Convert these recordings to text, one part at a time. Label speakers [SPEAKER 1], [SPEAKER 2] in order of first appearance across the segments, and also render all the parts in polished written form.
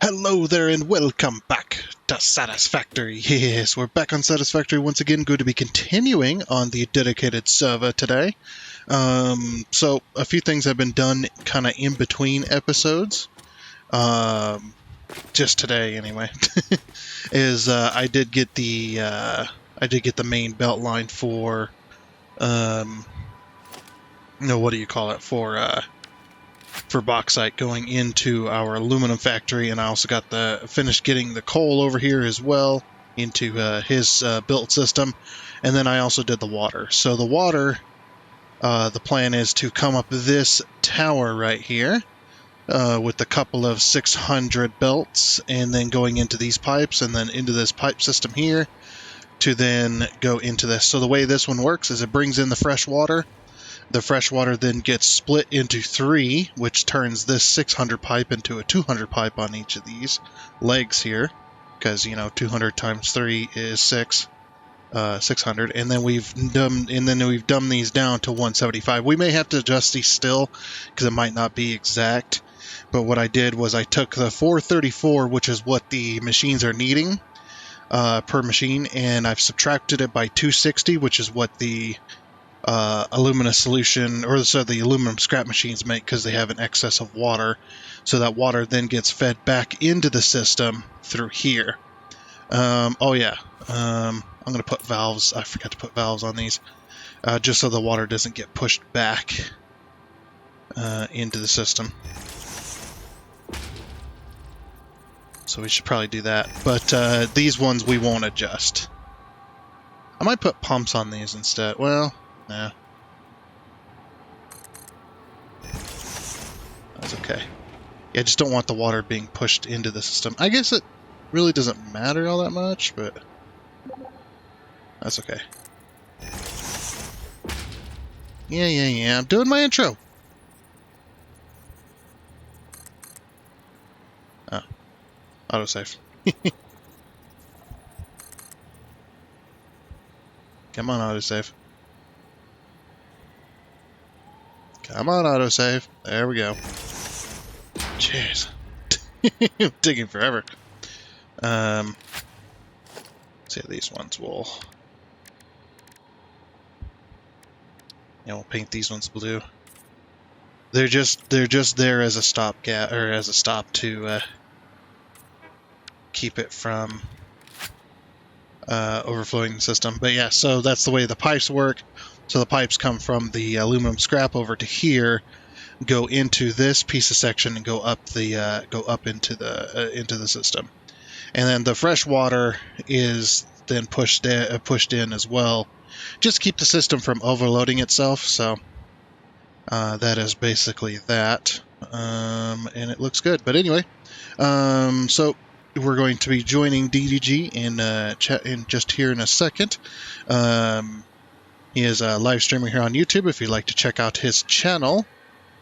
[SPEAKER 1] Hello there and welcome back to Satisfactory. Yes, we're back on Satisfactory once again, going to be continuing on the dedicated server today. So a few things have been done kind of in between episodes. Just today anyway, is I did get the main belt line for what do you call it, for bauxite going into our aluminum factory, and I also got finished getting the coal over here as well into his built system, and then I also did the water. So the water, the plan is to come up this tower right here with a couple of 600 belts, and then going into these pipes, and then into this pipe system here to then go into this. So the way this one works is it brings in the fresh water. The fresh water then gets split into three, which turns this 600 pipe into a 200 pipe on each of these legs here, because 200 times 3 is 600, and then we've dumbed these down to 175. We may have to adjust these still because it might not be exact, but what I did was I took the 434, which is what the machines are needing per machine, and I've subtracted it by 260, which is what the alumina solution, or so the aluminum scrap machines make, because they have an excess of water. So that water then gets fed back into the system through here. I'm going to put valves. I forgot to put valves on these, just so the water doesn't get pushed back into the system. So we should probably do that. But these ones we won't adjust. I might put pumps on these instead. Well, nah. That's okay. Yeah, I just don't want the water being pushed into the system. I guess it really doesn't matter all that much, but that's okay. Yeah. I'm doing my intro. Oh, autosave. Come on, autosave. Come on, autosave. There we go. Jeez. Taking forever. See, these ones will... we'll paint these ones blue. They're just there as a stopgap, or as a stop to keep it from overflowing the system. But yeah, so that's the way the pipes work. So the pipes come from the aluminum scrap over to here, go into this piece of section, and go up into the system. And then the fresh water is then pushed in as well, just to keep the system from overloading itself. So that is basically that, and it looks good. But anyway, so we're going to be joining DDG in chat in just here in a second. He is a live streamer here on YouTube. If you'd like to check out his channel,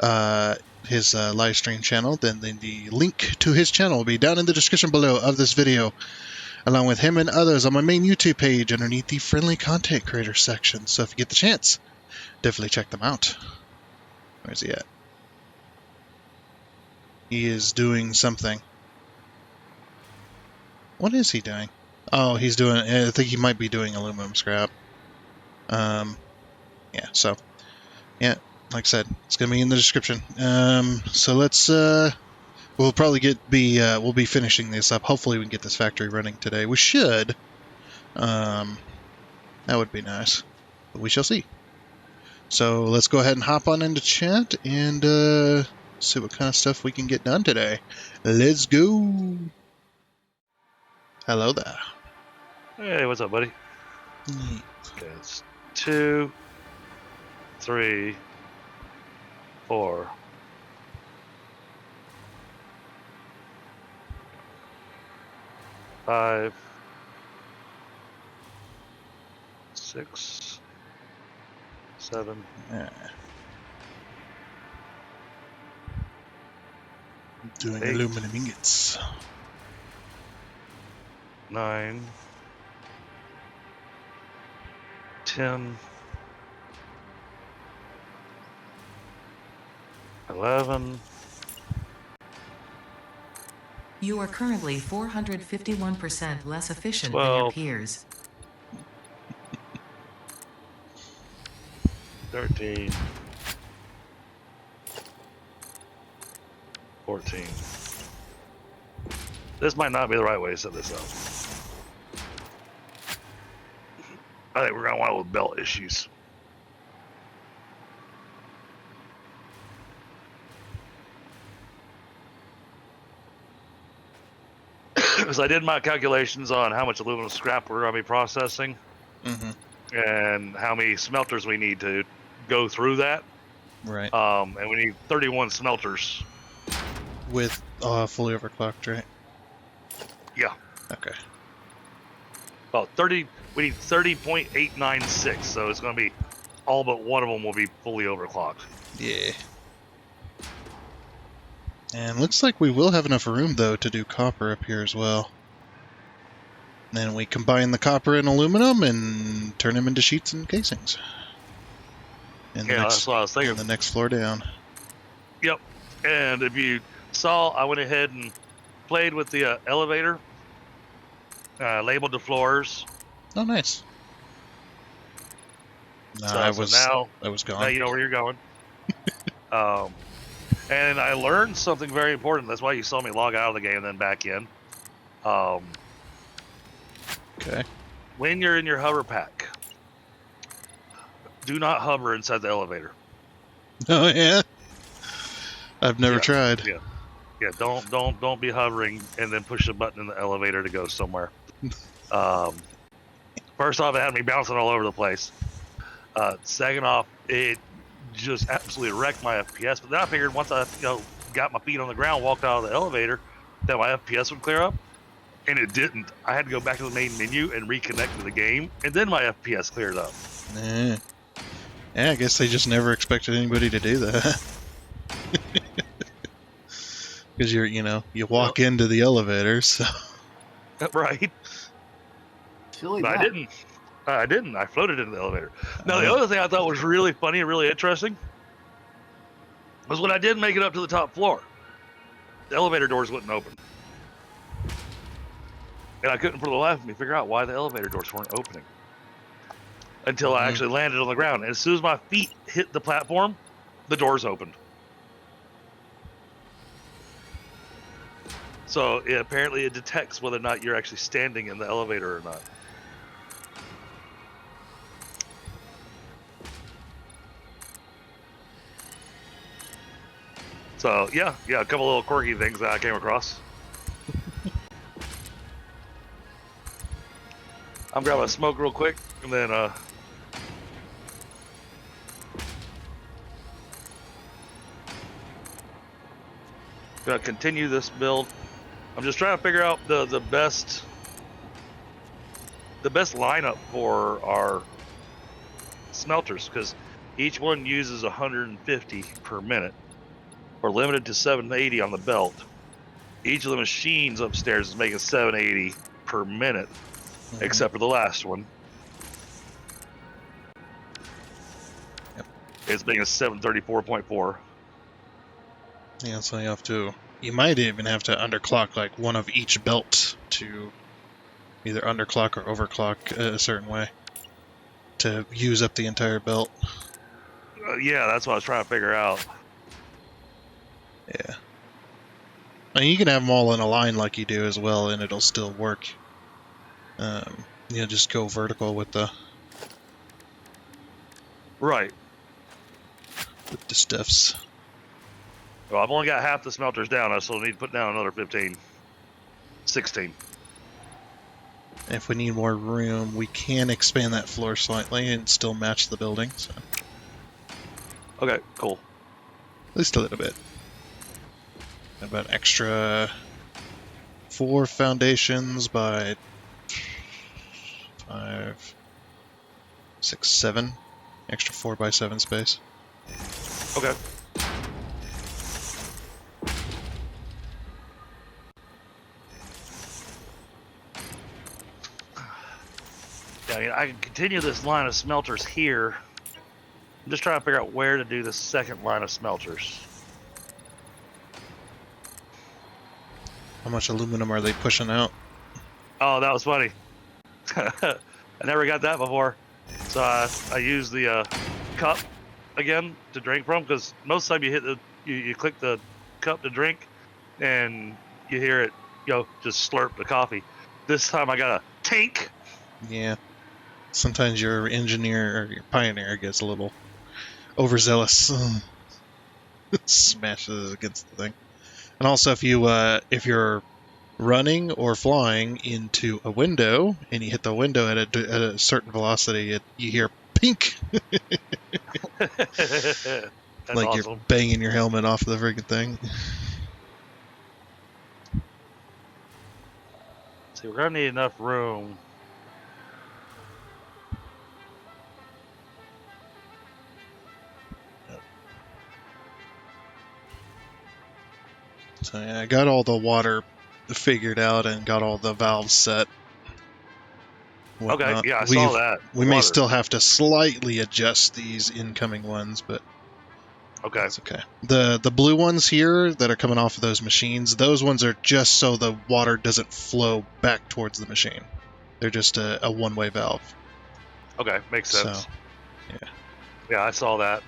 [SPEAKER 1] his live stream channel, then the link to his channel will be down in the description below of this video, along with him and others on my main YouTube page underneath the friendly content creator section. So if you get the chance, definitely check them out. Where's he at? He is doing something. What is he doing? Oh, he's doing... I think he might be doing aluminum scrap. Yeah, so... Yeah, like I said, it's going to be in the description. So let's... we'll probably we'll be finishing this up. Hopefully we can get this factory running today. We should. That would be nice. But we shall see. So let's go ahead and hop on into chat and see what kind of stuff we can get done today. Let's go! Hello there.
[SPEAKER 2] Hey, what's up, buddy? Okay, it's 2, 3, 4. 5, 6, 7.
[SPEAKER 1] Doing
[SPEAKER 2] 8,
[SPEAKER 1] aluminum ingots.
[SPEAKER 2] 9, 10, 11,
[SPEAKER 3] You are currently 451% less efficient than your
[SPEAKER 2] 12.
[SPEAKER 3] peers.
[SPEAKER 2] 13. 14. This might not be the right way to set this up. I think we're going to want it with belt issues. Because I did my calculations on how much aluminum scrap we're going to be processing and how many smelters we need to go through that.
[SPEAKER 1] Right.
[SPEAKER 2] And we need 31 smelters.
[SPEAKER 1] With fully overclocked, right?
[SPEAKER 2] Yeah.
[SPEAKER 1] Okay.
[SPEAKER 2] About 30. We need 30.896. So it's going to be all but one of them will be fully overclocked.
[SPEAKER 1] Yeah. And looks like we will have enough room, though, to do copper up here as well. Then we combine the copper and aluminum and turn them into sheets and casings. And
[SPEAKER 2] That's what I was thinking.
[SPEAKER 1] the next floor down.
[SPEAKER 2] Yep. And if you saw, I went ahead and played with the elevator, labeled the floors.
[SPEAKER 1] Oh, nice. No,
[SPEAKER 2] So
[SPEAKER 1] I was gone.
[SPEAKER 2] Now you know where you're going. And I learned something very important. That's why you saw me log out of the game and then back in.
[SPEAKER 1] Okay.
[SPEAKER 2] When you're in your hover pack, do not hover inside the elevator.
[SPEAKER 1] Oh, yeah? I've never tried.
[SPEAKER 2] Yeah. Don't be hovering and then push a button in the elevator to go somewhere. First off, it had me bouncing all over the place. Second off, it just absolutely wrecked my FPS. But then I figured once I got my feet on the ground, walked out of the elevator, that my FPS would clear up. And it didn't. I had to go back to the main menu and reconnect to the game, and then my FPS cleared up.
[SPEAKER 1] Yeah, I guess they just never expected anybody to do that. Because you walk into the elevator, so...
[SPEAKER 2] Right.
[SPEAKER 4] Silly
[SPEAKER 2] But
[SPEAKER 4] that.
[SPEAKER 2] I didn't. I floated into the elevator. Now, the other thing I thought was really funny and really interesting was when I did make it up to the top floor, the elevator doors wouldn't open. And I couldn't for the life of me figure out why the elevator doors weren't opening until I actually landed on the ground. And as soon as my feet hit the platform, the doors opened. So apparently it detects whether or not you're actually standing in the elevator or not. So yeah, a couple little quirky things that I came across. I'm grabbing a smoke real quick, and then gonna continue this build. I'm just trying to figure out the best lineup for our smelters, because each one uses 150 per minute. We're limited to 780 on the belt. Each of the machines upstairs is making 780 per minute, except for the last one.
[SPEAKER 1] Yep.
[SPEAKER 2] It's making a 734.4.
[SPEAKER 1] Yeah, so you might even have to underclock like one of each belt to either underclock or overclock a certain way to use up the entire belt.
[SPEAKER 2] Yeah, that's what I was trying to figure out.
[SPEAKER 1] Yeah. I mean, you can have them all in a line like you do as well, and it'll still work. Just go vertical with the
[SPEAKER 2] Right.
[SPEAKER 1] stuffs.
[SPEAKER 2] Well, I've only got half the smelters down. I still need to put down another 15. 16.
[SPEAKER 1] If we need more room, we can expand that floor slightly and still match the building. So.
[SPEAKER 2] Okay, cool.
[SPEAKER 1] At least a little bit. About extra 4 foundations by 5, 6, 7. Extra 4 by 7 space.
[SPEAKER 2] Okay. Yeah, I mean, I can continue this line of smelters here. I'm just trying to figure out where to do the second line of smelters.
[SPEAKER 1] How much aluminum are they pushing out?
[SPEAKER 2] Oh, that was funny. I never got that before. So I used the cup again to drink from, because most of the time you hit you click the cup to drink and you hear it, just slurp the coffee. This time I got a tank.
[SPEAKER 1] Yeah. Sometimes your engineer or your pioneer gets a little overzealous. Smashes against the thing. And also, if you're running or flying into a window and you hit the window at a certain velocity, you hear pink,
[SPEAKER 2] That's
[SPEAKER 1] like
[SPEAKER 2] awesome.
[SPEAKER 1] you're banging your helmet off the friggin' thing.
[SPEAKER 2] See, we're gonna need enough room.
[SPEAKER 1] So yeah, I got all the water figured out and got all the valves set.
[SPEAKER 2] Okay,
[SPEAKER 1] Whatnot.
[SPEAKER 2] yeah, I saw that.
[SPEAKER 1] We may
[SPEAKER 2] Water.
[SPEAKER 1] still have to slightly adjust these incoming ones, but
[SPEAKER 2] Okay.
[SPEAKER 1] that's okay. The blue ones here that are coming off of those machines, those ones are just so the water doesn't flow back towards the machine. They're just a one-way valve.
[SPEAKER 2] Okay, makes sense.
[SPEAKER 1] So, yeah.
[SPEAKER 2] Yeah, I saw that.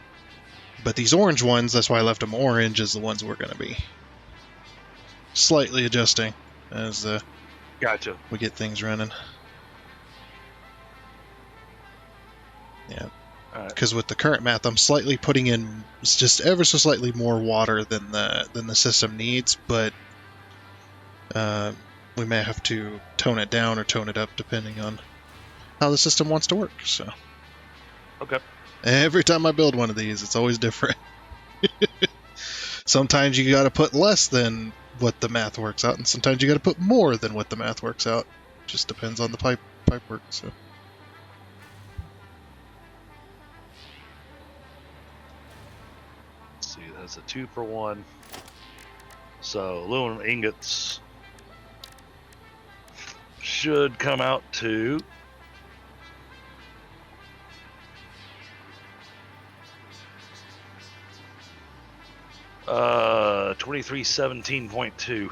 [SPEAKER 1] But these orange ones, that's why I left them orange, is the ones we're going to be slightly adjusting as
[SPEAKER 2] Gotcha.
[SPEAKER 1] we get things running. Yeah.
[SPEAKER 2] All right.
[SPEAKER 1] Because with the current math, I'm slightly putting in just ever so slightly more water than the system needs, but we may have to tone it down or tone it up depending on how the system wants to work. So
[SPEAKER 2] Okay.
[SPEAKER 1] every time I build one of these, it's always different. Sometimes you got to put less than what the math works out, and sometimes you got to put more than what the math works out. Just depends on the pipe work. So.
[SPEAKER 2] Let's see, that's a 2-for-1. So aluminum ingots should come out to $23.17.2.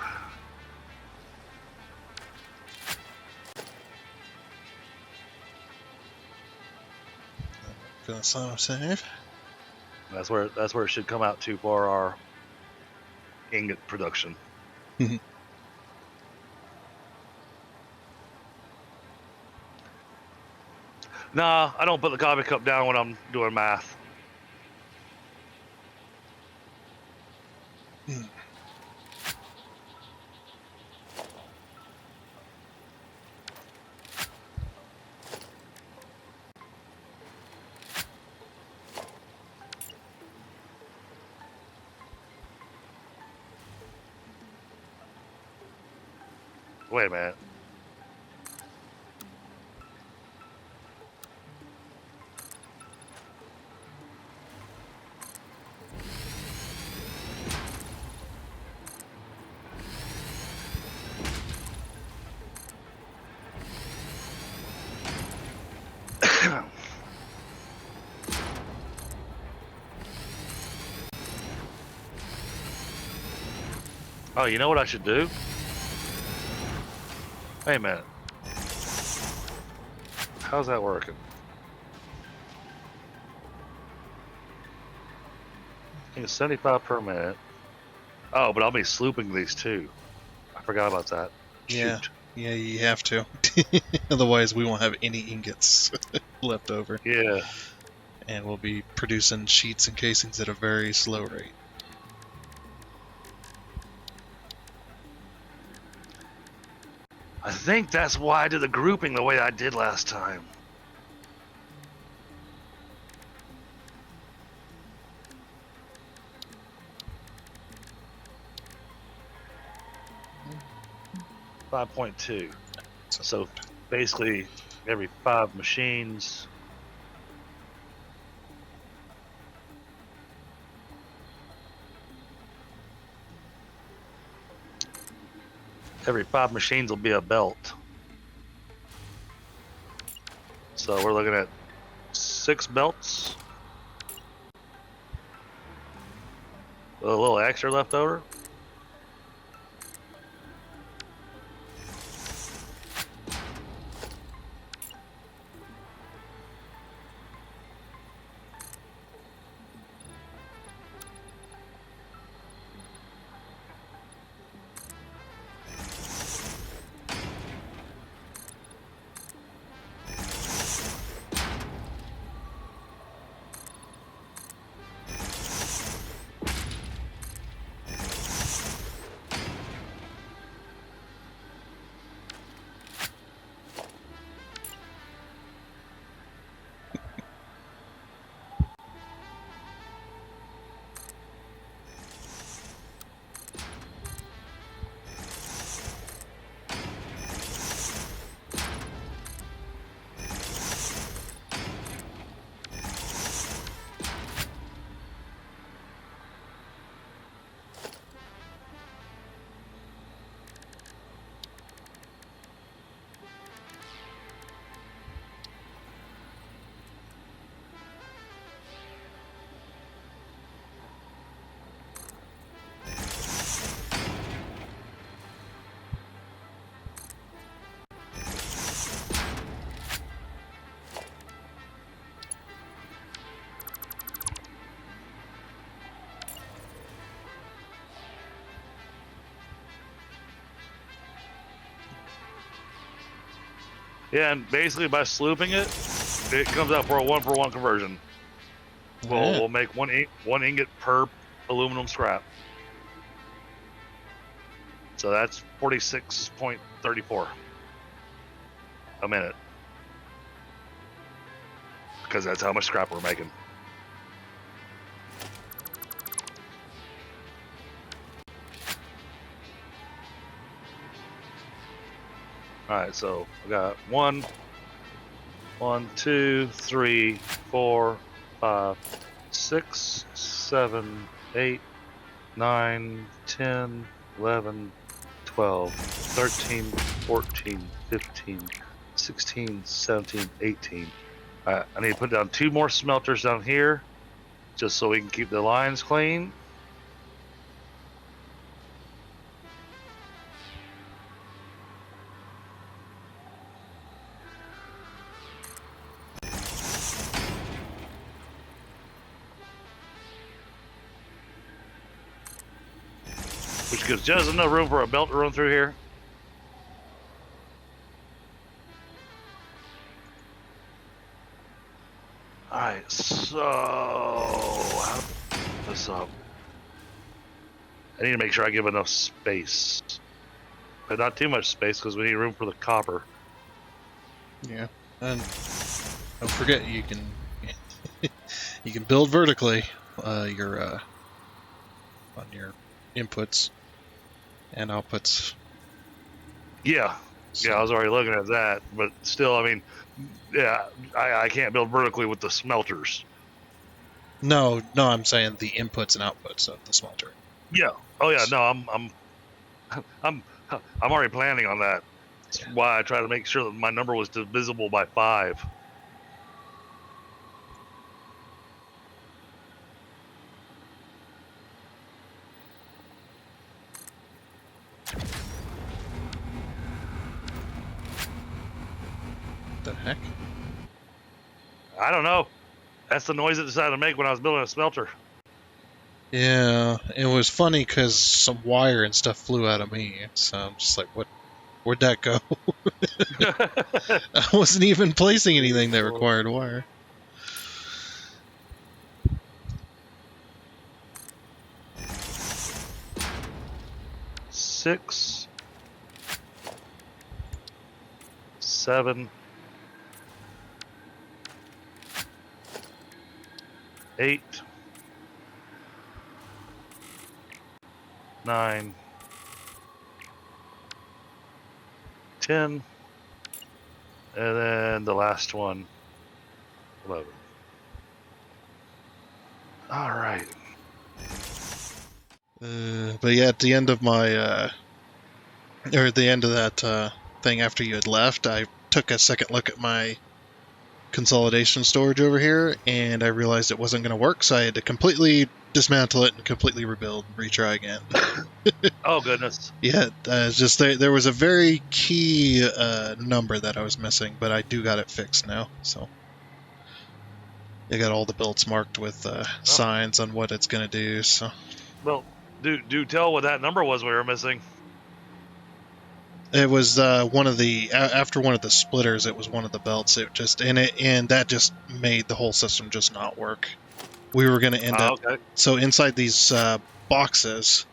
[SPEAKER 1] Gonna save.
[SPEAKER 2] That's where it should come out to for our ingot production. Nah, I don't put the coffee cup down when I'm doing math. Wait a minute. Oh, you know what I should do? Wait a minute. How's that working? I think it's 75 per minute. Oh, but I'll be slooping these too. I forgot about that.
[SPEAKER 1] Yeah.
[SPEAKER 2] Shoot.
[SPEAKER 1] Yeah, you have to. Otherwise, we won't have any ingots left over.
[SPEAKER 2] Yeah.
[SPEAKER 1] And we'll be producing sheets and casings at a very slow rate.
[SPEAKER 2] I think that's why I did the grouping the way I did last time. $5.2. So basically, every 5 machines. Every 5 machines will be a belt. So we're looking at 6 belts. With a little extra left over. Yeah, and basically by slooping it, it comes out for a 1-for-1 conversion. We'll make one ingot per aluminum scrap. So that's 46.34 a minute. Because that's how much scrap we're making. Alright, so I got 1, 2, 3, 4, 5, 6, 7, 8, 9, 10, 11, 12, 13, 14, 15, 16, 17, 18. I need to put down 2 more smelters down here, just so we can keep the lines clean. Which gives just enough room for a belt to run through here. Alright, so how do I put this up? I need to make sure I give enough space. But not too much space because we need room for the copper.
[SPEAKER 1] Yeah, and don't forget you can you can build vertically your on your inputs and outputs.
[SPEAKER 2] Yeah.
[SPEAKER 1] So,
[SPEAKER 2] Yeah, I was already looking at that. But still, I mean, yeah, I can't build vertically with the smelters.
[SPEAKER 1] no, I'm saying the inputs and outputs of the smelter.
[SPEAKER 2] Yeah. Oh yeah, no, I'm already planning on that. That's why I try to make sure that my number was divisible by 5.
[SPEAKER 1] The heck?
[SPEAKER 2] I don't know. That's the noise it decided to make when I was building a smelter.
[SPEAKER 1] Yeah, it was funny because some wire and stuff flew out of me, so I'm just like, what? Where'd that go? I wasn't even placing anything that required wire.
[SPEAKER 2] Six, 7, 8, 9, 10, and then the last one, 11. All right.
[SPEAKER 1] But yeah, at the end of my or at the end of that thing after you had left, I took a second look at my consolidation storage over here, and I realized it wasn't going to work, so I had to completely dismantle it and completely rebuild and retry again.
[SPEAKER 2] Oh goodness.
[SPEAKER 1] Yeah, just there was a very key number that I was missing, but I do got it fixed now. So I got all the builds marked with signs on what it's going to do. So
[SPEAKER 2] Well, do tell what that number was we were missing.
[SPEAKER 1] it was one of the after one of the splitters. It was one of the belts. It just and that just made the whole system just not work. We were going to end up
[SPEAKER 2] Okay.
[SPEAKER 1] so inside these boxes,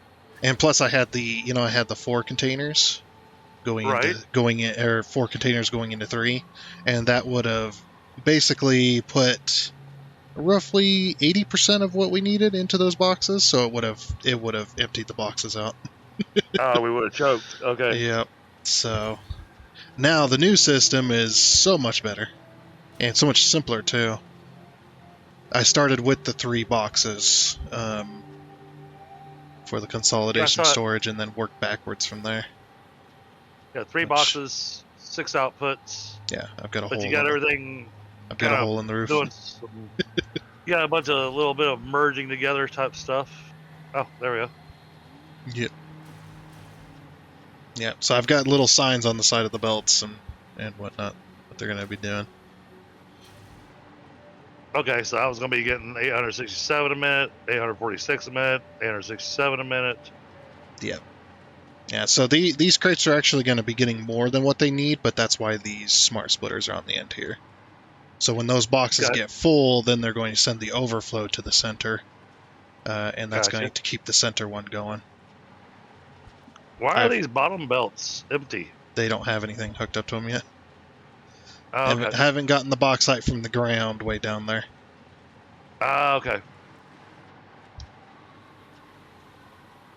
[SPEAKER 1] and plus I had the 4 containers going in, or 4 containers going into 3, and that would have basically put roughly 80% of what we needed into those boxes, so it would have emptied the boxes out.
[SPEAKER 2] We would have choked. Okay.
[SPEAKER 1] Yep. So now the new system is so much better and so much simpler too. I started with the 3 boxes for the consolidation storage, and then worked backwards from there.
[SPEAKER 2] Yeah, 3 boxes, 6 outputs.
[SPEAKER 1] Yeah, I've got a
[SPEAKER 2] But
[SPEAKER 1] hole.
[SPEAKER 2] you got everything.
[SPEAKER 1] I've got a hole in the roof.
[SPEAKER 2] Doing some, you got a bunch of little bit of merging together type stuff. Oh, there we go.
[SPEAKER 1] Yep. Yeah, so I've got little signs on the side of the belts and whatnot, what they're going to be doing.
[SPEAKER 2] Okay, so I was going to be getting 867 a minute, 846 a minute, 867 a minute.
[SPEAKER 1] Yep. Yeah, so these crates are actually going to be getting more than what they need, but that's why these smart splitters are on the end here. So when those boxes
[SPEAKER 2] Okay.
[SPEAKER 1] get full, then they're going to send the overflow to the center, and that's
[SPEAKER 2] Gotcha.
[SPEAKER 1] going to keep the center one going.
[SPEAKER 2] Why are these bottom belts empty?
[SPEAKER 1] They don't have anything hooked up to them yet.
[SPEAKER 2] Oh, okay.
[SPEAKER 1] Haven't gotten the bauxite from the ground way down there.
[SPEAKER 2] Okay.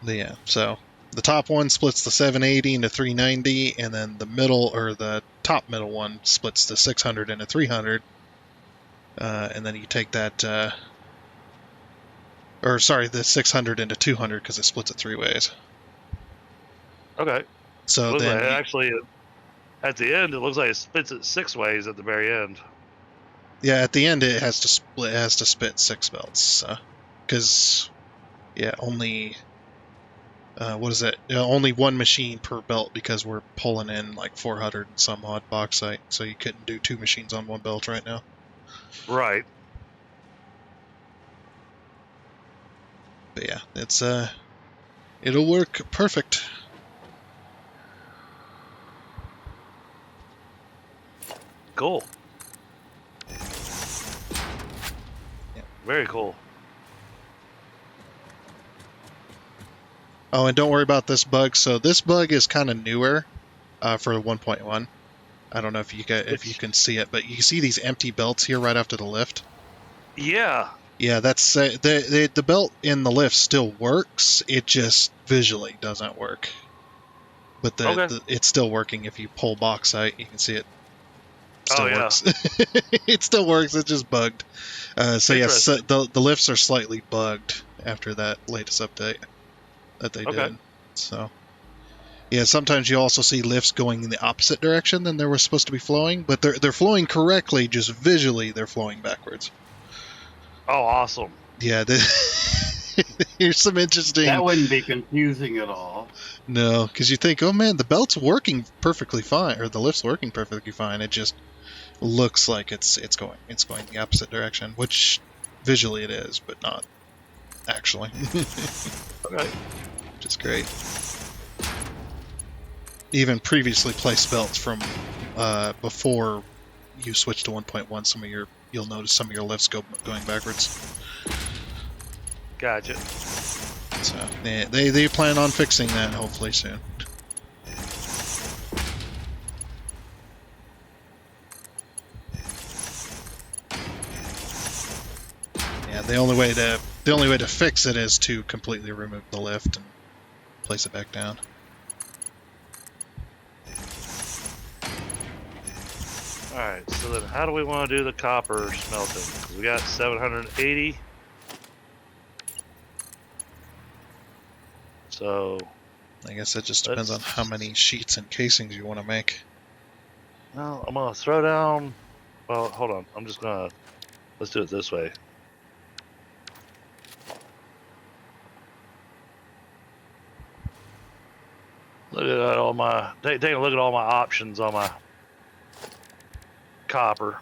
[SPEAKER 1] Yeah, so the top one splits the 780 into 390, and then the middle, or the top middle one, splits the 600 into 300. And then you take that, or sorry, the 600 into 200 because it splits it three ways.
[SPEAKER 2] Okay.
[SPEAKER 1] So
[SPEAKER 2] Looks like
[SPEAKER 1] then,
[SPEAKER 2] it actually, at the end, it looks like it splits it 6 ways at the very end.
[SPEAKER 1] yeah, at the end it has to split. It has to spit 6 belts, because yeah, only what is it? Only one machine per belt because we're pulling in like 400 and some odd bauxite, so you couldn't do 2 machines on one belt right now.
[SPEAKER 2] Right.
[SPEAKER 1] But yeah, it's it'll work perfect.
[SPEAKER 2] Cool.
[SPEAKER 1] Yeah.
[SPEAKER 2] Very cool.
[SPEAKER 1] Oh, and don't worry about this bug. So this bug is kind of newer for 1.1. I don't know if you can see it, but you see these empty belts here right after the lift.
[SPEAKER 2] Yeah.
[SPEAKER 1] Yeah, that's the belt in the lift still works. It just visually doesn't work. But it's still working if you pull bauxite. You can see it still works. It still works. It's just bugged. So yes, the lifts are slightly bugged after that latest update that they did. So yeah, sometimes you also see lifts going in the opposite direction than they were supposed to be flowing, but they're flowing correctly. Just visually, they're flowing backwards.
[SPEAKER 2] Oh, awesome.
[SPEAKER 1] Yeah, here's some interesting.
[SPEAKER 4] That wouldn't be confusing at all.
[SPEAKER 1] No, because you think, oh man, the belt's working perfectly fine, or the lift's working perfectly fine. It just looks like it's going the opposite direction, which visually it is, but not actually.
[SPEAKER 2] Okay.
[SPEAKER 1] Which is great. Even previously placed belts from before you switch to 1.1, you'll notice some of your lifts going backwards.
[SPEAKER 2] Gotcha.
[SPEAKER 1] So they plan on fixing that hopefully soon. Yeah, the only way to fix it is to completely remove the lift and place it back down.
[SPEAKER 2] Alright, so then how do we want to do the copper smelting? 'Cause we got 780. So
[SPEAKER 1] I guess it just depends on how many sheets and casings you want to make.
[SPEAKER 2] Well, I'm going to throw down... Well, hold on. I'm just going to... Let's do it this way. Look at all my... Take a look at all my options on my copper.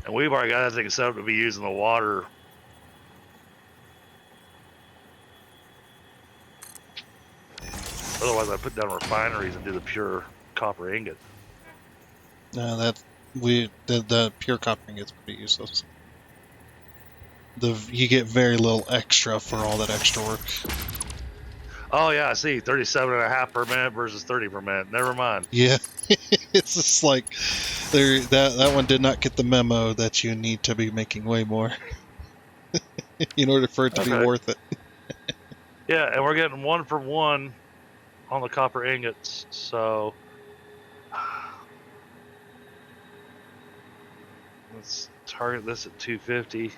[SPEAKER 2] And we've already got that thing set up to be using the water. Otherwise, I put down refineries and do the pure copper ingot.
[SPEAKER 1] No, the pure copper ingots would be useless. You get very little extra for all that extra work.
[SPEAKER 2] Oh yeah, I see. 37.5 per minute versus 30 per minute. Never mind.
[SPEAKER 1] Yeah, it's just like that one did not get the memo that you need to be making way more in order for it to be worth it.
[SPEAKER 2] Yeah, and we're getting 1 for 1 on the copper ingots, so let's target this at 250.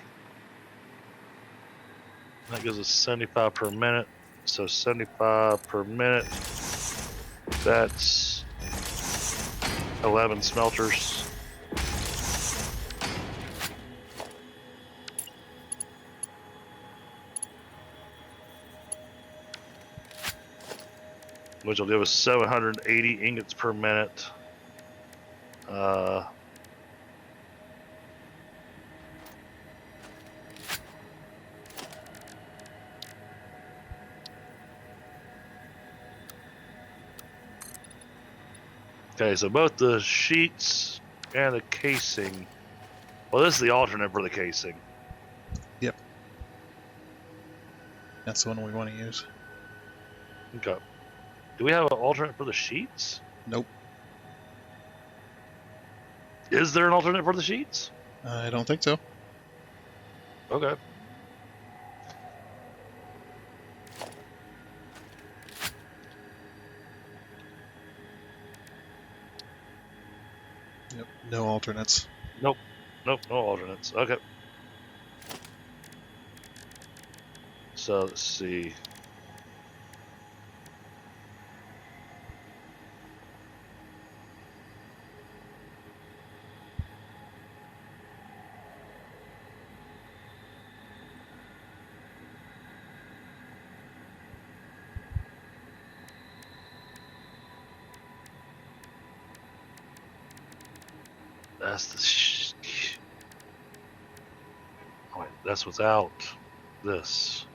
[SPEAKER 2] That gives us 75 per minute. So 75 per minute. That's 11 smelters. Which will give us 780 ingots per minute. Okay, so both the sheets and the casing. Well, this is the alternate for the casing.
[SPEAKER 1] That's the one we want to use.
[SPEAKER 2] Okay. Do we have an alternate for the sheets?
[SPEAKER 1] Nope.
[SPEAKER 2] Is there an alternate for the sheets?
[SPEAKER 1] I don't think so.
[SPEAKER 2] Okay.
[SPEAKER 1] Yep. No alternates.
[SPEAKER 2] Nope. Nope, no alternates. Okay. So let's see. That's the. Oh, wait, that's without this.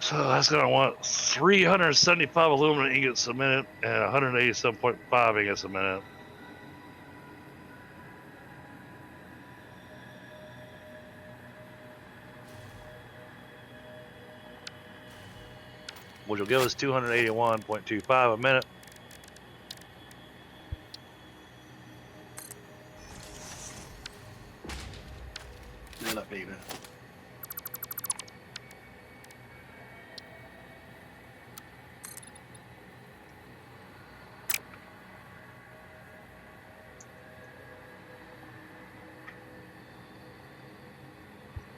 [SPEAKER 2] So that's going to want 375 aluminum ingots a minute and 187.5 ingots a minute. Which will give us 281.25 a minute.
[SPEAKER 4] Elevator.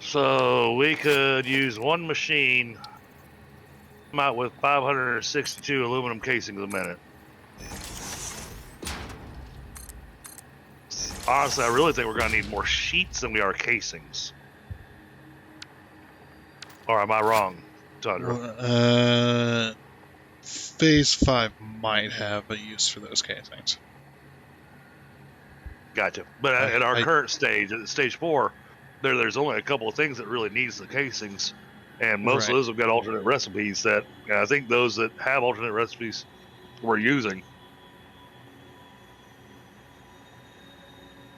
[SPEAKER 2] So we could use one machine, come out with 562 aluminum casings a minute. Honestly, I really think we're going to need more sheets than we are casings. Or am I wrong, Tundra?
[SPEAKER 1] Phase 5 might have a use for those casings.
[SPEAKER 2] Gotcha. But at our current stage, at stage 4, there's only a couple of things that really needs the casings, and most of those have got alternate recipes that I think those that have alternate recipes we're using.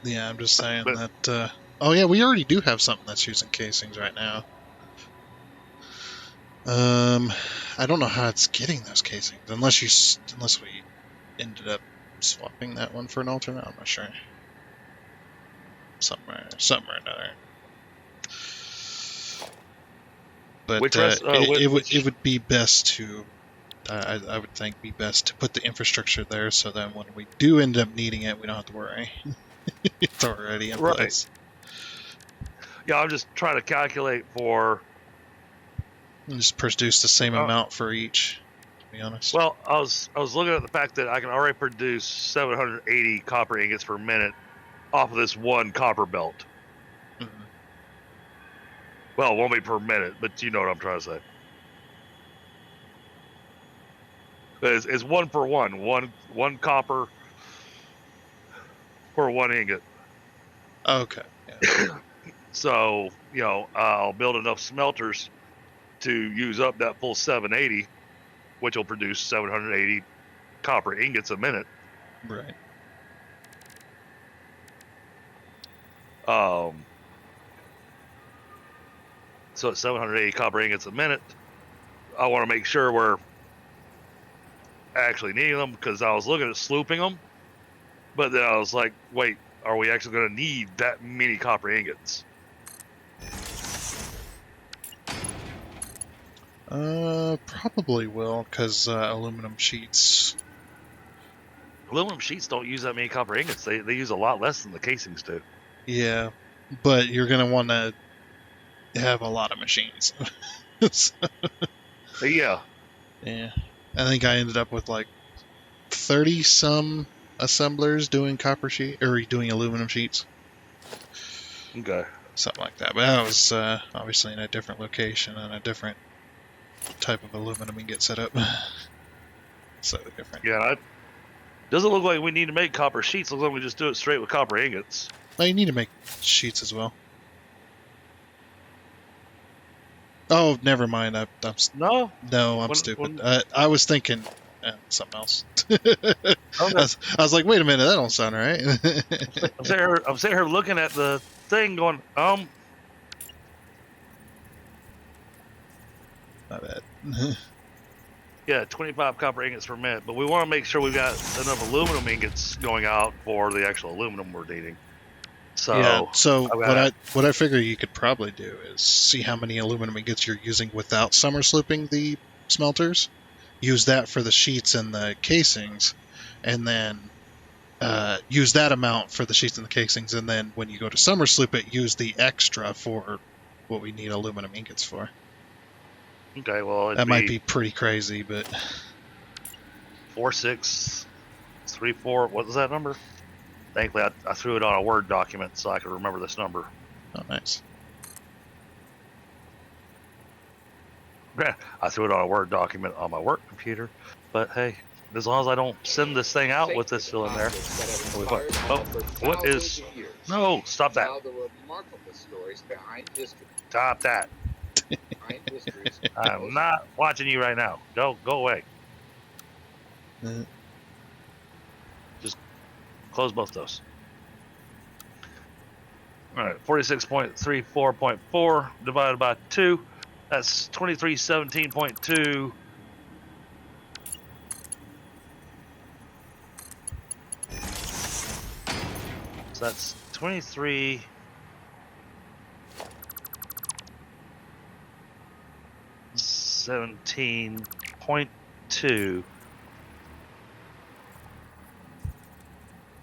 [SPEAKER 1] Yeah, I'm just saying that. Oh yeah, we already do have something that's using casings right now. I don't know how it's getting those casings unless we ended up swapping that one for an alternate. I'm not sure. Something or another. But it would be best to. I would think be best to put the infrastructure there so that when we do end up needing it, we don't have to worry. It's already in place.
[SPEAKER 2] Yeah, I'm just trying to calculate for.
[SPEAKER 1] And just produce the same amount for each. To be honest.
[SPEAKER 2] Well, I was looking at the fact that I can already produce 780 copper ingots per minute off of this one copper belt.
[SPEAKER 1] Mm-hmm.
[SPEAKER 2] Well, it won't be per minute, but you know what I'm trying to say. It's 1 for 1. One copper for 1 ingot.
[SPEAKER 1] Okay. Yeah.
[SPEAKER 2] So, I'll build enough smelters to use up that full 780, which will produce 780 copper ingots a minute.
[SPEAKER 1] Right.
[SPEAKER 2] So at 780 copper ingots a minute, I want to make sure we're actually needing them, because I was looking at slooping them, but then I was like, wait, are we actually going to need that many copper ingots?
[SPEAKER 1] Probably will, because aluminum sheets.
[SPEAKER 2] Aluminum sheets don't use that many copper ingots. They use a lot less than the casings do.
[SPEAKER 1] Yeah, but you're gonna want to have a lot of machines. So,
[SPEAKER 2] yeah.
[SPEAKER 1] Yeah. I think I ended up with like 30 some assemblers doing copper sheet or doing aluminum sheets.
[SPEAKER 2] Okay.
[SPEAKER 1] Something like that. But that was obviously in a different location and a different type of aluminum ingot setup. Slightly different.
[SPEAKER 2] Yeah, it doesn't look like we need to make copper sheets. Looks like we just do it straight with copper ingots.
[SPEAKER 1] Well, you need to make sheets as well. Oh, never mind.
[SPEAKER 2] No.
[SPEAKER 1] I'm
[SPEAKER 2] When-
[SPEAKER 1] stupid.
[SPEAKER 2] when-
[SPEAKER 1] I was thinking something else.
[SPEAKER 2] Okay.
[SPEAKER 1] I was like, wait a minute, that don't sound right.
[SPEAKER 2] I'm sitting here looking at the thing, going,
[SPEAKER 1] My bad.
[SPEAKER 2] yeah, 25 copper ingots per minute, but we want to make sure we've got enough aluminum ingots going out for the actual aluminum we're needing. So
[SPEAKER 1] Yeah. So
[SPEAKER 2] I've got
[SPEAKER 1] what I figure you could probably do is see how many aluminum ingots you're using without summer slooping the smelters. Use that for the sheets and the casings, and then use that amount for the sheets and the casings. And then when you go to summer sloop it, use the extra for what we need aluminum ingots for.
[SPEAKER 2] okay. Well, it'd
[SPEAKER 1] That might
[SPEAKER 2] be
[SPEAKER 1] be pretty crazy, but
[SPEAKER 2] 4634. What was that number? Thankfully, I threw it on a Word document so I could remember this number.
[SPEAKER 1] oh, nice.
[SPEAKER 2] I threw it on a Word document on my work computer, but hey, as long as I don't send this thing out with this still in there. Oh, what is? No, stop that!
[SPEAKER 5] Now the remarkable stories behind history.
[SPEAKER 2] Stop that!
[SPEAKER 5] Behind history's
[SPEAKER 2] I'm not watching you right now. Go away. Just close both those. All right, 46.34.4 divided by 2. That's 2317.2. So that's 23. $17.2.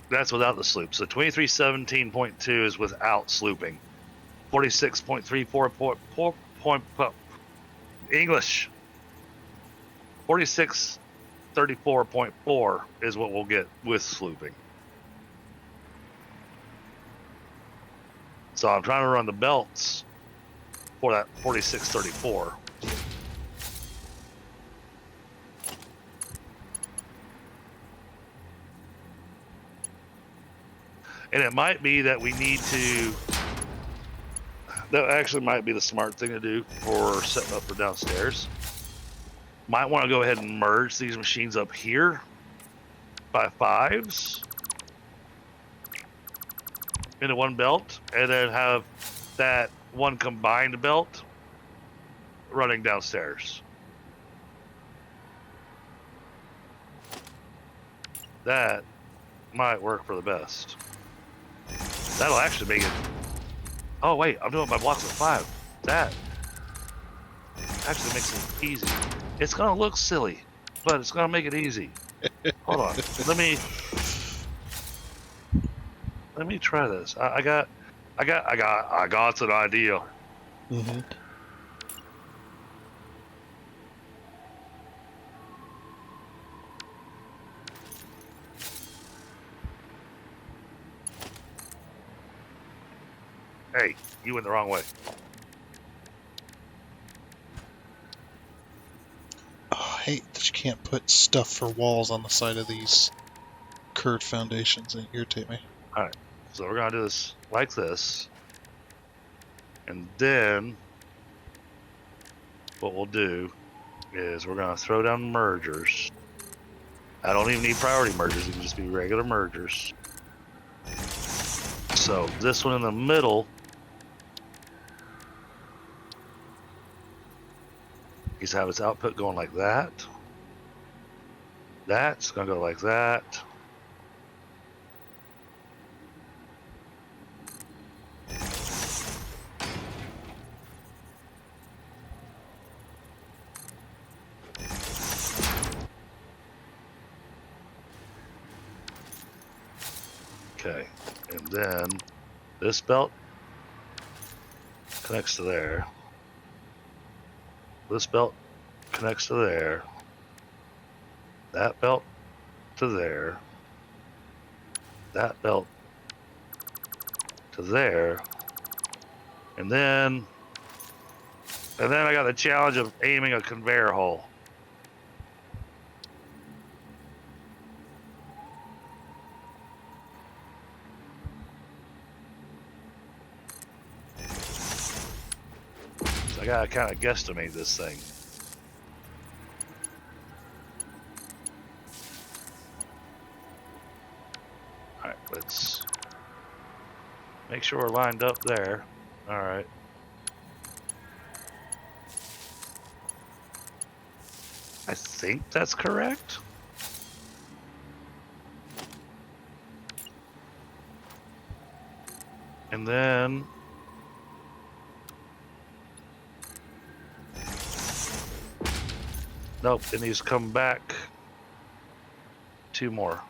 [SPEAKER 2] That's without the sloop. So 2317.2 is without slooping. 46.34.4 English. 4634.4 is what we'll get with slooping. So I'm trying to run the belts for that 4634. And it might be that we need to. That actually might be the smart thing to do for setting up for downstairs. Might want to go ahead and merge these machines up here by 5s into one belt, and then have that one combined belt running downstairs. That might work for the best. That'll actually make it. Oh wait, I'm doing my blocks of 5. That actually makes it easy. It's gonna look silly, but it's gonna make it easy. Hold on. Let me try this. I got an idea.
[SPEAKER 1] Mm-hmm.
[SPEAKER 2] Hey, you went the wrong way.
[SPEAKER 1] Oh, I hate that you can't put stuff for walls on the side of these curved foundations. They irritate me.
[SPEAKER 2] So we're gonna do this like this, and then what we'll do is we're gonna throw down mergers. I don't even need priority mergers; it can just be regular mergers. So this one in the middle, he's have its output going like that. That's gonna go like that. Okay, and then this belt connects to there. This belt connects to there. That belt to there. That belt to there. And then I got the challenge of aiming a conveyor hole. So I gotta kind of guesstimate this thing. All right, let's make sure we're lined up there. All right. I think that's correct. And then nope, it needs to come back 2 more.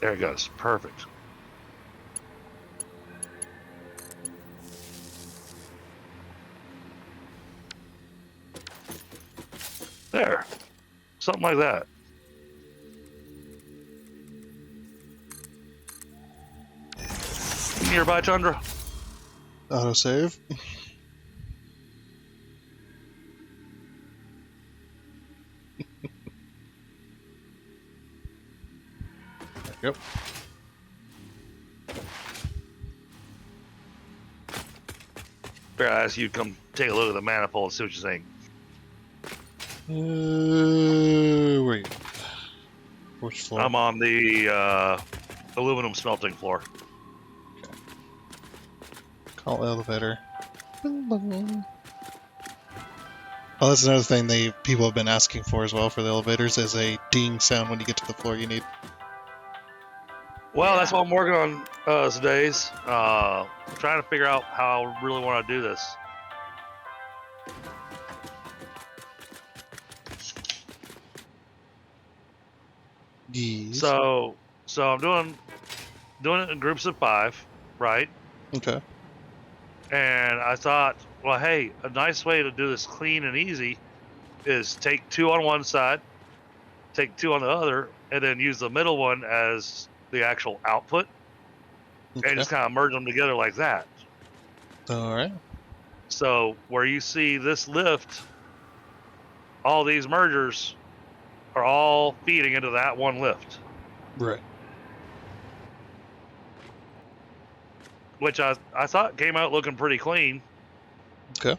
[SPEAKER 2] There it goes. Perfect. There. Something like that. Nearby Tundra.
[SPEAKER 1] Autosave. Yep.
[SPEAKER 2] Better ask you to come take a look at the manifold and see what you think.
[SPEAKER 1] Wait. Which floor?
[SPEAKER 2] I'm on the aluminum smelting floor.
[SPEAKER 1] Call elevator. Oh, that's another thing people have been asking for as well for the elevators is a ding sound when you get to the floor you need.
[SPEAKER 2] Well,
[SPEAKER 4] Yeah.
[SPEAKER 2] that's what I'm working on today. Trying to figure out how I really want to do this.
[SPEAKER 1] Yes.
[SPEAKER 2] So I'm doing it in groups of 5, right?
[SPEAKER 1] Okay.
[SPEAKER 2] And I thought, well, hey, a nice way to do this clean and easy is take 2 on one side, take 2 on the other, and then use the middle one as the actual output, and
[SPEAKER 1] Okay.
[SPEAKER 2] just kind of merge them together like that.
[SPEAKER 1] All right.
[SPEAKER 2] So where you see this lift, all these mergers are all feeding into that one lift,
[SPEAKER 1] Right.
[SPEAKER 2] which I thought came out looking pretty clean.
[SPEAKER 1] Okay.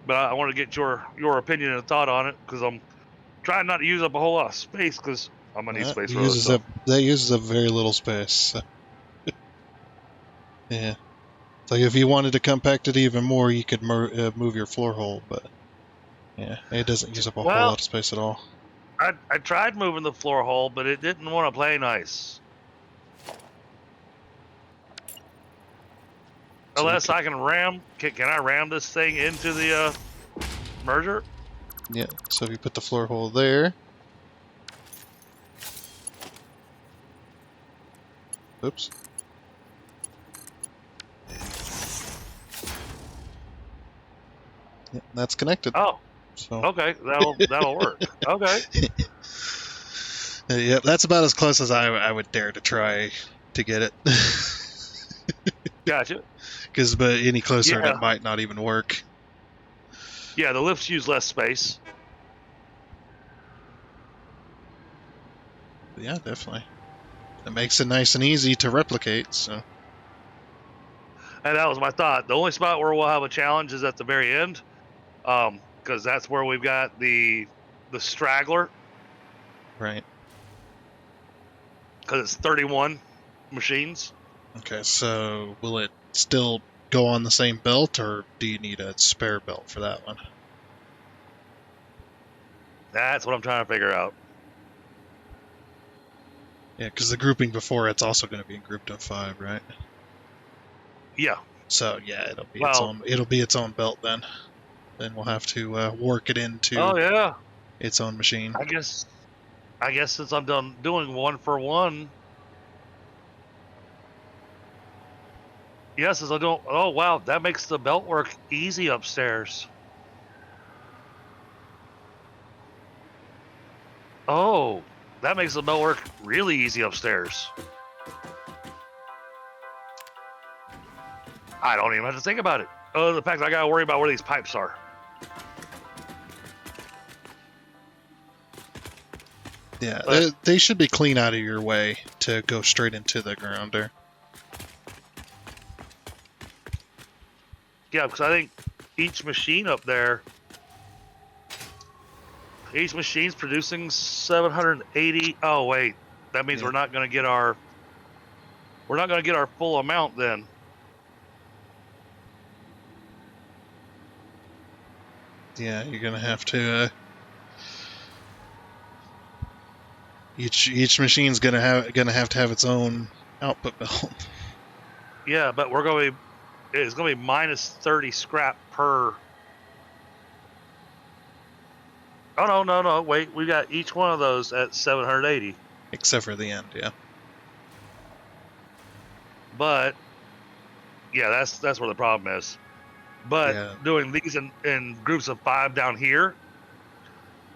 [SPEAKER 2] But I want to get your opinion and thought on it because I'm trying not to use up a whole lot of space because I'm gonna need space for other stuff.
[SPEAKER 1] That uses up very little space. So. Yeah. It's like if you wanted to compact it even more, you could move your floor hole, but yeah, it doesn't use up a whole
[SPEAKER 2] Well,
[SPEAKER 1] lot of space at all.
[SPEAKER 2] I tried moving the floor hole, but it didn't want to play nice.
[SPEAKER 1] So
[SPEAKER 2] Unless I can ram, can I ram this thing into the merger?
[SPEAKER 1] yeah. So if you put the floor hole there. Oops. Yeah, that's connected.
[SPEAKER 2] Oh,
[SPEAKER 1] So.
[SPEAKER 2] okay, that'll work. Okay.
[SPEAKER 1] Yeah, that's about as close as I would dare to try to get it.
[SPEAKER 2] Gotcha.
[SPEAKER 1] But any closer and
[SPEAKER 2] Yeah.
[SPEAKER 1] it might not even work.
[SPEAKER 2] Yeah, the lifts use less space.
[SPEAKER 1] But yeah, definitely. It makes it nice and easy to replicate. So.
[SPEAKER 2] And that was my thought. The only spot where we'll have a challenge is at the very end, because that's where we've got the straggler,
[SPEAKER 1] Right.
[SPEAKER 2] because it's 31 machines.
[SPEAKER 1] Okay, so will it still go on the same belt, or do you need a spare belt for that one?
[SPEAKER 2] That's what I'm trying to figure out.
[SPEAKER 1] Yeah, because the grouping before it's also going to be grouped of 5, right?
[SPEAKER 2] Yeah.
[SPEAKER 1] So yeah, it'll be its own belt then. Then we'll have to work it into
[SPEAKER 2] Oh yeah.
[SPEAKER 1] its own machine.
[SPEAKER 2] I guess since I'm done doing 1 for 1. Yes, as I don't. Oh wow, that makes the belt work easy upstairs. Oh, that makes the belt work really easy upstairs. I don't even have to think about it. The fact that I gotta worry about where these pipes are.
[SPEAKER 1] Yeah,
[SPEAKER 2] But-
[SPEAKER 1] they should be clean out of your way to go straight into the ground there.
[SPEAKER 2] Yeah, because I think each machine up there, each machine's producing 780. Oh wait, that means
[SPEAKER 1] Yeah.
[SPEAKER 2] we're not gonna get our full amount then.
[SPEAKER 1] Yeah, you're gonna have to. Each machine's gonna have to have its own output belt.
[SPEAKER 2] Yeah, but it's gonna be minus 30 scrap per. Oh no, wait, we got each one of those at 780.
[SPEAKER 1] Except for the end, yeah.
[SPEAKER 2] But yeah, that's where the problem is. But
[SPEAKER 1] Yeah.
[SPEAKER 2] doing these in groups of 5 down here,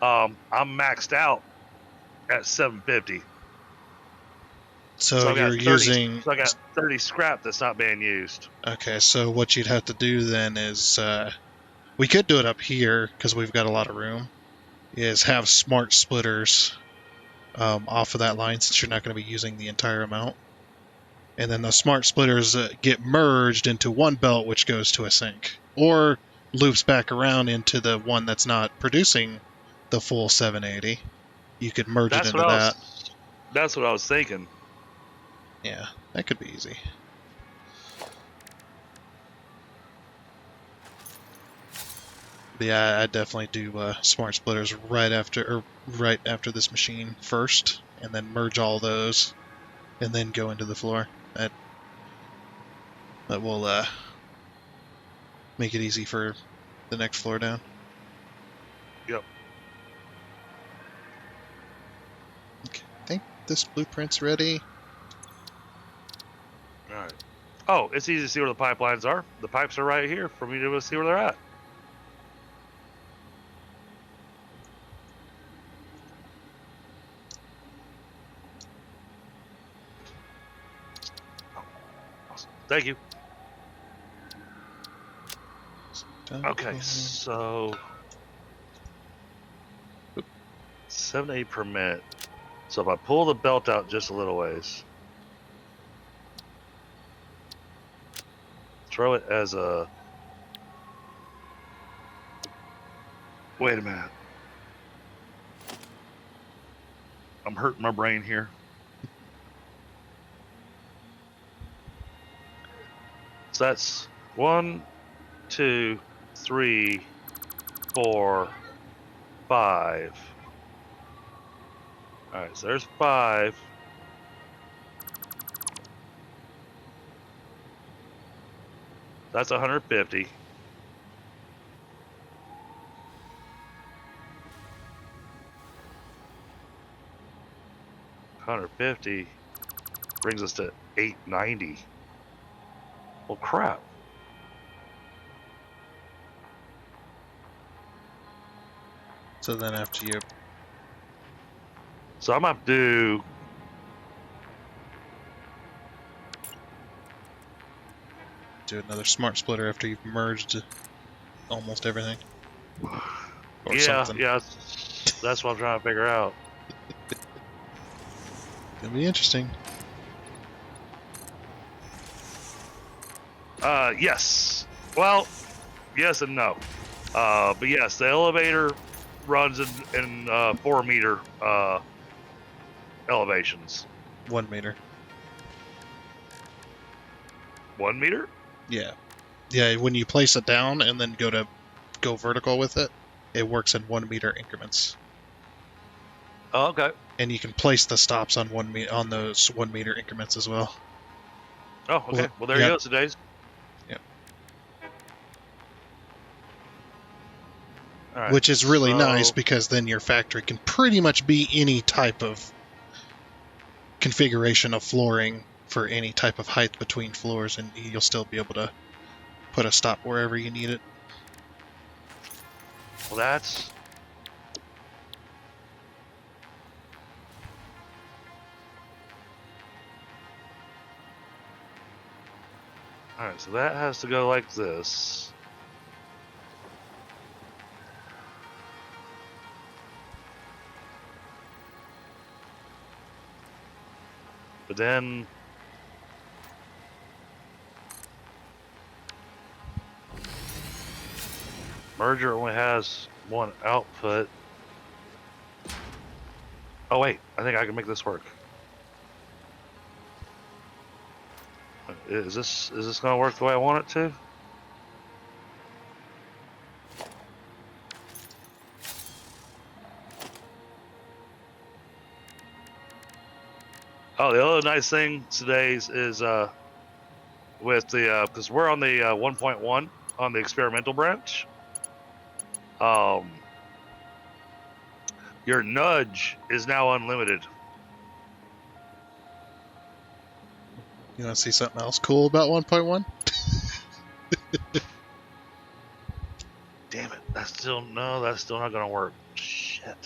[SPEAKER 2] I'm maxed out at 750.
[SPEAKER 1] So
[SPEAKER 2] So I
[SPEAKER 1] you're
[SPEAKER 2] got 30.
[SPEAKER 1] using.
[SPEAKER 2] So I got 30 scrap that's not being used.
[SPEAKER 1] Okay, so what you'd have to do then is we could do it up here because we've got a lot of room. Is have smart splitters off of that line since you're not going to be using the entire amount. And then the smart splitters get merged into one belt, which goes to a sink, or loops back around into the one that's not producing the full 780. You could merge it into that.
[SPEAKER 2] That's what I was thinking.
[SPEAKER 1] Yeah, that could be easy. But yeah, I definitely do smart splitters right after this machine first, and then merge all those, and then go into the floor. That will make it easy for the next floor down.
[SPEAKER 2] Yep.
[SPEAKER 1] Okay, I think this blueprint's ready.
[SPEAKER 2] All right. Oh, it's easy to see where the pipelines are. The pipes are right here for me to see where they're at. Awesome. Thank you. Okay, so 7 8 per minute. So if I pull the belt out just a little ways, throw it as a. Wait a minute. I'm hurting my brain here. So that's 1, 2, 3, 4, 5. All right, so there's 5. That's 150. $150 brings us to 890. Well, crap.
[SPEAKER 1] So then after you
[SPEAKER 2] So I'm gonna have to
[SPEAKER 1] do another smart splitter after you've merged almost everything, or something.
[SPEAKER 2] Yeah, that's what I'm trying to figure out.
[SPEAKER 1] It'll be interesting.
[SPEAKER 2] Yes. Well, yes and no. But yes, the elevator runs in 4-meter elevations.
[SPEAKER 1] 1 meter.
[SPEAKER 2] 1 meter?
[SPEAKER 1] Yeah. Yeah, when you place it down and then go vertical with it, it works in 1 meter increments.
[SPEAKER 2] Oh, okay.
[SPEAKER 1] And you can place the stops on on those 1 meter increments as well.
[SPEAKER 2] Oh, okay. Well, there
[SPEAKER 1] yeah.
[SPEAKER 2] you go, today's.
[SPEAKER 1] Yep.
[SPEAKER 2] All right,
[SPEAKER 1] Which is really
[SPEAKER 2] so-
[SPEAKER 1] nice because then your factory can pretty much be any type of configuration of flooring for any type of height between floors, and you'll still be able to put a stop wherever you need it.
[SPEAKER 2] Well, that's. Alright, so that has to go like this. But then merger only has one output. Oh wait, I think I can make this work. Is this gonna work the way I want it to? Oh, the other nice thing today is with the because we're on the 1.1 on the experimental branch. Your nudge is now unlimited.
[SPEAKER 1] You want to see something else cool about 1.1?
[SPEAKER 2] Damn it! That's still not gonna work. Shit.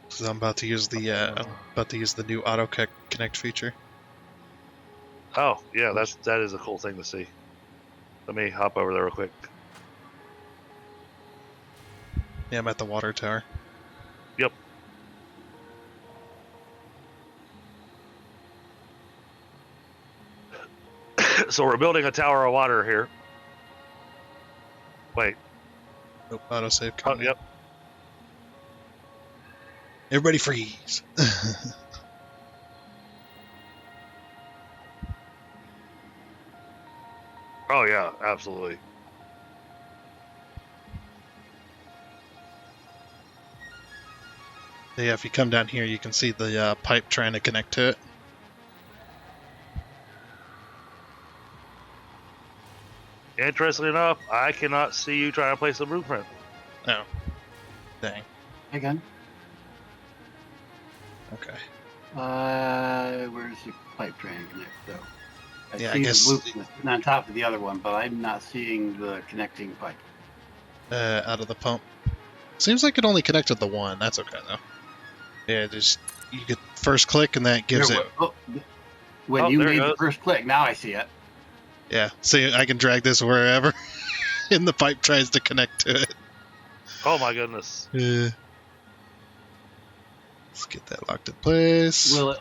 [SPEAKER 1] Because I'm about to use the new auto connect feature.
[SPEAKER 2] Oh yeah, that is a cool thing to see. Let me hop over there real quick.
[SPEAKER 1] Yeah, I'm at the water tower.
[SPEAKER 2] Yep. So we're building a tower of water here. Wait.
[SPEAKER 1] Nope, autosave
[SPEAKER 2] Oh,
[SPEAKER 1] coming.
[SPEAKER 2] yep.
[SPEAKER 1] Everybody freeze.
[SPEAKER 2] Oh yeah, absolutely.
[SPEAKER 1] Yeah, if you come down here, you can see the pipe trying to connect to it.
[SPEAKER 2] Interestingly enough, I cannot see you trying to place the blueprint.
[SPEAKER 1] Oh, dang.
[SPEAKER 4] Again.
[SPEAKER 1] Okay.
[SPEAKER 4] Where's the pipe trying to connect though? I
[SPEAKER 1] Yeah, I
[SPEAKER 4] see
[SPEAKER 1] guess-
[SPEAKER 4] the blueprint sitting on top of the other one, but I'm not seeing the connecting pipe.
[SPEAKER 1] Out of the pump. Seems like it only connected the one. That's okay though. Yeah, just you could first click and that gives
[SPEAKER 4] There,
[SPEAKER 1] it.
[SPEAKER 4] when
[SPEAKER 2] Oh,
[SPEAKER 4] you
[SPEAKER 2] there it
[SPEAKER 4] made the
[SPEAKER 2] goes.
[SPEAKER 4] first click, now I see it.
[SPEAKER 1] Yeah, see, I can drag this wherever, and the pipe tries to connect to it.
[SPEAKER 2] Oh my goodness.
[SPEAKER 1] Let's get that locked in place.
[SPEAKER 4] Will it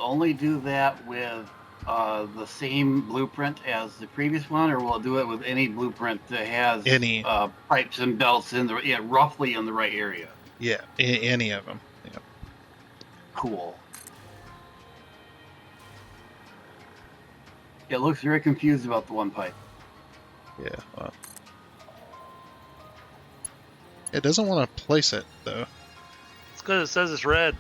[SPEAKER 4] only do that with the same blueprint as the previous one, or will it do it with any blueprint that has
[SPEAKER 1] Any.
[SPEAKER 4] pipes and belts roughly in the right area?
[SPEAKER 1] Yeah, any of them. Yeah.
[SPEAKER 4] Cool. It looks very confused about the one pipe.
[SPEAKER 1] Yeah. Well. It doesn't want to place it though.
[SPEAKER 2] It's because it says it's red.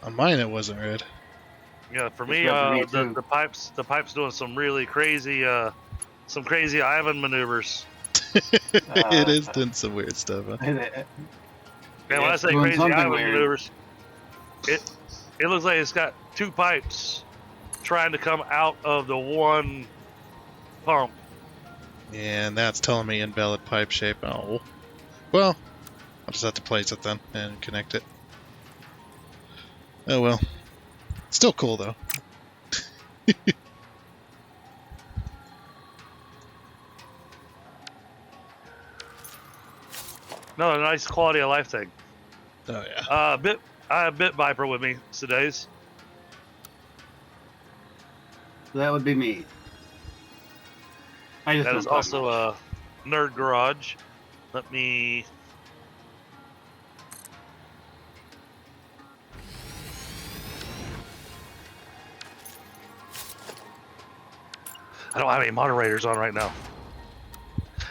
[SPEAKER 1] On mine, it wasn't red.
[SPEAKER 2] Yeah, for
[SPEAKER 4] It's
[SPEAKER 2] me,
[SPEAKER 4] red for me, too.
[SPEAKER 2] the pipe's doing some really crazy, some crazy Ivan maneuvers.
[SPEAKER 1] It is doing some weird stuff. Huh?
[SPEAKER 2] And when I
[SPEAKER 4] It's
[SPEAKER 2] say
[SPEAKER 4] doing
[SPEAKER 2] crazy
[SPEAKER 4] something
[SPEAKER 2] Ivan
[SPEAKER 4] weird.
[SPEAKER 2] maneuvers, it looks like it's got two pipes trying to come out of the one pump.
[SPEAKER 1] Yeah, and that's telling me invalid pipe shape. Oh, well, I'll just have to place it then and connect it. Oh well, still cool though.
[SPEAKER 2] No, a nice quality of life thing.
[SPEAKER 1] Oh yeah.
[SPEAKER 2] I have Bit Viper with me today's.
[SPEAKER 4] That would be me. I just
[SPEAKER 2] That
[SPEAKER 4] don't
[SPEAKER 2] is
[SPEAKER 4] talk
[SPEAKER 2] also
[SPEAKER 4] much.
[SPEAKER 2] a Nerd Garage. Let me. I don't have any moderators on right now.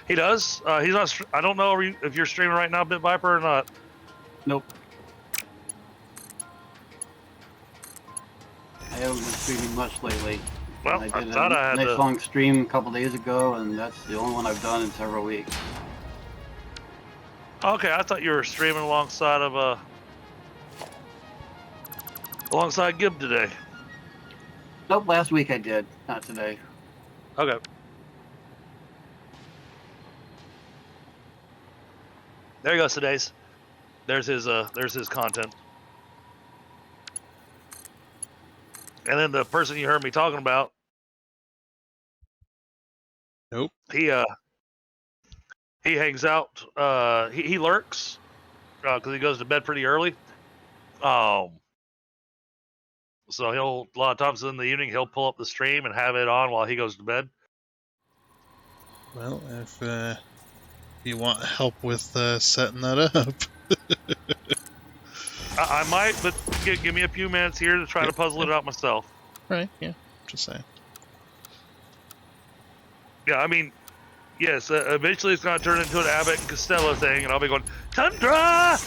[SPEAKER 2] He does. He's not. I don't know if you're streaming right now, Bit Viper, or not.
[SPEAKER 4] Nope. I haven't been streaming much lately.
[SPEAKER 2] Well,
[SPEAKER 4] I
[SPEAKER 2] I
[SPEAKER 4] did
[SPEAKER 2] thought I
[SPEAKER 4] a
[SPEAKER 2] had
[SPEAKER 4] nice
[SPEAKER 2] to.
[SPEAKER 4] long stream a couple days ago, and that's the only one I've done in several weeks.
[SPEAKER 2] Okay, I thought you were streaming alongside of alongside Gib today.
[SPEAKER 4] Nope, last week I did, not today.
[SPEAKER 2] Okay. There he goes today's. There's his content. And then the person you heard me talking about,
[SPEAKER 1] Nope.
[SPEAKER 2] he hangs out. He lurks because he goes to bed pretty early. So he'll a lot of times in the evening he'll pull up the stream and have it on while he goes to bed.
[SPEAKER 1] Well, if you want help with setting that up,
[SPEAKER 2] I might, but give me a few minutes here to try to puzzle it out myself.
[SPEAKER 1] right? Yeah, just saying.
[SPEAKER 2] Yeah, I mean, yes, eventually it's going to turn into an Abbott and Costello thing, and I'll be going, Tundra!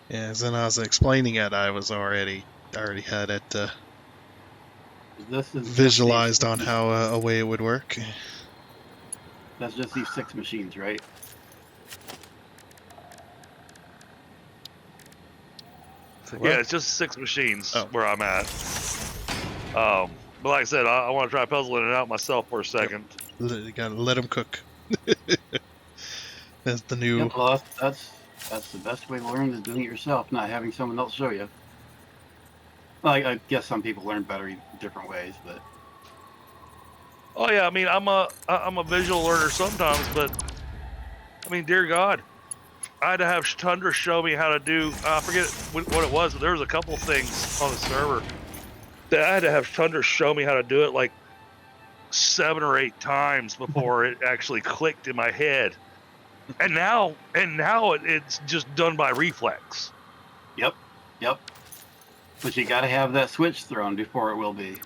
[SPEAKER 1] Yeah, as I was explaining it, I already had it
[SPEAKER 4] This is
[SPEAKER 1] visualized on how a way it would work.
[SPEAKER 4] That's just these 6 machines, right?
[SPEAKER 2] Yeah, it's just 6 machines
[SPEAKER 1] Oh.
[SPEAKER 2] where I'm at. But like I said, I want to try puzzling it out myself for a second.
[SPEAKER 1] You gotta let them cook. That's the new.
[SPEAKER 4] Yep, well, that's the best way to learn is doing it yourself, not having someone else show you. Well, I guess some people learn better in different ways, but
[SPEAKER 2] Oh yeah, I mean, I'm a visual learner sometimes, but I mean, dear God, I had to have Tundra show me how to do. I forget what it was, but there was a couple things on the server that I had to have Tundra show me how to do it like 7 or 8 times before it actually clicked in my head. And now it's just done by reflex.
[SPEAKER 4] yep. But you got to have that switch thrown before it will be.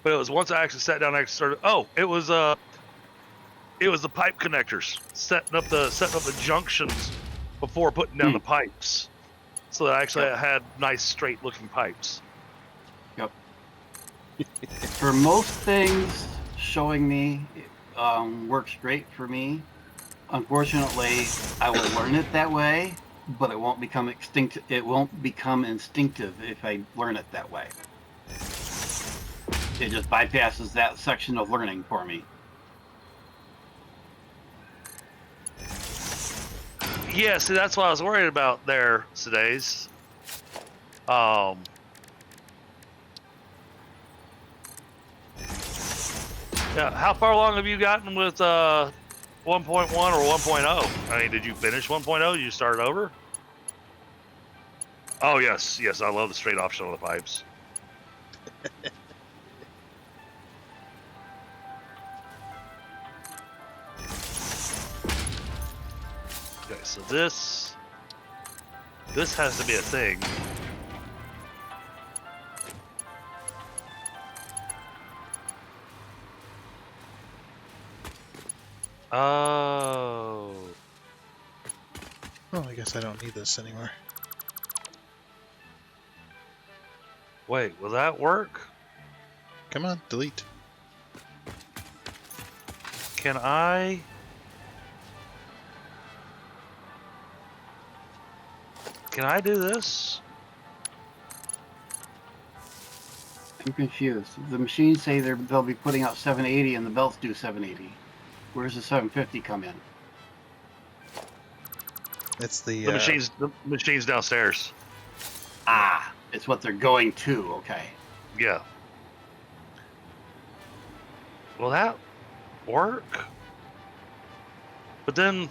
[SPEAKER 2] But it was once I actually sat down and actually started. Oh, it was the pipe connectors, setting up the junctions before putting down the pipes, so that I had nice straight looking pipes.
[SPEAKER 4] Yep. For most things, showing me works great for me. Unfortunately, I will learn it that way, but it won't become extinct. It won't become instinctive if I learn it that way. It just bypasses that section of learning for me.
[SPEAKER 2] Yeah, see, that's what I was worried about there, Sidays. Yeah, how far along have you gotten with 1.1 or 1.0? I mean, did you finish 1.0? Did you start over? Oh, yes, I love the straight option on the pipes. Okay, so this has to be a thing. Oh.
[SPEAKER 1] Oh, I guess I don't need this anymore.
[SPEAKER 2] Wait, will that work?
[SPEAKER 1] Come on, delete.
[SPEAKER 2] Can I? Can I do this?
[SPEAKER 4] I'm confused. The machines say they'll be putting out 780 and the belts do 780. Where's the 750 come in?
[SPEAKER 1] It's the
[SPEAKER 2] The machines downstairs.
[SPEAKER 4] Ah, it's what they're going to. Okay.
[SPEAKER 2] Yeah. Will that work? But then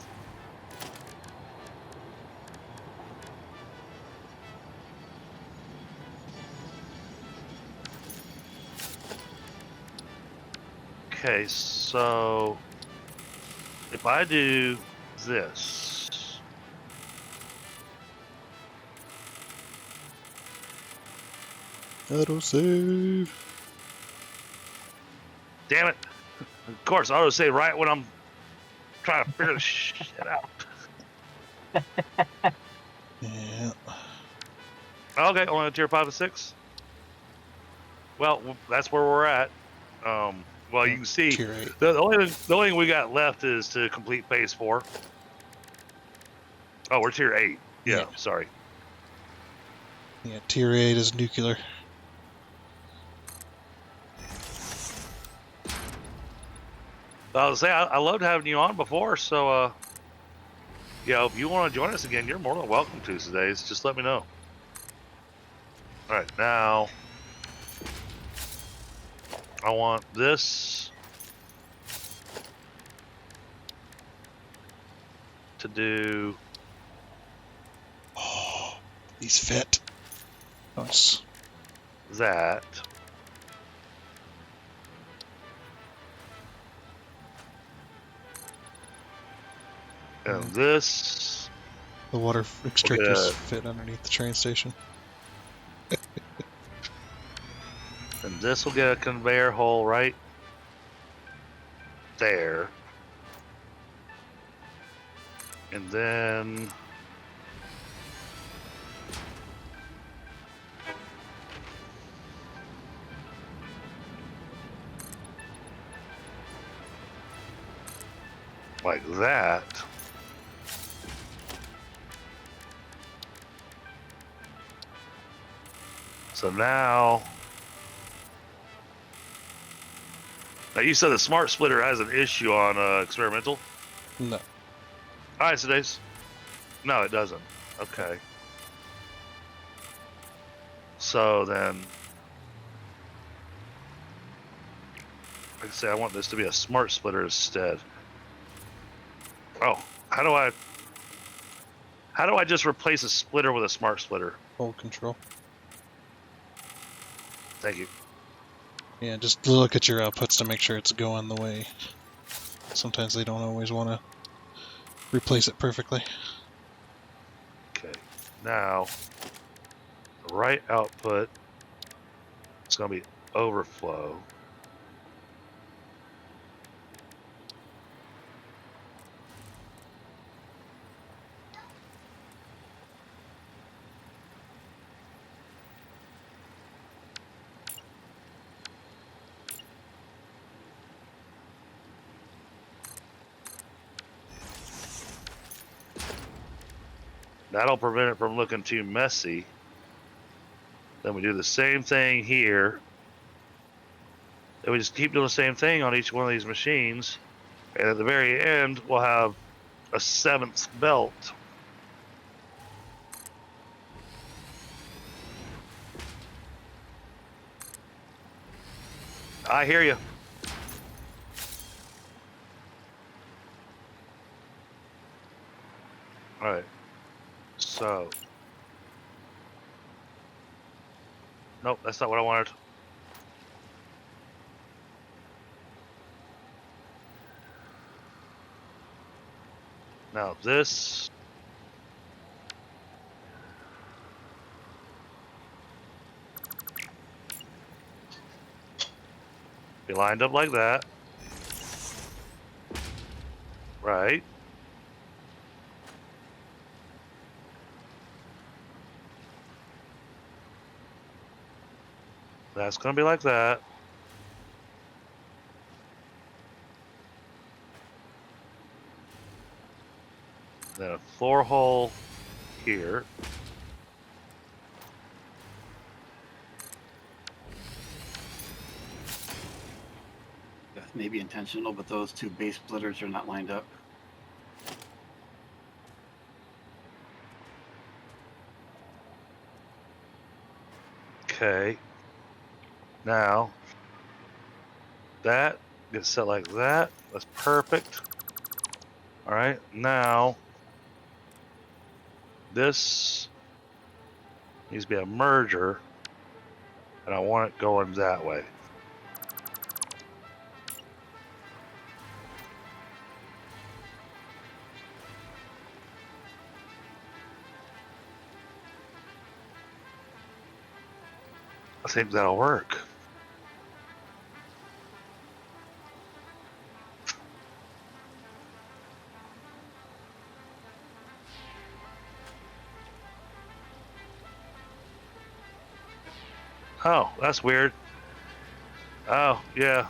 [SPEAKER 2] okay, so if I do this,
[SPEAKER 1] autosave.
[SPEAKER 2] damn it! Of course, I would say right when I'm trying to figure this shit out.
[SPEAKER 1] Yeah.
[SPEAKER 2] Okay, only tier 5 to 6. Well, that's where we're at. Well, you can see
[SPEAKER 1] Tier 8.
[SPEAKER 2] the only thing we got left is to complete phase 4. Oh, we're tier 8. Yeah, sorry.
[SPEAKER 1] Yeah, tier 8 is nuclear.
[SPEAKER 2] I was saying I loved having you on before, so if you want to join us again, you're more than welcome to today. Just let me know. All right, now I want this to do.
[SPEAKER 1] Oh, these fit. Nice.
[SPEAKER 2] That. And this.
[SPEAKER 1] The water extractors
[SPEAKER 2] Okay.
[SPEAKER 1] fit underneath the train station.
[SPEAKER 2] And this will get a conveyor hole right there. And then like that. So now you said the smart splitter has an issue on experimental?
[SPEAKER 1] No.
[SPEAKER 2] Alright, today's. No, it doesn't. Okay. So then, like I say, I want this to be a smart splitter instead. Oh, how do I just replace a splitter with a smart splitter?
[SPEAKER 1] Hold control.
[SPEAKER 2] Thank you.
[SPEAKER 1] Yeah, just look at your outputs to make sure it's going the way. Sometimes they don't always want to replace it perfectly.
[SPEAKER 2] Okay. Now, the right output is going to be overflow. That'll prevent it from looking too messy. Then we do the same thing here. Then we just keep doing the same thing on each one of these machines. And at the very end, we'll have a 7th belt. I hear you. All right. So. Nope, that's not what I wanted. Now this. Be lined up like that. Right. That's going to be like that. Then a floor hole here.
[SPEAKER 4] That may be intentional, but those two base splitters are not lined up.
[SPEAKER 2] Okay. Now, that gets set like that. That's perfect. All right. Now, this needs to be a merger, and I want it going that way. I think that'll work. Oh, that's weird. Oh, yeah,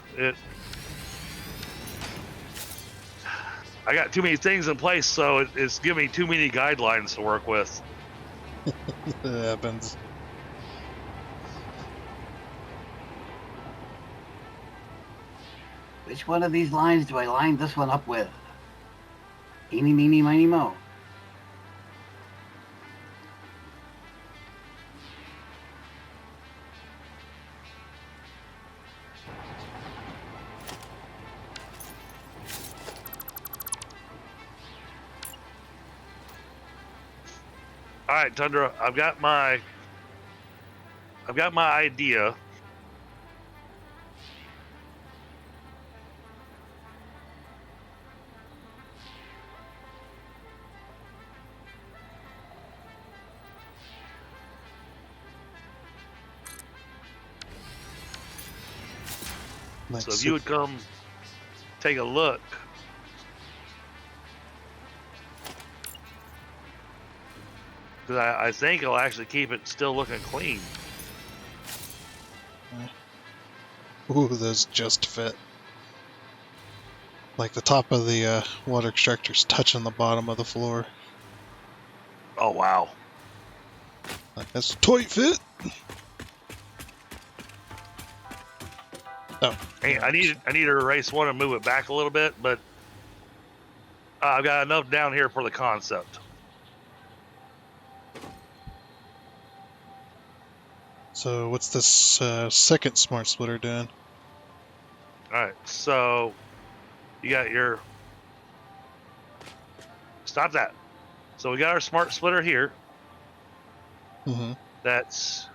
[SPEAKER 2] I got too many things in place, so it's giving me too many guidelines to work with.
[SPEAKER 1] It happens.
[SPEAKER 4] Which one of these lines do I line this one up with? Eeny, meeny, miny, mo.
[SPEAKER 2] All right, Tundra, I've got my idea.
[SPEAKER 1] Let's
[SPEAKER 2] So if
[SPEAKER 1] see.
[SPEAKER 2] you would come take a look. Because I think it'll actually keep it still looking clean.
[SPEAKER 1] Ooh, those just fit. Like the top of the water extractor's touching the bottom of the floor.
[SPEAKER 2] Oh, wow.
[SPEAKER 1] Like, that's a tight fit. Oh,
[SPEAKER 2] Hey, I need to erase one and move it back a little bit, but I've got enough down here for the concept.
[SPEAKER 1] So what's this second smart splitter doing?
[SPEAKER 2] All right, so you got your... Stop that. So we got our smart splitter here.
[SPEAKER 1] Mm-hmm.
[SPEAKER 2] That's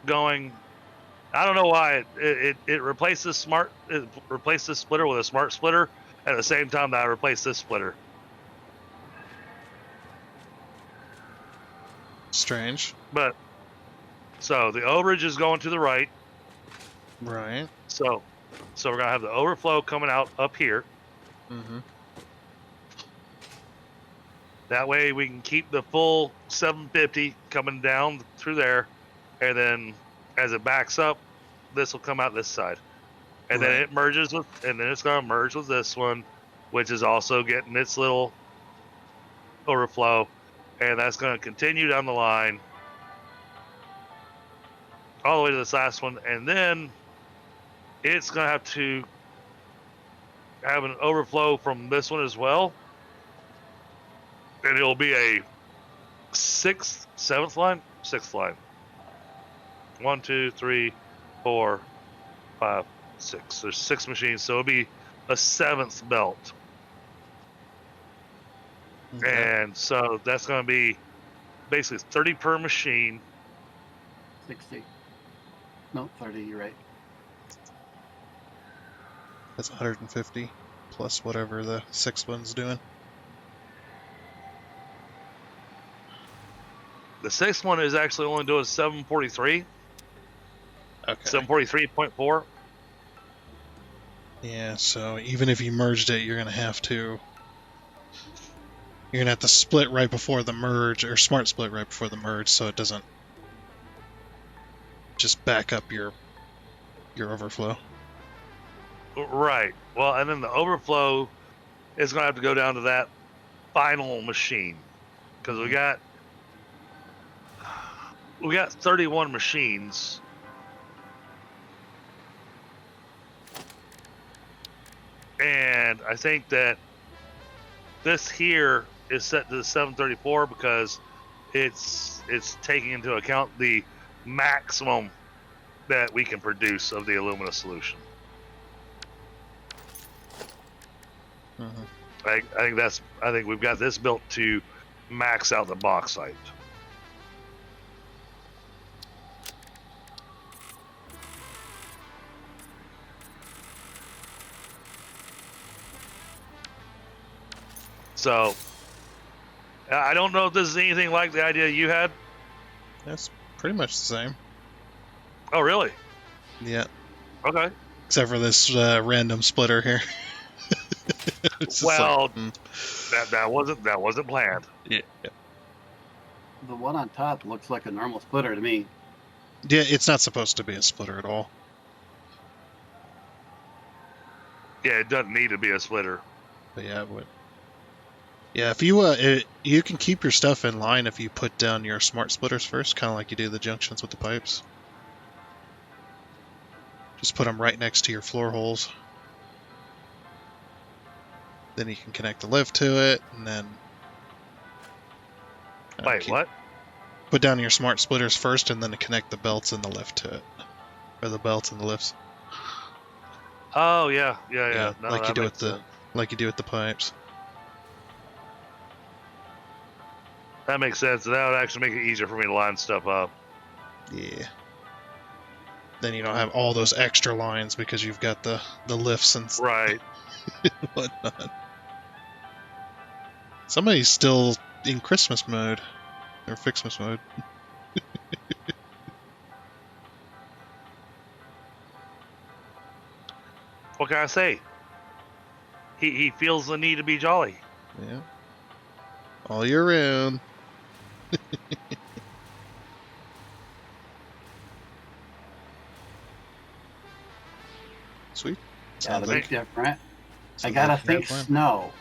[SPEAKER 2] going... I don't know why it replaced this replaced this splitter with a smart splitter at the same time that I replaced this splitter.
[SPEAKER 1] Strange.
[SPEAKER 2] But so the overage is going to the right.
[SPEAKER 1] Right.
[SPEAKER 2] So we're gonna have the overflow coming out up here.
[SPEAKER 1] Mm-hmm.
[SPEAKER 2] That way we can keep the full 750 coming down through there, and then as it backs up, this will come out this side, and then
[SPEAKER 1] Right.
[SPEAKER 2] it merges with, and then it's gonna merge with this one, which is also getting its little overflow, and that's gonna continue down the line all the way to this last one, and then it's gonna have to have an overflow from this one as well, and it'll be a sixth line. 1, 2, 3, 4, 5, 6. There's 6 machines, so it'll be a 7th belt.
[SPEAKER 1] Okay.
[SPEAKER 2] And so that's going to be basically 30 per machine.
[SPEAKER 4] 60. No, 30, you're right.
[SPEAKER 1] That's 150 plus whatever the sixth one's doing.
[SPEAKER 2] The 6th one is actually only doing 743,
[SPEAKER 1] Okay.
[SPEAKER 2] 743.4.
[SPEAKER 1] Yeah, so even if you merged it, you're gonna have to split right before the merge, or smart split right before the merge, so it doesn't just back up your overflow.
[SPEAKER 2] Right. Well, and then the overflow is going to have to go down to that final machine, because we got 31 machines. And I think that this here is set to 734 because it's taking into account the maximum that we can produce of the alumina solution.
[SPEAKER 1] Mm-hmm.
[SPEAKER 2] I think we've got this built to max out the bauxite. So I don't know if this is anything like the idea you had.
[SPEAKER 1] That's pretty much the same.
[SPEAKER 2] Oh, really?
[SPEAKER 1] Yeah.
[SPEAKER 2] Okay.
[SPEAKER 1] Except for this random splitter here. It's just
[SPEAKER 2] Well,
[SPEAKER 1] like,
[SPEAKER 2] that wasn't planned.
[SPEAKER 1] yeah.
[SPEAKER 4] The one on top looks like a normal splitter to me.
[SPEAKER 1] Yeah, it's not supposed to be a splitter at all.
[SPEAKER 2] Yeah, it doesn't need to be a splitter.
[SPEAKER 1] But yeah, it would. Yeah, if you you can keep your stuff in line if you put down your smart splitters first, kind of like you do the junctions with the pipes. Just put them right next to your floor holes. Then you can connect the lift to it, and then...
[SPEAKER 2] Wait, what?
[SPEAKER 1] Put down your smart splitters first, and then connect the belts and the lift to it. Or the belts and the lifts.
[SPEAKER 2] Oh, yeah. No,
[SPEAKER 1] like you
[SPEAKER 2] that
[SPEAKER 1] do
[SPEAKER 2] makes sense.
[SPEAKER 1] with the pipes.
[SPEAKER 2] That makes sense. That would actually make it easier for me to line stuff up.
[SPEAKER 1] Yeah. Then you don't have all those extra lines because you've got the lifts and
[SPEAKER 2] Right.
[SPEAKER 1] whatnot. Somebody's still in Christmas mode. Or Fixmas mode.
[SPEAKER 2] What can I say? He feels the need to be jolly.
[SPEAKER 1] Yeah. All year round. Sweet.
[SPEAKER 4] Yeah,
[SPEAKER 1] Sounds
[SPEAKER 4] the
[SPEAKER 1] like,
[SPEAKER 4] big different. I
[SPEAKER 1] sounds
[SPEAKER 4] gotta
[SPEAKER 1] like you had
[SPEAKER 4] think
[SPEAKER 1] fun.
[SPEAKER 4] snow.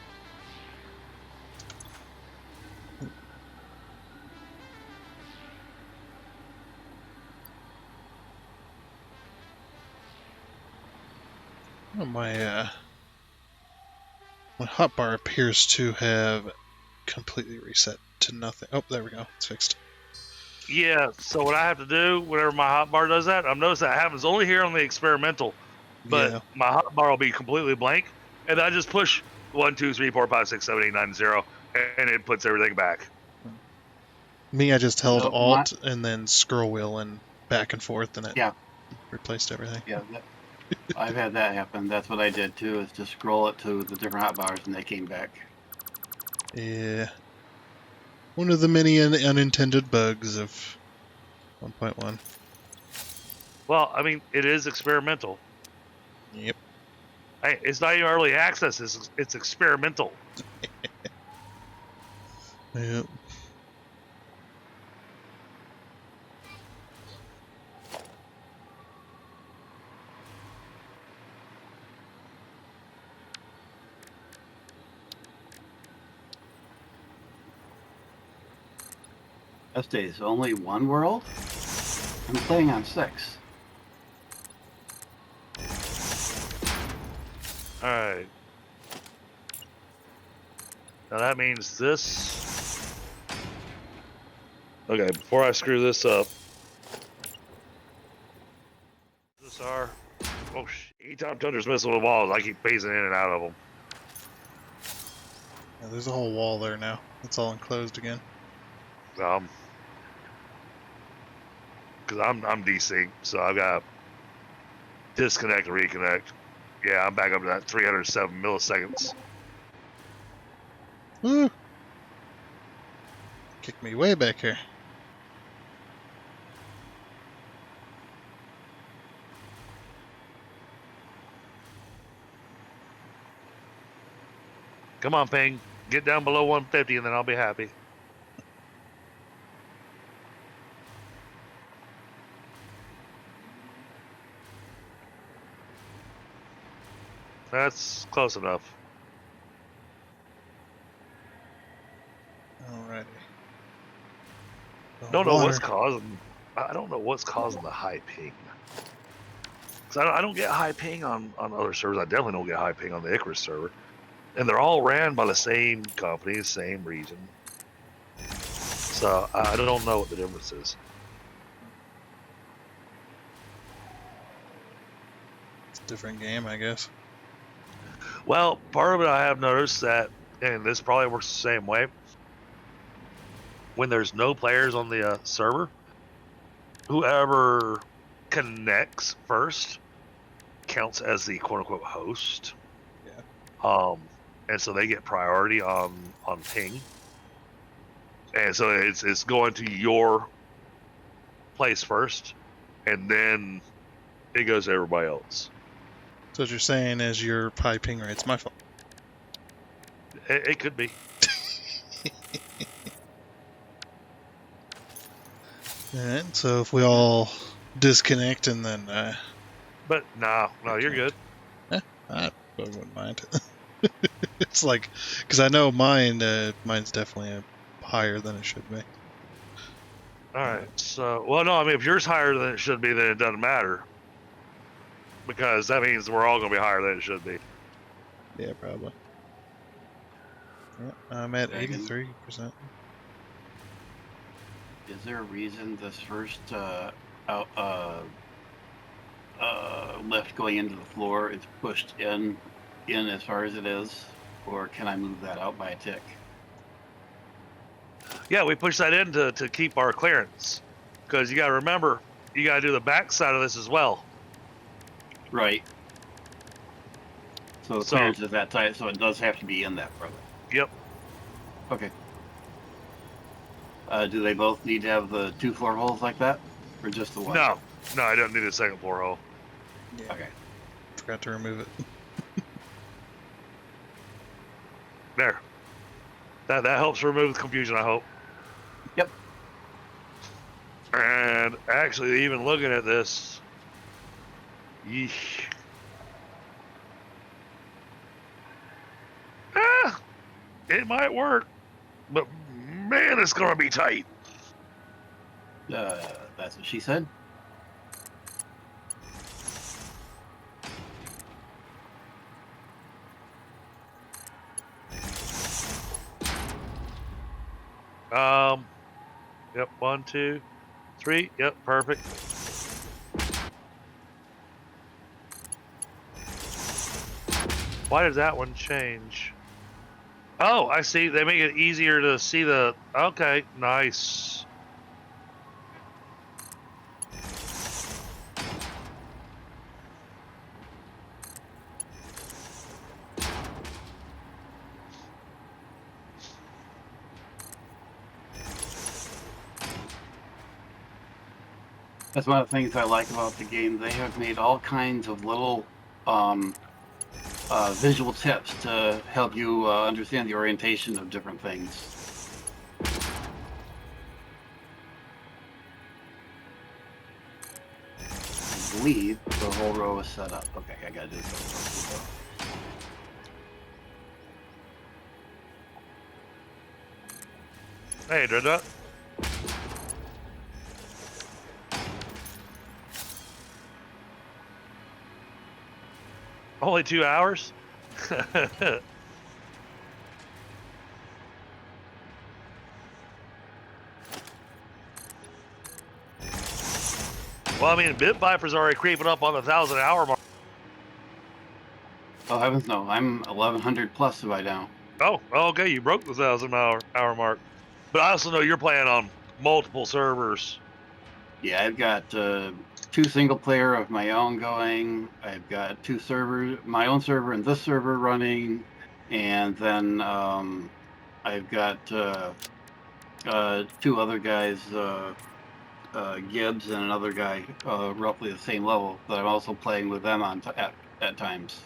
[SPEAKER 1] Oh, my hotbar appears to have completely reset to nothing. Oh, there we go. It's fixed.
[SPEAKER 2] Yeah, so what I have to do whenever my hotbar does that, I've noticed that happens only here on the experimental, but
[SPEAKER 1] Yeah.
[SPEAKER 2] my hotbar will be completely blank, and I just push 1, 2, 3, 4, 5, 6, 7, 8, 9, 0, and it puts everything back.
[SPEAKER 1] Me, I just held
[SPEAKER 4] Nope,
[SPEAKER 1] Alt and then scroll wheel and back and forth, and it
[SPEAKER 4] Yeah.
[SPEAKER 1] replaced everything.
[SPEAKER 4] Yeah, I've had that happen. That's what I did too, is just scroll it to the different hotbars and they came back.
[SPEAKER 1] Yeah. One of the many unintended bugs of 1.1.
[SPEAKER 2] Well, I mean, it is experimental.
[SPEAKER 1] Yep.
[SPEAKER 2] Hey, it's not even early access. It's experimental.
[SPEAKER 1] Yep.
[SPEAKER 4] Estates, only one world? I'm playing on 6.
[SPEAKER 2] All right. Now that means this. Okay, before I screw this up, this are. Oh, E-Top Tunder's messing with walls. I keep phasing in and out of them.
[SPEAKER 1] Yeah, there's a whole wall there now. It's all enclosed again.
[SPEAKER 2] Because I'm desynced, so I've got disconnect and reconnect. Yeah, I'm back up to that 307 milliseconds.
[SPEAKER 1] Woo! Kicked me way back here.
[SPEAKER 2] Come on, Ping. Get down below 150 and then I'll be happy. That's close enough.
[SPEAKER 1] Alrighty.
[SPEAKER 2] Don't know what's causing. I don't know what's causing the high ping. Cause I don't get high ping on other servers. I definitely don't get high ping on the Icarus server, and they're all ran by the same company, same region. So I don't know what the difference is.
[SPEAKER 1] It's a different game, I guess.
[SPEAKER 2] Well, part of it I have noticed that, and this probably works the same way. When there's no players on the server, whoever connects first counts as the quote unquote host.
[SPEAKER 1] Yeah.
[SPEAKER 2] And so they get priority on ping. And so it's going to your place first, and then it goes to everybody else.
[SPEAKER 1] So what you're saying is your high ping rate's my fault.
[SPEAKER 2] It could be.
[SPEAKER 1] Alright, so if we all disconnect and then
[SPEAKER 2] But no, you're good.
[SPEAKER 1] I wouldn't mind. It's like, because I know mine's definitely higher than it should be.
[SPEAKER 2] All right. So, well, no, I mean, if yours higher than it should be, then it doesn't matter. Because that means we're all going to be higher than it should be.
[SPEAKER 1] Yeah, probably. Yeah, I'm at
[SPEAKER 4] Dragon.
[SPEAKER 1] 83%.
[SPEAKER 4] Is there a reason this first lift going into the floor is pushed in as far as it is? Or can I move that out by a tick?
[SPEAKER 2] Yeah, we push that in to keep our clearance. Because you got to remember, you got to do the back side of this as well.
[SPEAKER 4] Right. So the
[SPEAKER 2] So-
[SPEAKER 4] clearance is that tight, so it does have to be in that further.
[SPEAKER 2] Yep.
[SPEAKER 4] Okay. Do they both need to have the 2 floor holes like that? Or just the one?
[SPEAKER 2] No, I don't need a second floor hole.
[SPEAKER 1] Yeah,
[SPEAKER 4] Okay.
[SPEAKER 1] forgot to remove it.
[SPEAKER 2] There. That helps remove the confusion, I hope.
[SPEAKER 4] Yep.
[SPEAKER 2] And actually, even looking at this, yeesh. It might work, but man, it's gonna be tight.
[SPEAKER 4] That's what she said.
[SPEAKER 2] Yep, 1, 2, 3. Yep, perfect. Why does that one change? Oh, I see. They make it easier to see the. Okay, nice.
[SPEAKER 4] That's one of the things I like about the game. They have made all kinds of little visual tips to help you understand the orientation of different things. I believe the whole row is set up. Okay, I gotta do this.
[SPEAKER 2] Hey, did that? Only 2 hours? Well, I mean, Bit Viper's already creeping up on the 1,000-hour mark.
[SPEAKER 4] Oh heavens no, I'm 1100 plus by now.
[SPEAKER 2] Oh, okay, you broke the 1,000-hour mark. But I also know you're playing on multiple servers.
[SPEAKER 4] Yeah, I've got 2 single player of my own going. I've got 2 servers, my own server and this server running, and then I've got 2 other guys, Gibbs and another guy, roughly the same level, that I'm also playing with them on at times.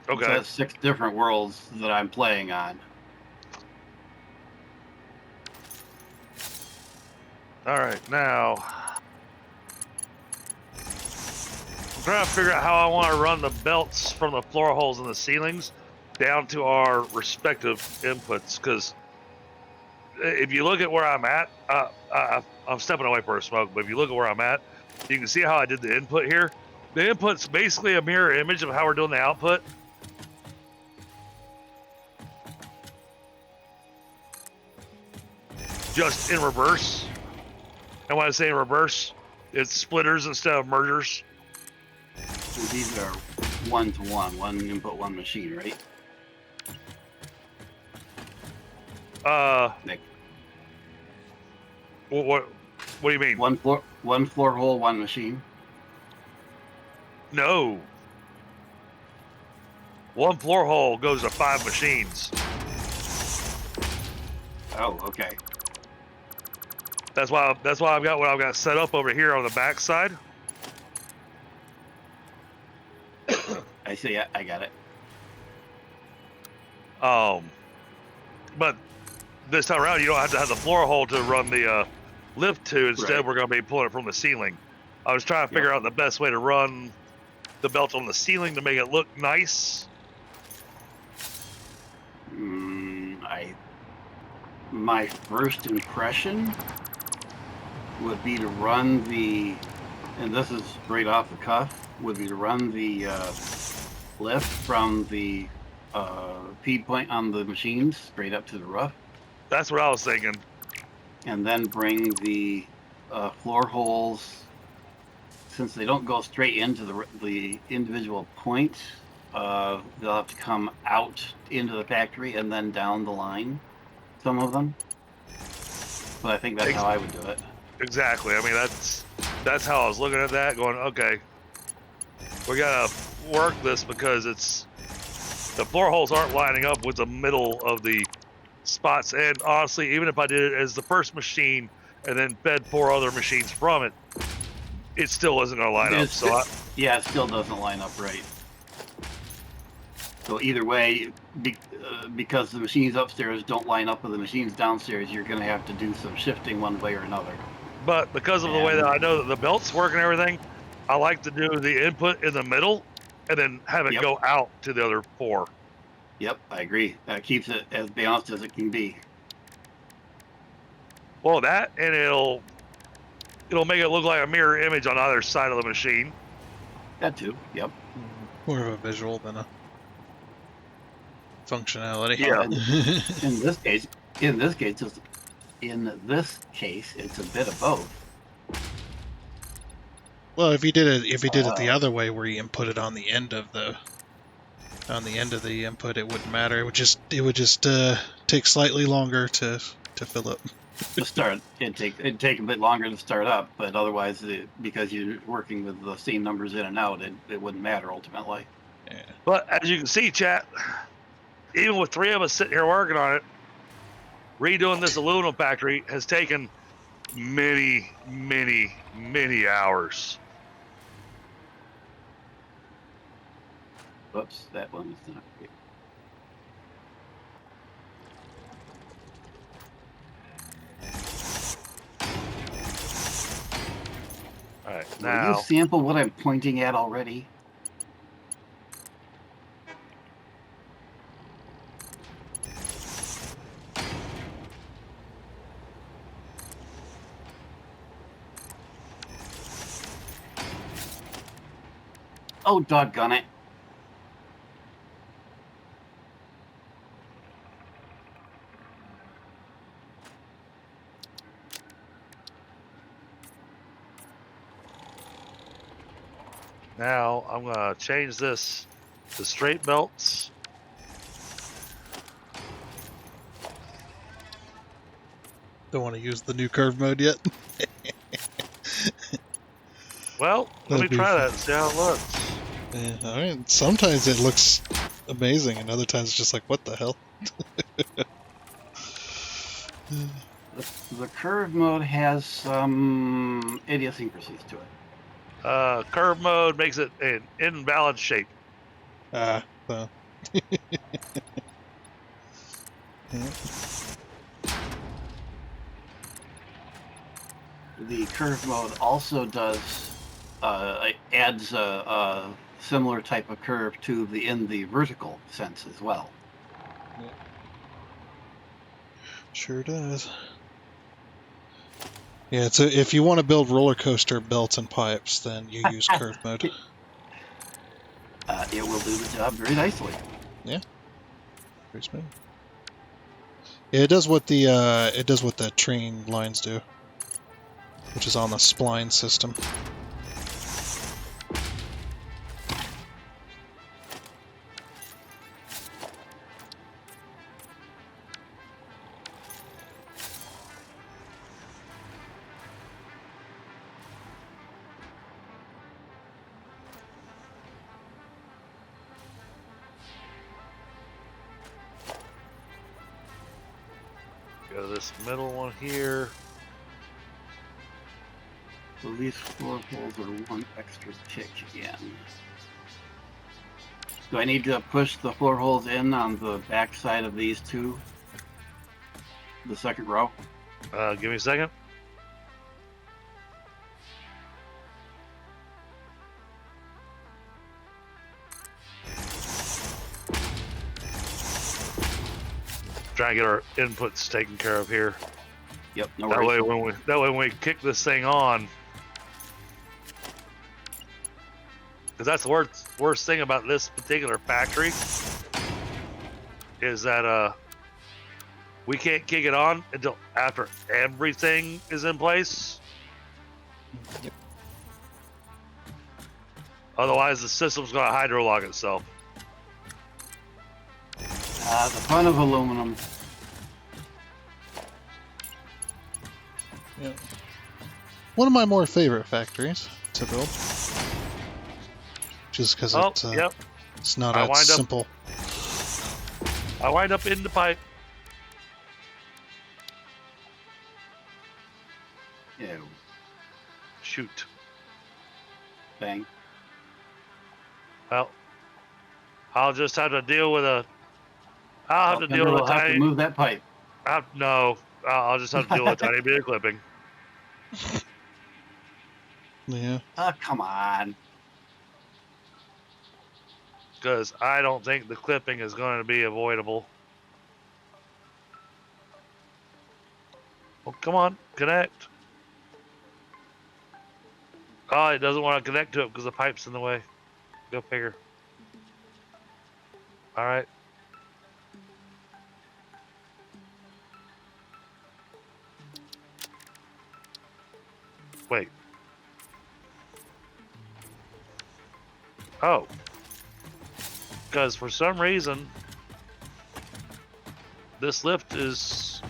[SPEAKER 4] So
[SPEAKER 2] Okay.
[SPEAKER 4] that's 6 different worlds that I'm playing on.
[SPEAKER 2] All right, now I'm trying to figure out how I want to run the belts from the floor holes and the ceilings down to our respective inputs. Because if you look at where I'm at, I'm stepping away for a smoke. But if you look at where I'm at, you can see how I did the input here. The input's basically a mirror image of how we're doing the output. Just in reverse. And when I say in reverse, it's splitters instead of mergers.
[SPEAKER 4] These are 1-to-1, one input, one machine, right? Nick.
[SPEAKER 2] What do you mean?
[SPEAKER 4] One floor hole, one machine.
[SPEAKER 2] No. One floor hole goes to 5 machines.
[SPEAKER 4] Oh, okay.
[SPEAKER 2] That's why I've got what I've got set up over here on the back side.
[SPEAKER 4] I see. I got it.
[SPEAKER 2] But this time around, you don't have to have the floor hole to run the lift to. Instead,
[SPEAKER 4] Right.
[SPEAKER 2] we're going to be pulling it from the ceiling. I was trying to figure out the best way to run the belt on the ceiling to make it look nice.
[SPEAKER 4] My first impression would be to run the, and this is right off the cuff, would be to run the lift from the feed point on the machines straight up to the roof,
[SPEAKER 2] That's what I was thinking.
[SPEAKER 4] and then bring the floor holes, since they don't go straight into the individual point, they'll have to come out into the factory and then down the line, some of them. but I think that's how I would do it.
[SPEAKER 2] Exactly. I mean, that's how I was looking at that, going, okay, we gotta work this because the floor holes aren't lining up with the middle of the spots. And honestly, even if I did it as the first machine and then fed 4 other machines from it, it still isn't gonna line up. So
[SPEAKER 4] yeah, it still doesn't line up right. So either way, because the machines upstairs don't line up with the machines downstairs, you're going to have to do some shifting one way or another.
[SPEAKER 2] But because of the way that I know that the belts work and everything, I like to do the input in the middle and then have it go out to the other 4.
[SPEAKER 4] Yep, I agree. That keeps it as balanced as it can be.
[SPEAKER 2] Well, that, and it'll make it look like a mirror image on either side of the machine.
[SPEAKER 4] That too. Yep.
[SPEAKER 1] More of a visual than a functionality.
[SPEAKER 2] Yeah.
[SPEAKER 4] In this case, it's a bit of both.
[SPEAKER 1] Well, if you did it the other way, where you input it on the end of the input, it wouldn't matter. It would just take slightly longer to fill up.
[SPEAKER 4] To start, it'd take a bit longer to start up, but otherwise, because you're working with the same numbers in and out, it wouldn't matter ultimately.
[SPEAKER 1] Yeah.
[SPEAKER 2] But as you can see, chat, even with 3 of us sitting here working on it, redoing this aluminum factory has taken many, many, many hours.
[SPEAKER 4] Whoops, that one is not good.
[SPEAKER 2] All right,
[SPEAKER 4] Will
[SPEAKER 2] now
[SPEAKER 4] you sample what I'm pointing at already? Oh, doggone it.
[SPEAKER 2] Now I'm gonna change this to straight belts.
[SPEAKER 1] Don't want to use the new curve mode yet.
[SPEAKER 2] Well, let me
[SPEAKER 1] That'd be
[SPEAKER 2] try
[SPEAKER 1] fun.
[SPEAKER 2] that and see how it looks.
[SPEAKER 1] Yeah, I mean, sometimes it looks amazing, and other times it's just like, what the hell?
[SPEAKER 4] The curve mode has some idiosyncrasies to it.
[SPEAKER 2] Curve mode makes it an invalid shape.
[SPEAKER 1] So.
[SPEAKER 4] The curve mode also does adds a similar type of curve to in the vertical sense as well.
[SPEAKER 1] Sure does. Yeah, so if you want to build roller coaster belts and pipes, then you use curve mode.
[SPEAKER 4] It will do the job very nicely.
[SPEAKER 1] Yeah, very smooth. Yeah, it does what the train lines do, which is on the spline system.
[SPEAKER 2] Go to this middle one here.
[SPEAKER 4] So these 4 holes are 1 extra tick again. Do I need to push the 4 holes in on the back side of these 2? The second row?
[SPEAKER 2] Give me a second. Trying to get our inputs taken care of here.
[SPEAKER 4] Yep, no
[SPEAKER 2] That
[SPEAKER 4] worries.
[SPEAKER 2] way when we kick this thing on, because that's the worst thing about this particular factory is that we can't kick it on until after everything is in place.
[SPEAKER 1] Yep.
[SPEAKER 2] Otherwise, the system's going to hydrolock itself.
[SPEAKER 4] The fun of aluminum.
[SPEAKER 1] Yeah. One of my more favorite factories to build. Just because
[SPEAKER 2] Oh, yep.
[SPEAKER 1] it's not
[SPEAKER 2] I
[SPEAKER 1] as
[SPEAKER 2] wind up-
[SPEAKER 1] simple.
[SPEAKER 2] I wind up in the pipe.
[SPEAKER 4] Ew.
[SPEAKER 2] Shoot.
[SPEAKER 4] Bang.
[SPEAKER 2] Well, I'll just have to deal with a. I'll have to deal with
[SPEAKER 4] We'll
[SPEAKER 2] a
[SPEAKER 4] have to
[SPEAKER 2] tiny.
[SPEAKER 4] move that pipe.
[SPEAKER 2] No, I'll just have to deal with a tiny bit of clipping.
[SPEAKER 1] Yeah.
[SPEAKER 4] Oh, come on.
[SPEAKER 2] Because I don't think the clipping is going to be avoidable. Well, come on, connect. Oh, it doesn't want to connect to it because the pipe's in the way. Go figure. All right. Wait. Oh. Because for some reason, this lift is...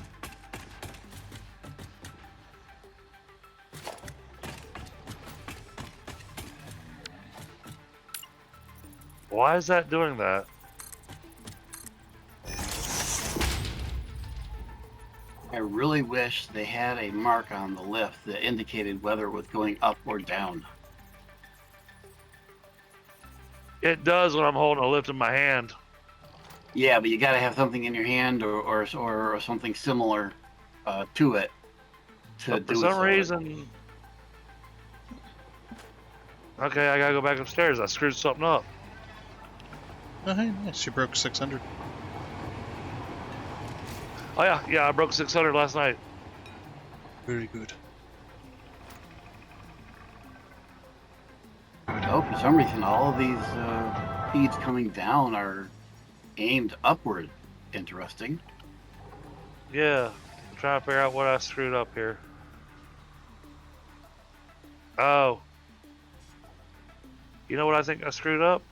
[SPEAKER 2] Why is that doing that?
[SPEAKER 4] I really wish they had a mark on the lift that indicated whether it was going up or down.
[SPEAKER 2] It does when I'm holding a lift in my hand.
[SPEAKER 4] Yeah, but you got to have something in your hand or something similar to it to
[SPEAKER 2] But for
[SPEAKER 4] do it.
[SPEAKER 2] some reason... Okay, I gotta go back upstairs. I screwed something up.
[SPEAKER 1] Oh, hey, nice. You broke 600.
[SPEAKER 2] Oh yeah, I broke 600 last night.
[SPEAKER 1] Very good.
[SPEAKER 4] Oh, for some reason, all of these feeds coming down are aimed upward. Interesting.
[SPEAKER 2] Yeah, I'm trying to figure out what I screwed up here. Oh. You know what I think I screwed up?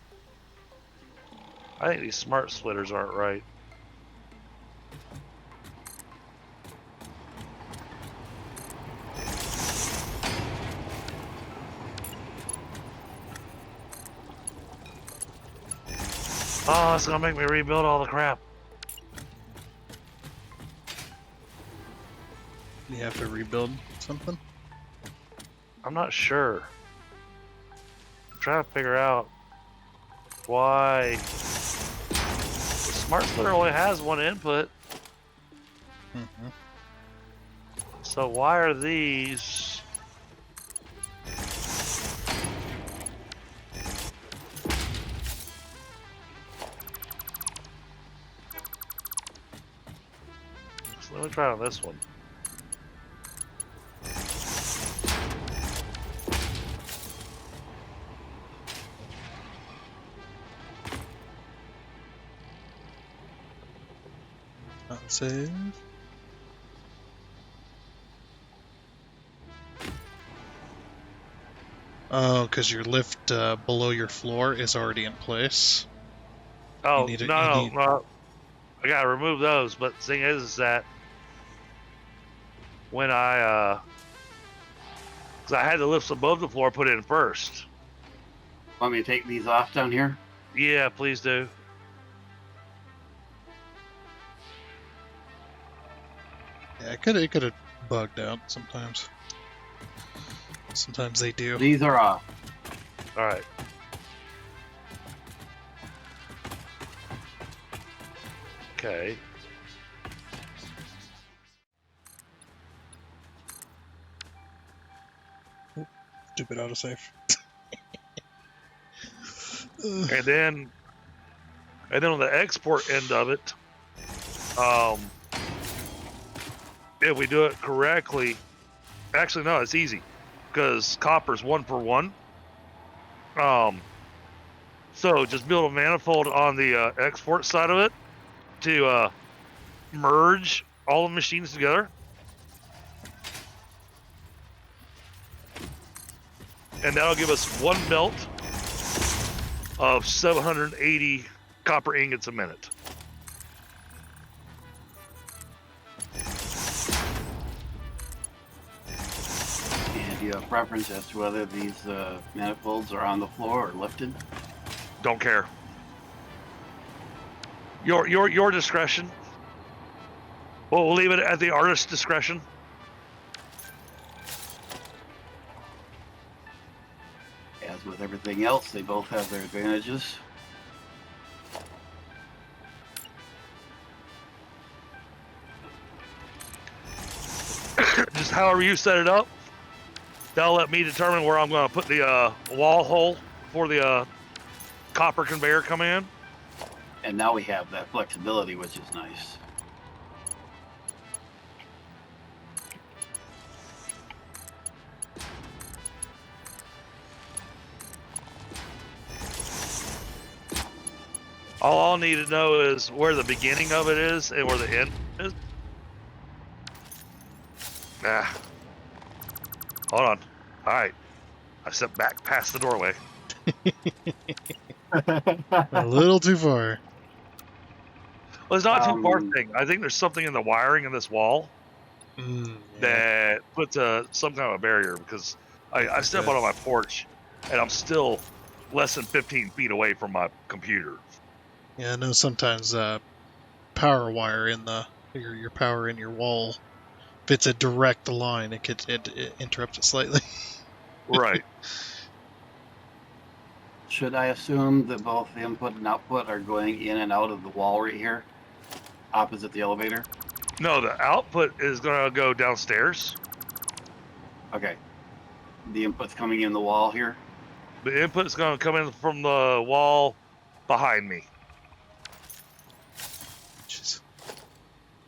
[SPEAKER 2] I think these smart splitters aren't right. Oh, it's gonna make me rebuild all the crap.
[SPEAKER 1] You have to rebuild something?
[SPEAKER 2] I'm not sure. I'm trying to figure out why the smart splitter only has one input.
[SPEAKER 1] Mm-hmm.
[SPEAKER 2] So why are these? So let me try on this one.
[SPEAKER 1] Not save. Oh, because your lift below your floor is already in place.
[SPEAKER 2] Oh,
[SPEAKER 1] You need
[SPEAKER 2] no. I gotta remove those, but the thing is that when I, cause I had the lifts above the floor put in first.
[SPEAKER 4] Want me to take these off down here?
[SPEAKER 2] Yeah, please do.
[SPEAKER 1] Yeah, it could have bugged out sometimes. Sometimes they do.
[SPEAKER 4] These are off.
[SPEAKER 2] All right. Okay.
[SPEAKER 1] Stupid autosave.
[SPEAKER 2] And then on the export end of it, if we do it correctly, actually no, it's easy because copper's 1 for 1. So just build a manifold on the export side of it to merge all the machines together. And that'll give us one belt of 780 copper ingots a minute.
[SPEAKER 4] preference as to whether these manifolds are on the floor or lifted?
[SPEAKER 2] Don't care. Your discretion. Well, we'll leave it at the artist's discretion.
[SPEAKER 4] As with everything else, they both have their advantages.
[SPEAKER 2] Just however you set it up, that'll let me determine where I'm going to put the wall hole for the copper conveyor come in.
[SPEAKER 4] And now we have that flexibility, which is nice.
[SPEAKER 2] All I'll need to know is where the beginning of it is and where the end is. Nah. Hold on. All right. I stepped back past the doorway.
[SPEAKER 1] A little too far.
[SPEAKER 2] Well, it's not too far thing. I think there's something in the wiring in this wall
[SPEAKER 1] Yeah.
[SPEAKER 2] that puts some kind of a barrier because I step out on my porch and I'm still less than 15 feet away from my computer.
[SPEAKER 1] Yeah, I know sometimes power wire in your power in your wall, if it's a direct line, it interrupts it slightly.
[SPEAKER 2] Right.
[SPEAKER 4] Should I assume that both the input and output are going in and out of the wall right here, opposite the elevator?
[SPEAKER 2] No, the output is going to go downstairs.
[SPEAKER 4] Okay. The input's coming in the wall here?
[SPEAKER 2] The input's going to come in from the wall behind me.
[SPEAKER 1] Jeez.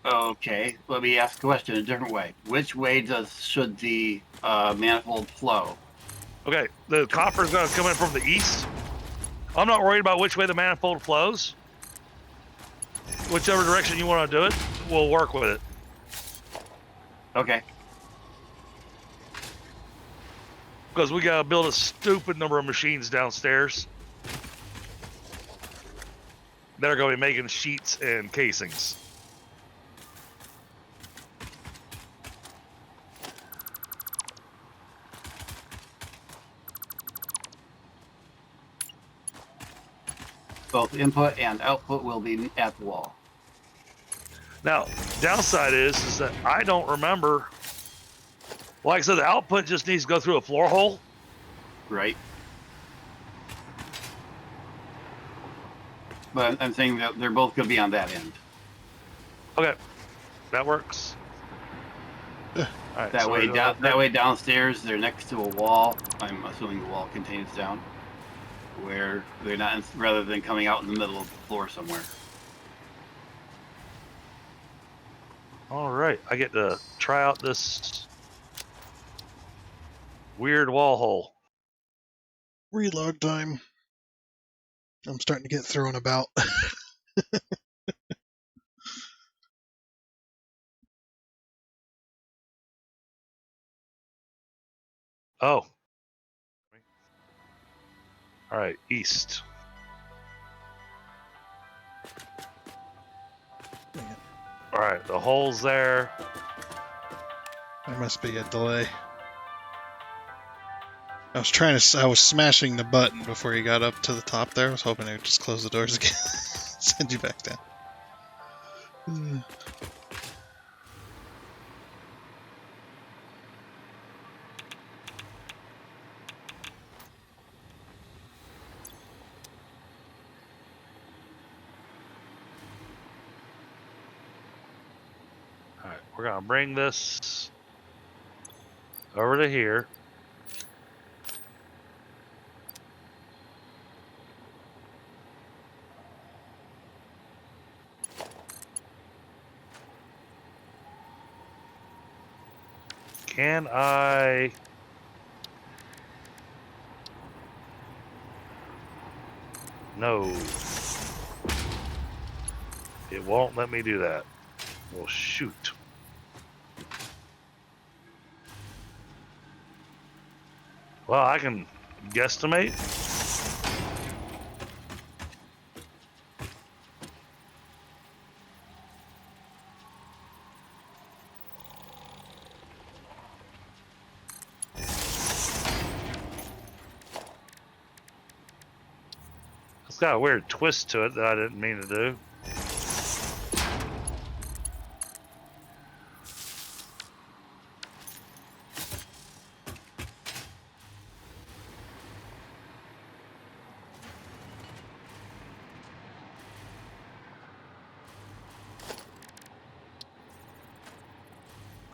[SPEAKER 4] Okay, let me ask the question a different way. Which way should the manifold flow?
[SPEAKER 2] Okay, the copper's going to come in from the east. I'm not worried about which way the manifold flows. Whichever direction you want to do it, we'll work with it.
[SPEAKER 4] Okay.
[SPEAKER 2] Because we got to build a stupid number of machines downstairs that are going to be making sheets and casings.
[SPEAKER 4] Both input and output will be at the wall.
[SPEAKER 2] Now, downside is that I don't remember. Like I said, the output just needs to go through a floor hole.
[SPEAKER 4] Right. But I'm saying that they're both going to be on that end.
[SPEAKER 2] Okay, that works. All right,
[SPEAKER 4] That way downstairs they're next to a wall. I'm assuming the wall contains down, where they're not, rather than coming out in the middle of the floor somewhere.
[SPEAKER 2] All right, I get to try out this weird wall hole.
[SPEAKER 1] Reload time. I'm starting to get thrown about.
[SPEAKER 2] Oh. All right, east. All right, the hole's there.
[SPEAKER 1] There must be a delay. I was smashing the button before you got up to the top there. I was hoping it would just close the doors again. Send you back down.
[SPEAKER 2] All right, we're gonna bring this over to here. Can I? No. It won't let me do that. Well, shoot. Well, I can guesstimate. got a weird twist to it that I didn't mean to do.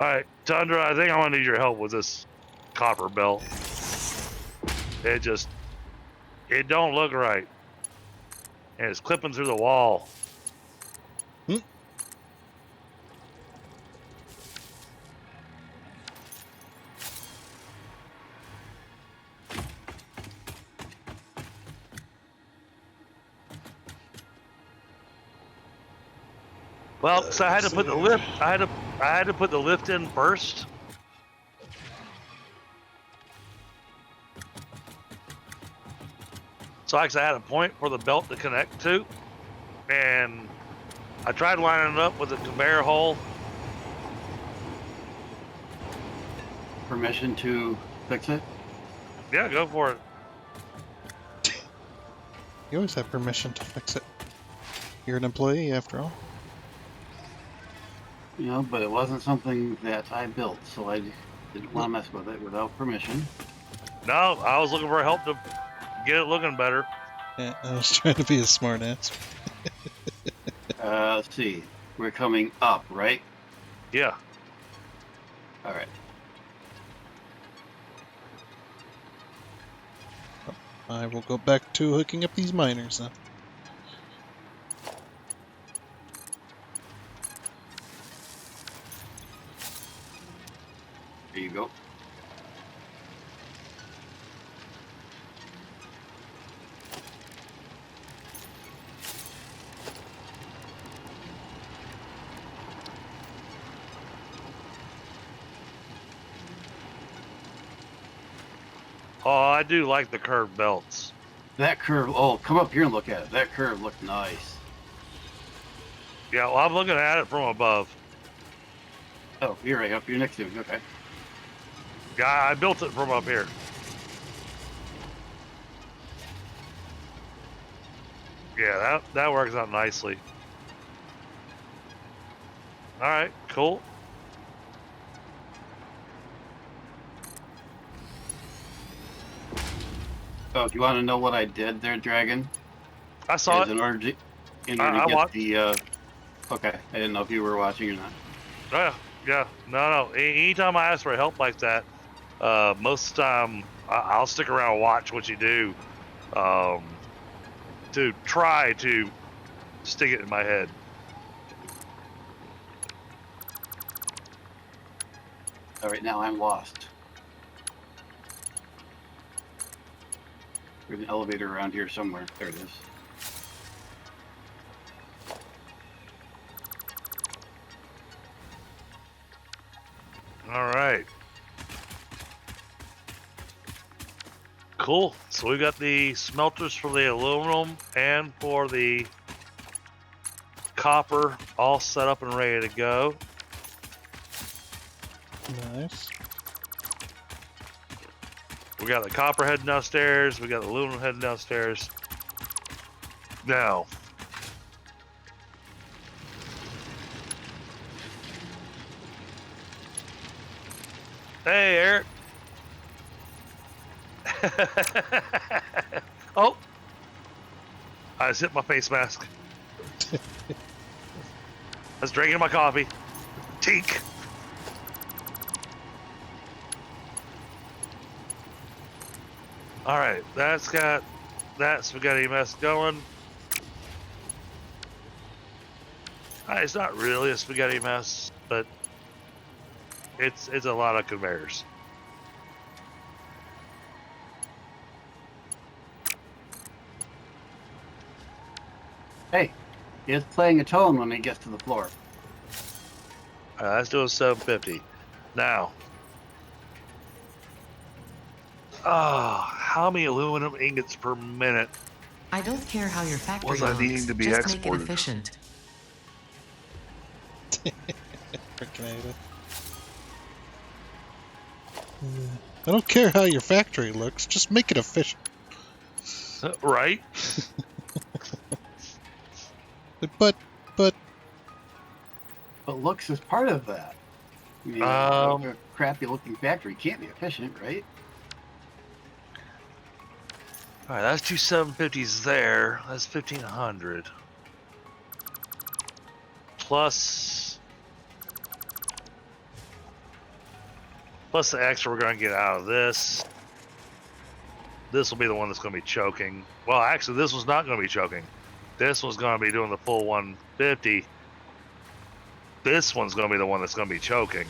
[SPEAKER 2] Alright, Tundra, I think I'm gonna need your help with this copper belt. It don't look right. And it's clipping through the wall. Well, so I had to put the lift. I had to put the lift in first. So I had a point for the belt to connect to, and I tried lining it up with a conveyor hole.
[SPEAKER 4] Permission to fix it?
[SPEAKER 2] Yeah, go for it.
[SPEAKER 1] You always have permission to fix it. You're an employee, after all.
[SPEAKER 4] You know, but it wasn't something that I built, so I didn't want to mess with it without permission.
[SPEAKER 2] No, I was looking for help to get it looking better.
[SPEAKER 1] Yeah, I was trying to be a smart ass.
[SPEAKER 4] Let's see. We're coming up, right?
[SPEAKER 2] Yeah.
[SPEAKER 4] All right.
[SPEAKER 1] I will go back to hooking up these miners then.
[SPEAKER 4] There you go.
[SPEAKER 2] Oh, I do like the curved belts.
[SPEAKER 4] That curve, oh, come up here and look at it. That curve looked nice.
[SPEAKER 2] Yeah, well, I'm looking at it from above.
[SPEAKER 4] Oh, you're right up here next to me. Okay.
[SPEAKER 2] Yeah, I built it from up here. Yeah, that works out nicely. All right, cool.
[SPEAKER 4] Oh, do you want to know what I did there, Dragon?
[SPEAKER 2] I saw
[SPEAKER 4] Is
[SPEAKER 2] it.
[SPEAKER 4] in order to
[SPEAKER 2] I
[SPEAKER 4] get
[SPEAKER 2] watched.
[SPEAKER 4] the, okay, I didn't know if you were watching or not.
[SPEAKER 2] Yeah. No. Anytime I ask for help like that, most of the time I'll stick around and watch what you do, to try to stick it in my head.
[SPEAKER 4] All right, now I'm lost. There's an elevator around here somewhere. There it is.
[SPEAKER 2] All right. Cool. So we got the smelters for the aluminum and for the copper all set up and ready to go.
[SPEAKER 1] Nice.
[SPEAKER 2] We got the copper heading downstairs. We got the aluminum heading downstairs. Now, hey, Eric. Oh, I just hit my face mask. I was drinking my coffee. Tink. All right, that's got that spaghetti mess going. It's not really a spaghetti mess, but it's a lot of conveyors.
[SPEAKER 4] Hey, it's playing a tone when it gets to the floor.
[SPEAKER 2] Let's do a 750. Now, how many aluminum ingots per minute
[SPEAKER 3] I don't care how your factory
[SPEAKER 2] was I
[SPEAKER 3] looks,
[SPEAKER 2] needing to be
[SPEAKER 3] just
[SPEAKER 2] exported?
[SPEAKER 3] make it efficient.
[SPEAKER 1] Freaking hate it. I don't care how your factory looks, just make it efficient.
[SPEAKER 2] Right?
[SPEAKER 1] But
[SPEAKER 4] But looks is part of that. I mean, a crappy looking factory can't be efficient, right?
[SPEAKER 2] All right, that's 2 750s there. That's 1,500. Plus the extra we're going to get out of this. This will be the one that's going to be choking. Well, actually, this was not going to be choking. This one's going to be doing the full 150. This one's going to be the one that's going to be choking.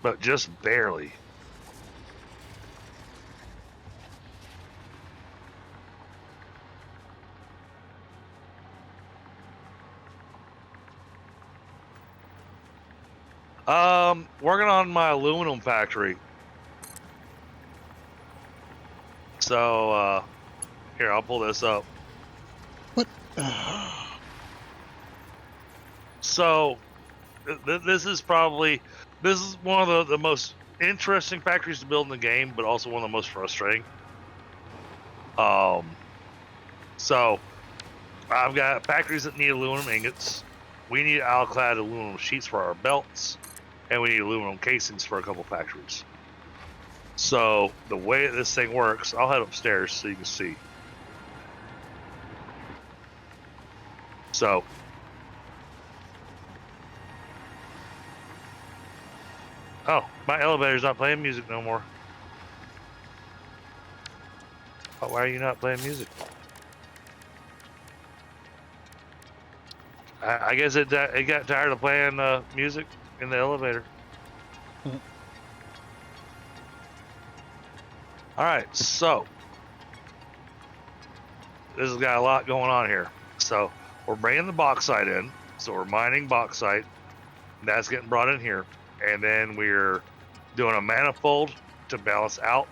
[SPEAKER 2] But just barely. Working on my aluminum factory. So, here, I'll pull this up.
[SPEAKER 1] what?
[SPEAKER 2] So, this is one of the most interesting factories to build in the game, but also one of the most frustrating. So, I've got factories that need aluminum ingots. We need alclad aluminum sheets for our belts, and we need aluminum casings for a couple factories. So, the way this thing works, I'll head upstairs so you can see. So, oh, my elevator's not playing music no more. Oh, why are you not playing music? I guess it got tired of playing music in the elevator. All right, so this has got a lot going on here. So we're bringing the bauxite in. So we're mining bauxite. That's getting brought in here. And then we're doing a manifold to balance out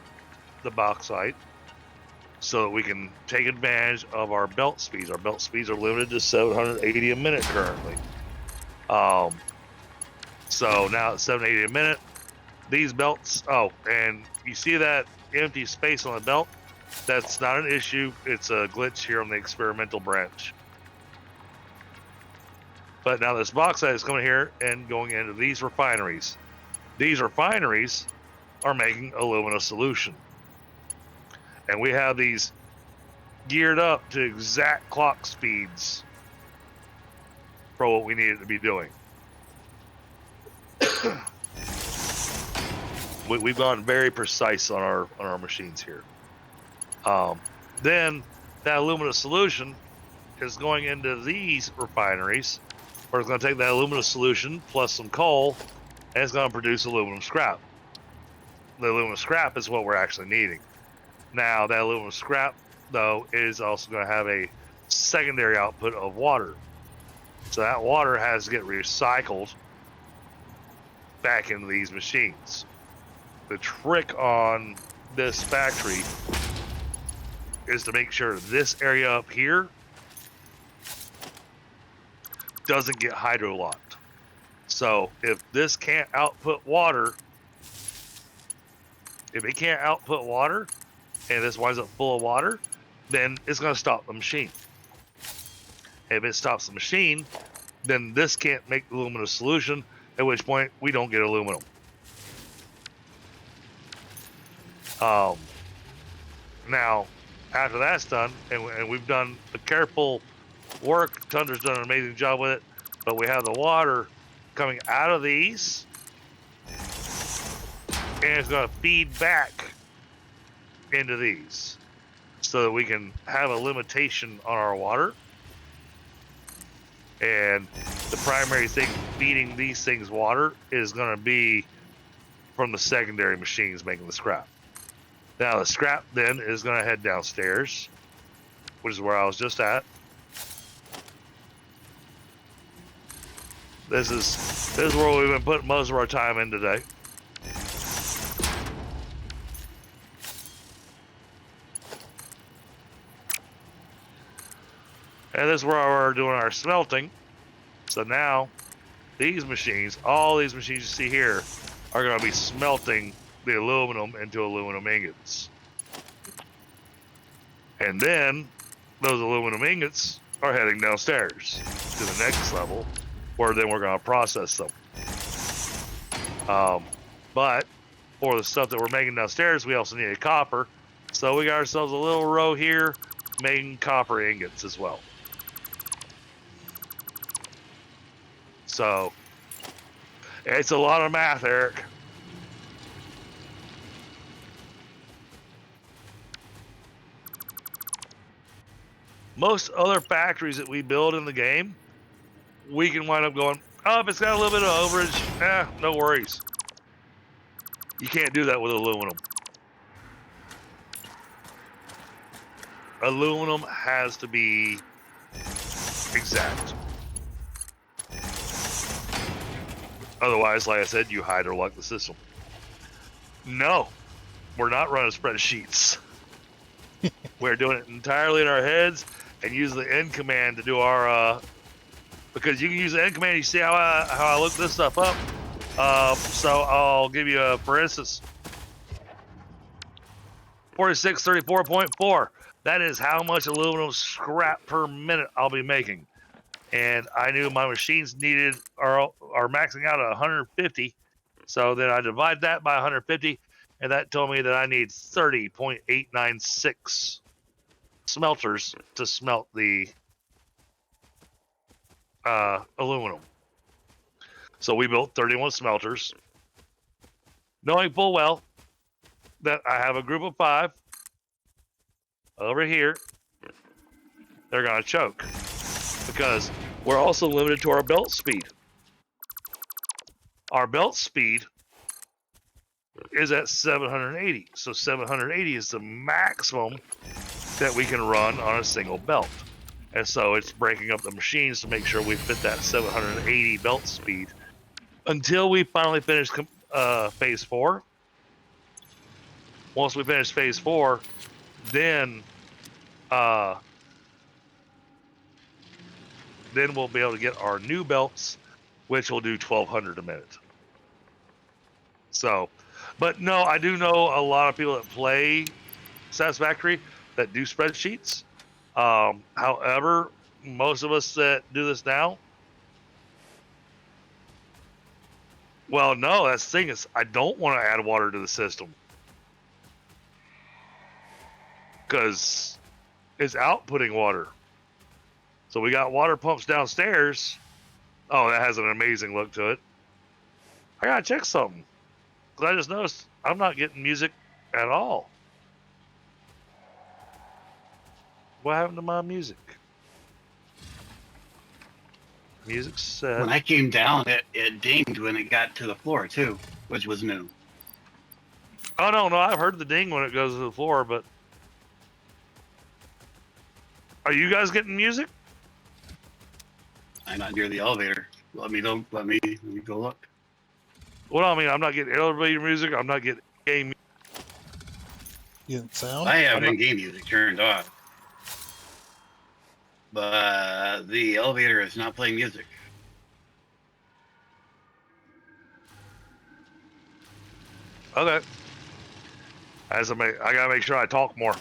[SPEAKER 2] the bauxite so that we can take advantage of our belt speeds. Our belt speeds are limited to 780 a minute currently. So now it's 780 a minute. These belts, and you see that empty space on the belt? That's not an issue. It's a glitch here on the experimental branch. But now this bauxite is coming here and going into these refineries. These refineries are making alumina solution. And we have these geared up to exact clock speeds for what we need it to be doing. We've gone very precise on our machines here. Then that alumina solution is going into these refineries, where it's going to take that alumina solution plus some coal, and it's going to produce aluminum scrap. The aluminum scrap is what we're actually needing. Now, that aluminum scrap, though, is also going to have a secondary output of water. So that water has to get recycled back into these machines. The trick on this factory is to make sure this area up here doesn't get hydrolocked. So if this can't output water, and this winds up full of water, then it's going to stop the machine. If it stops the machine, then this can't make the aluminum solution, at which point we don't get aluminum. Now, after that's done, and we've done the careful work, Tundra's done an amazing job with it, but we have the water coming out of these, and it's going to feed back into these so that we can have a limitation on our water. And the primary thing feeding these things water is going to be from the secondary machines making the scrap. Now the scrap then is going to head downstairs, which is where I was just at. This is where we've been putting most of our time in today. And this is where we're doing our smelting. So now, these machines, all these machines you see here, are going to be smelting the aluminum into aluminum ingots. And then, those aluminum ingots are heading downstairs to the next level, where then we're going to process them. But for the stuff that we're making downstairs, we also need copper. So we got ourselves a little row here making copper ingots as well. So it's a lot of math, Eric. Most other factories that we build in the game, we can wind up going, oh, if it's got a little bit of overage, no worries. You can't do that with aluminum. Aluminum has to be exact. Otherwise, like I said, you hide or lock the system. No, we're not running spreadsheets. We're doing it entirely in our heads and use the end command to do our, because you can use the end command. You see how I look this stuff up. So I'll give you a, for instance, 4634.4. That is how much aluminum scrap per minute I'll be making. And I knew my machines needed are maxing out at 150. So then I divide that by 150, and that told me that I need 30.896 smelters to smelt the aluminum. So we built 31 smelters, knowing full well that I have a group of 5 over here. They're going to choke because we're also limited to our belt speed. Our belt speed is at 780. So 780 is the maximum that we can run on a single belt. And so it's breaking up the machines to make sure we fit that 780 belt speed until we finally finish phase 4. Once we finish phase 4, then we'll be able to get our new belts, which will do 1,200 a minute. So, but no, I do know a lot of people that play Satisfactory that do spreadsheets. However, most of us that do this now, well, no, that's the thing is I don't want to add water to the system because it's outputting water. So we got water pumps downstairs. Oh, that has an amazing look to it. I gotta check something. Because I just noticed I'm not getting music at all. What happened to my music? Music set.
[SPEAKER 4] When I came down, it dinged when it got to the floor too, which was new.
[SPEAKER 2] Oh no, I've heard the ding when it goes to the floor, but are you guys getting music?
[SPEAKER 4] I'm not near the elevator. Let me go look.
[SPEAKER 2] Well, I mean, I'm not getting elevator music. I'm not getting game music.
[SPEAKER 1] You didn't sound?
[SPEAKER 4] I have in-game music turned off, but the elevator is not playing music.
[SPEAKER 2] Okay. I gotta make sure I talk more.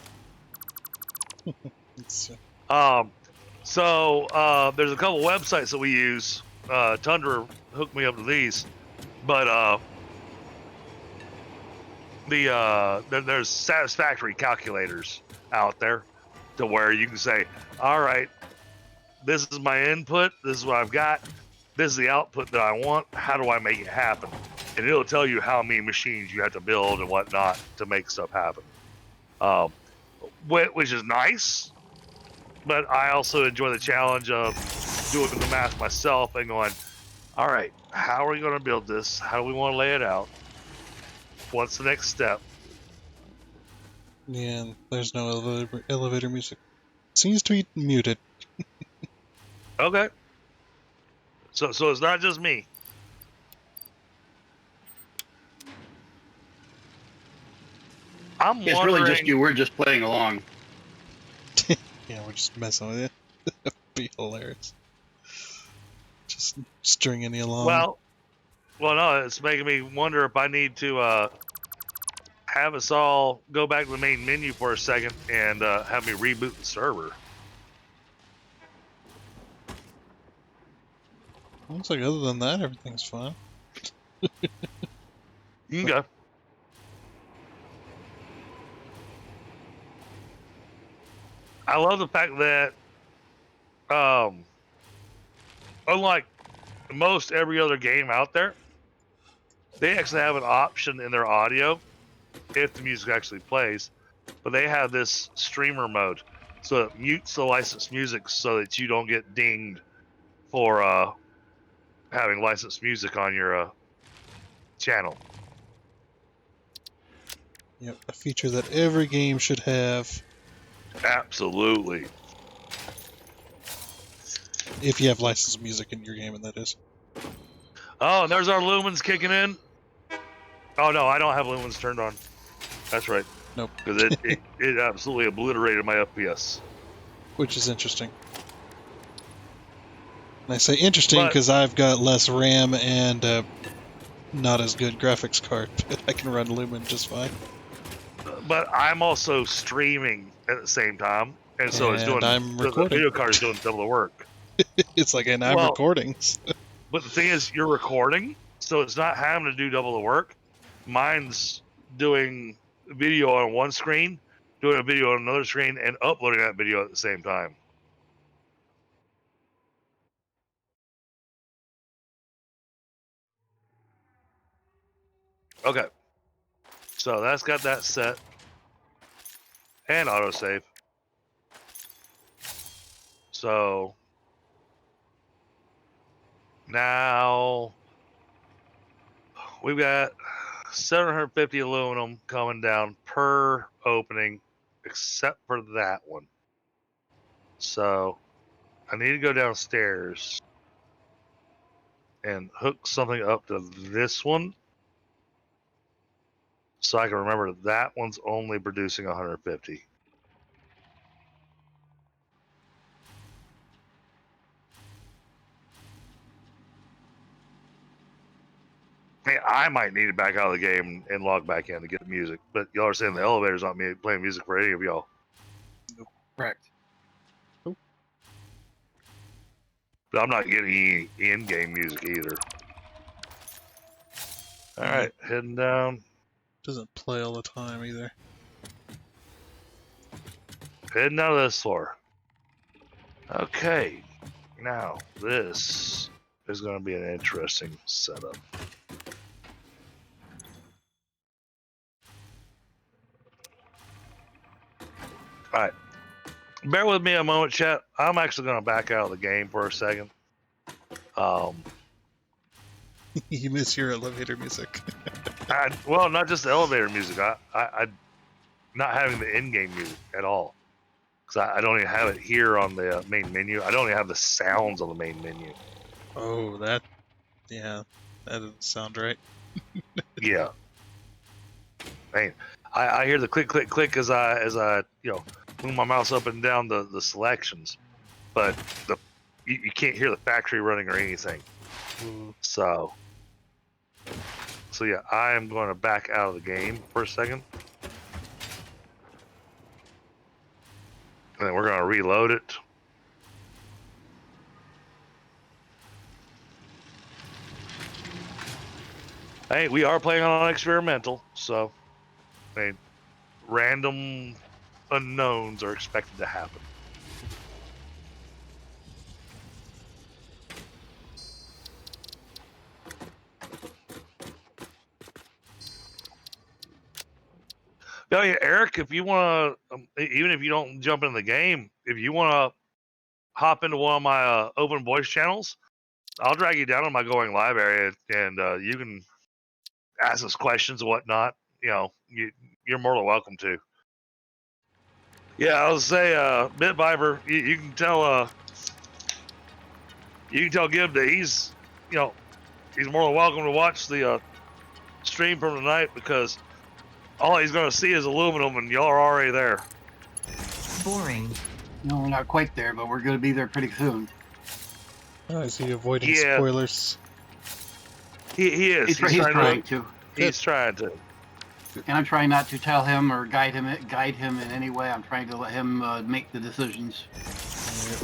[SPEAKER 2] So there's a couple websites that we use. Tundra hooked me up to these, but there's Satisfactory calculators out there to where you can say, all right, this is my input, this is what I've got, this is the output that I want, how do I make it happen? And it'll tell you how many machines you have to build and whatnot to make stuff happen, which is nice. But I also enjoy the challenge of doing the math myself and going, all right, how are we going to build this? How do we want to lay it out? What's the next step?
[SPEAKER 1] Yeah, there's no elevator music. Seems to be muted.
[SPEAKER 2] Okay. So it's not just me.
[SPEAKER 4] It's really just you. We're just playing along.
[SPEAKER 1] Yeah, we're just messing with it. That'd be hilarious. Just stringing you along.
[SPEAKER 2] Well, no, it's making me wonder if I need to have us all go back to the main menu for a second and have me reboot the server.
[SPEAKER 1] Looks like other than that, everything's fine.
[SPEAKER 2] Okay. I love the fact that, unlike most every other game out there, they actually have an option in their audio if the music actually plays, but they have this streamer mode, so it mutes the licensed music so that you don't get dinged for having licensed music on your channel.
[SPEAKER 1] Yep, a feature that every game should have
[SPEAKER 2] Absolutely.
[SPEAKER 1] if you have licensed music in your game, and that is.
[SPEAKER 2] Oh, and there's our lumens kicking in. Oh no, I don't have lumens turned on. That's right.
[SPEAKER 1] Nope.
[SPEAKER 2] Because it absolutely obliterated my FPS.
[SPEAKER 1] Which is interesting. And I say interesting
[SPEAKER 2] But-
[SPEAKER 1] because I've got less RAM and not as good graphics card, but I can run Lumen just fine.
[SPEAKER 2] But I'm also streaming at the same time, and so it's
[SPEAKER 1] And
[SPEAKER 2] doing.
[SPEAKER 1] I'm
[SPEAKER 2] the
[SPEAKER 1] recording.
[SPEAKER 2] video card is doing double the work.
[SPEAKER 1] It's like, and I'm
[SPEAKER 2] Well-
[SPEAKER 1] recording.
[SPEAKER 2] But the thing is, you're recording, so it's not having to do double the work. Mine's doing video on one screen, doing a video on another screen, and uploading that video at the same time. Okay. So that's got that set. And autosave. So now we've got 750 aluminum coming down per opening, except for that one. So I need to go downstairs and hook something up to this one so I can remember that one's only producing 150. Hey, I might need to back out of the game and log back in to get the music, but y'all are saying the elevator's not me playing music for any of y'all.
[SPEAKER 4] Correct.
[SPEAKER 2] But I'm not getting any in-game music either. All right, heading down.
[SPEAKER 1] Doesn't play all the time either.
[SPEAKER 2] Heading down to this floor. Okay, now this is going to be an interesting setup. All right, bear with me a moment, chat. I'm actually going to back out of the game for a second.
[SPEAKER 1] You miss your elevator music.
[SPEAKER 2] Well, not just the elevator music. I not having the in-game music at all. Because I don't even have it here on the main menu. I don't even have the sounds on the main menu.
[SPEAKER 1] Oh, yeah, that doesn't sound right.
[SPEAKER 2] Yeah. Man, I hear the click, click, click as I move my mouse up and down the selections, but you can't hear the factory running or anything. So yeah, I am going to back out of the game for a second. And then we're going to reload it. Hey, we are playing on experimental, so I mean, random unknowns are expected to happen. Oh yeah, Eric, if you want to, even if you don't jump in the game, if you want to hop into one of my open voice channels, I'll drag you down in my going live area, and you can ask us questions and whatnot. You're more than welcome to. Yeah, I was say, Bit Viber, you can tell Gib that he's more than welcome to watch the stream from tonight, because all he's going to see is aluminum, and y'all are already there.
[SPEAKER 3] Boring.
[SPEAKER 4] No, we're not quite there, but we're going to be there pretty soon.
[SPEAKER 1] I see you avoiding
[SPEAKER 2] Yeah.
[SPEAKER 1] spoilers.
[SPEAKER 2] He is.
[SPEAKER 4] He's trying to.
[SPEAKER 2] He's trying to.
[SPEAKER 4] And I'm trying not to tell him or guide him in any way. I'm trying to let him make the decisions.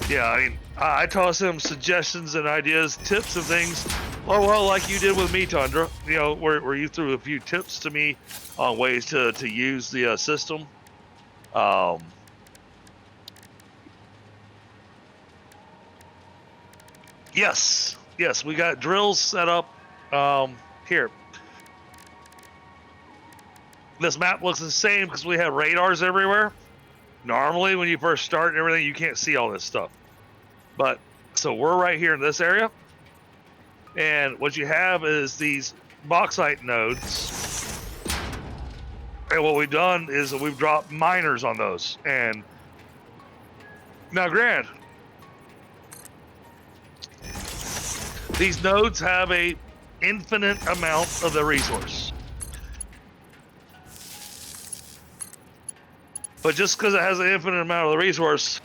[SPEAKER 2] Yeah, I mean, I toss him suggestions and ideas, tips and things. Oh, well, like you did with me, Tundra. You know, where you threw a few tips to me on ways to use the system. Yes, we got drills set up. Here. This map looks the same because we have radars everywhere. Normally, when you first start and everything, you can't see all this stuff. But, so we're right here in this area. And what you have is these bauxite nodes. And what we've done is we've dropped miners on those. And now, granted, these nodes have a infinite amount of the resource. But just because it has an infinite amount of the resource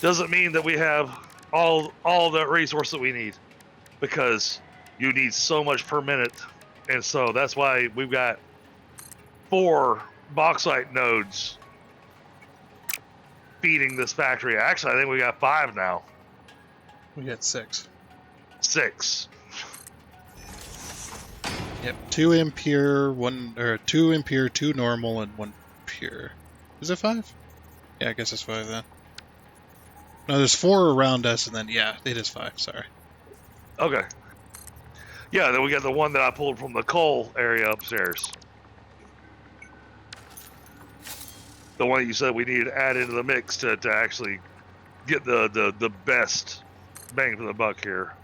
[SPEAKER 2] doesn't mean that we have all the resource that we need, because you need so much per minute. And so that's why we've got 4 bauxite nodes feeding this factory. Actually, I think we got 5 now.
[SPEAKER 1] We got 6.
[SPEAKER 2] 6.
[SPEAKER 1] Yep, 2 impure, 2 impure, 2 normal, and 1 pure. Is it 5? Yeah, I guess it's 5 then. No, there's 4 around us, and then yeah, it is 5. Sorry.
[SPEAKER 2] Okay. Yeah, then we got the one that I pulled from the coal area upstairs. The one you said we needed to add into the mix to actually get the best bang for the buck here.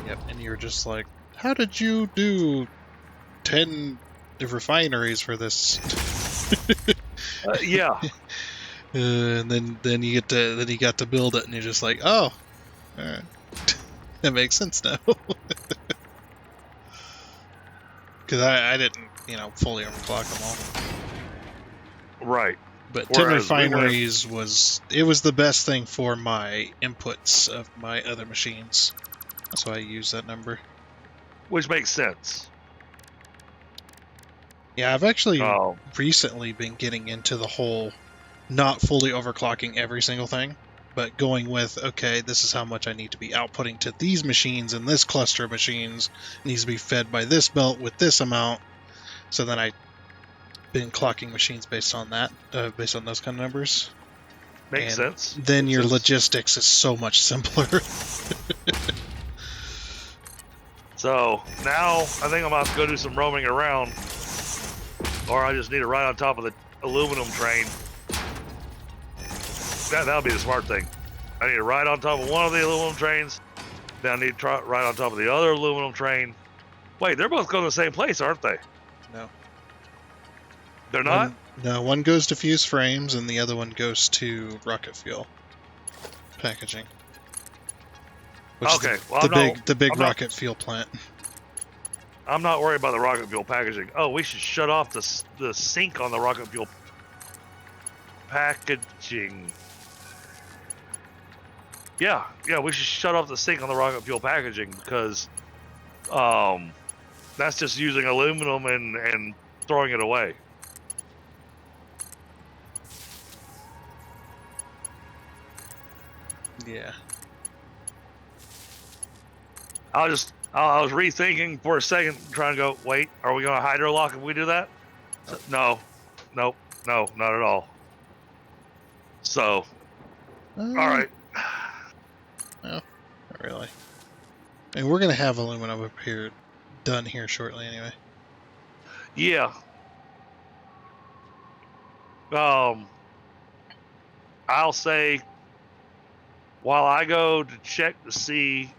[SPEAKER 1] Yep, and you're just like, how did you do 10 refineries for this?
[SPEAKER 2] Yeah.
[SPEAKER 1] And then you got to build it, and you're just like, oh, all right. That makes sense now. Because I didn't, fully overclock them all.
[SPEAKER 2] Right.
[SPEAKER 1] But 10 refineries was the best thing for my inputs of my other machines. That's why I use that number.
[SPEAKER 2] Which makes sense.
[SPEAKER 1] Yeah, I've actually recently been getting into the whole not fully overclocking every single thing, but going with, okay, this is how much I need to be outputting to these machines, and this cluster of machines needs to be fed by this belt with this amount. So then I've been clocking machines based on that, based on those kind of numbers.
[SPEAKER 2] Makes sense.
[SPEAKER 1] Then your logistics is so much simpler.
[SPEAKER 2] So now I think I'm about to go do some roaming around, or I just need to ride on top of the aluminum train. That'll be the smart thing. I need to ride on top of one of the aluminum trains. Then I need to ride on top of the other aluminum train. Wait, they're both going to the same place, aren't they?
[SPEAKER 1] No.
[SPEAKER 2] They're not?
[SPEAKER 1] No, one goes to fuse frames, and the other one goes to rocket fuel packaging. Which
[SPEAKER 2] okay,
[SPEAKER 1] is
[SPEAKER 2] well,
[SPEAKER 1] the big rocket fuel plant.
[SPEAKER 2] I'm not worried about the rocket fuel packaging. Oh, we should shut off the sink on the rocket fuel packaging. Yeah, we should shut off the sink on the rocket fuel packaging, because that's just using aluminum and throwing it away.
[SPEAKER 1] Yeah.
[SPEAKER 2] I was rethinking for a second, trying to go, wait, are we going to hydrolock if we do that? No, not at all. So, all right.
[SPEAKER 1] No, not really. I mean, we're going to have aluminum up here, done here shortly anyway.
[SPEAKER 2] Yeah. I'll say, while I go to check to see,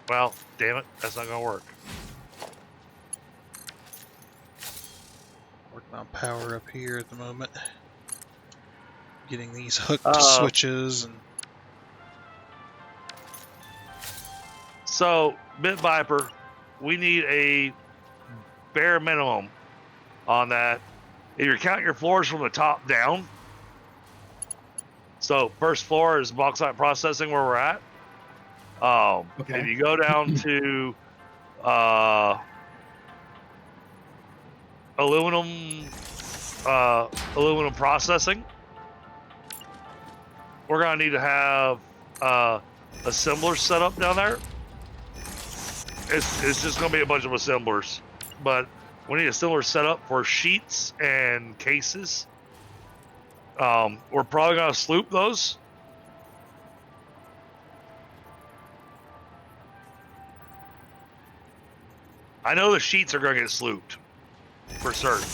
[SPEAKER 2] well, damn it, that's not going to work.
[SPEAKER 1] Working on power up here at the moment. Getting these hooked switches and...
[SPEAKER 2] So, Bit Viper, we need a bare minimum on that. If you're counting your floors from the top down, so first floor is bauxite processing where we're at.
[SPEAKER 4] Okay.
[SPEAKER 2] If you go down to aluminum processing, we're gonna need to have assemblers set up down there. It's just gonna be a bunch of assemblers, but we need assemblers set up for sheets and cases. We're probably gonna sloop those. I know the sheets are gonna get slooped for certain.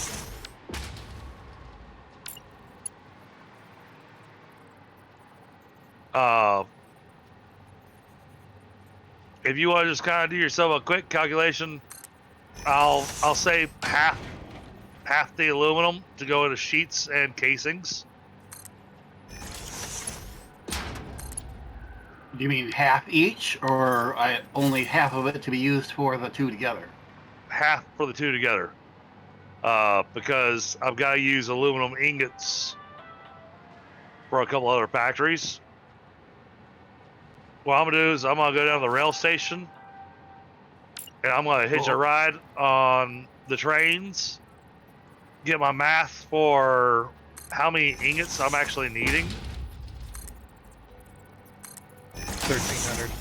[SPEAKER 2] If you want to just kind of do yourself a quick calculation, I'll say half the aluminum to go into sheets and casings.
[SPEAKER 4] Do you mean half each, or only half of it to be used for the two together?
[SPEAKER 2] Half for the two together. Because I've got to use aluminum ingots for a couple other factories. What I'm going to do is I'm going to go down to the rail station and I'm going to hitch a ride on the trains, get my math for how many ingots I'm actually needing.
[SPEAKER 1] 1,300.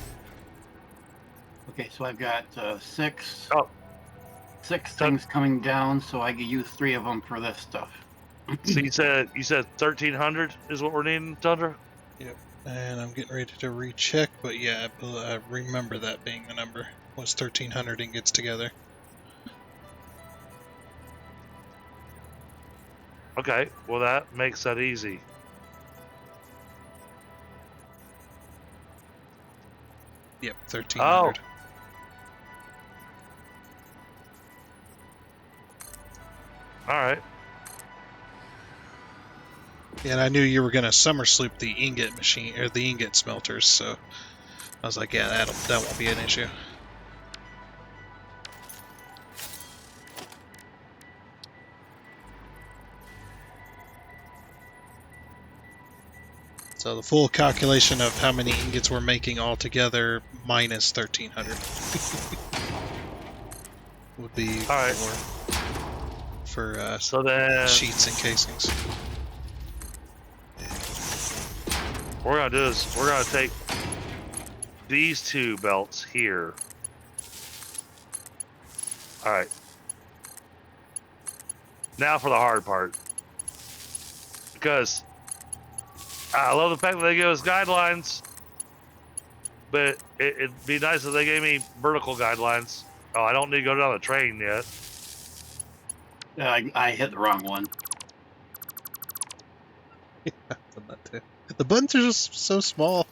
[SPEAKER 4] Okay, so I've got six
[SPEAKER 2] Oh.
[SPEAKER 4] things coming down, so I could use 3 of them for this stuff.
[SPEAKER 2] So you said 1,300 is what we're needing, Tundra?
[SPEAKER 1] Yep. And I'm getting ready to recheck, but yeah, I remember that being the number. Was 1,300 ingots together.
[SPEAKER 2] Okay, well that makes that easy.
[SPEAKER 1] Yep, 1,300.
[SPEAKER 2] All right.
[SPEAKER 1] Yeah, and I knew you were going to summer sloop the ingot machine, or the ingot smelters, so I was like, yeah, that won't be an issue. So the full calculation of how many ingots we're making altogether minus 1,300 would be
[SPEAKER 2] All right.
[SPEAKER 1] for
[SPEAKER 2] So then
[SPEAKER 1] sheets and casings.
[SPEAKER 2] what we're gonna do is we're gonna take these 2 belts here. All right. Now for the hard part, because I love the fact that they give us guidelines, but it'd be nice if they gave me vertical guidelines. Oh, I don't need to go down the train yet.
[SPEAKER 4] I hit the wrong one.
[SPEAKER 1] The buttons are just so small.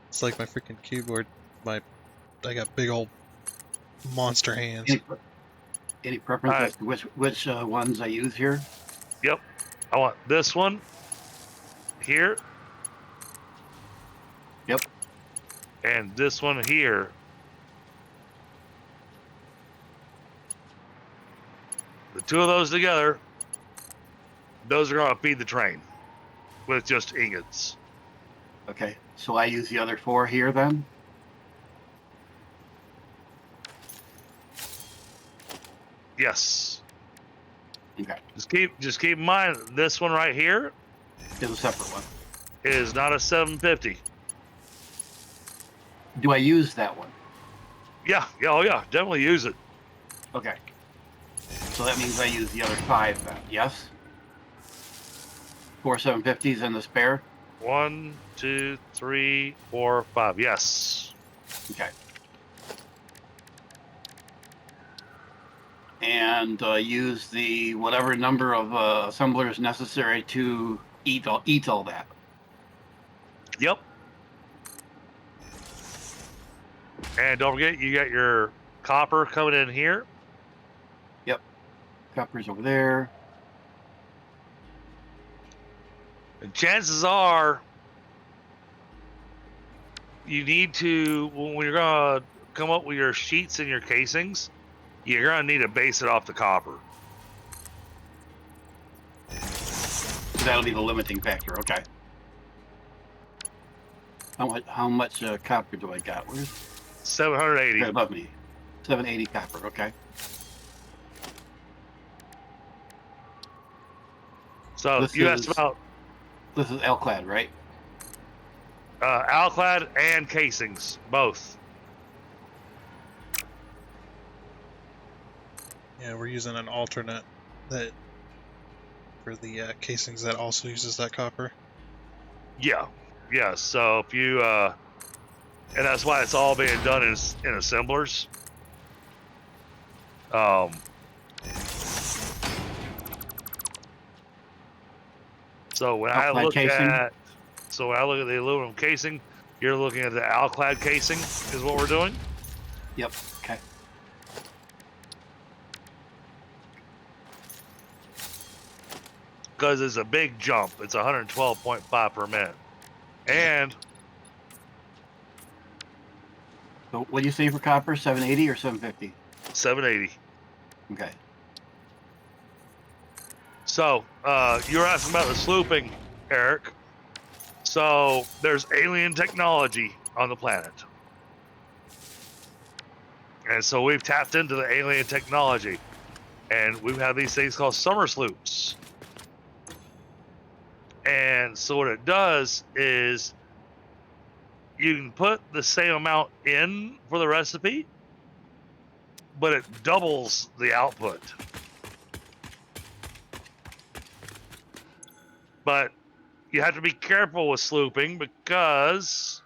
[SPEAKER 1] It's like my freaking keyboard. I got big old monster hands.
[SPEAKER 4] Any preference
[SPEAKER 2] All
[SPEAKER 4] as to which ones I use here?
[SPEAKER 2] Yep. I want this one here.
[SPEAKER 4] Yep.
[SPEAKER 2] And this one here. The 2 of those together, those are going to feed the train with just ingots.
[SPEAKER 4] Okay, so I use the other 4 here then?
[SPEAKER 2] Yes.
[SPEAKER 4] Okay,
[SPEAKER 2] Just keep in mind this one right here
[SPEAKER 4] it's a separate one.
[SPEAKER 2] is not a 750.
[SPEAKER 4] Do I use that one?
[SPEAKER 2] Yeah, oh yeah, definitely use it.
[SPEAKER 4] Okay. So that means I use the other 5 then, yes? 4 750s and the spare?
[SPEAKER 2] 1, 2, 3, 4, 5. Yes.
[SPEAKER 4] Okay. And use the whatever number of assemblers necessary to eat all that.
[SPEAKER 2] Yep. And don't forget, you got your copper coming in here.
[SPEAKER 4] Yep. Copper's over there.
[SPEAKER 2] And chances are, you need to, when you're going to come up with your sheets and your casings, you're going to need to base it off the copper.
[SPEAKER 4] So that'll be the limiting factor. Okay. How much copper do I got? Where's
[SPEAKER 2] 780.
[SPEAKER 4] right above me? 780 copper. Okay.
[SPEAKER 2] So
[SPEAKER 4] This
[SPEAKER 2] you asked
[SPEAKER 4] is-
[SPEAKER 2] about
[SPEAKER 4] This is L-clad, right?
[SPEAKER 2] Alclad and casings, both.
[SPEAKER 1] Yeah, we're using an alternate that for the casings that also uses that copper.
[SPEAKER 2] Yeah. So if you, and that's why it's all being done in assemblers. So when I
[SPEAKER 4] Alclad
[SPEAKER 2] look
[SPEAKER 4] casing.
[SPEAKER 2] at the aluminum casing, you're looking at the Alclad casing is what we're doing.
[SPEAKER 4] Yep. Okay.
[SPEAKER 2] Because it's a big jump. It's 112.5 per minute. And
[SPEAKER 4] So what do you say for copper? 780 or 750?
[SPEAKER 2] 780.
[SPEAKER 4] Okay.
[SPEAKER 2] So you were asking about the slooping, Eric. So there's alien technology on the planet. And so we've tapped into the alien technology. And we have these things called summer sloops. And so what it does is you can put the same amount in for the recipe, but it doubles the output. But you have to be careful with slooping because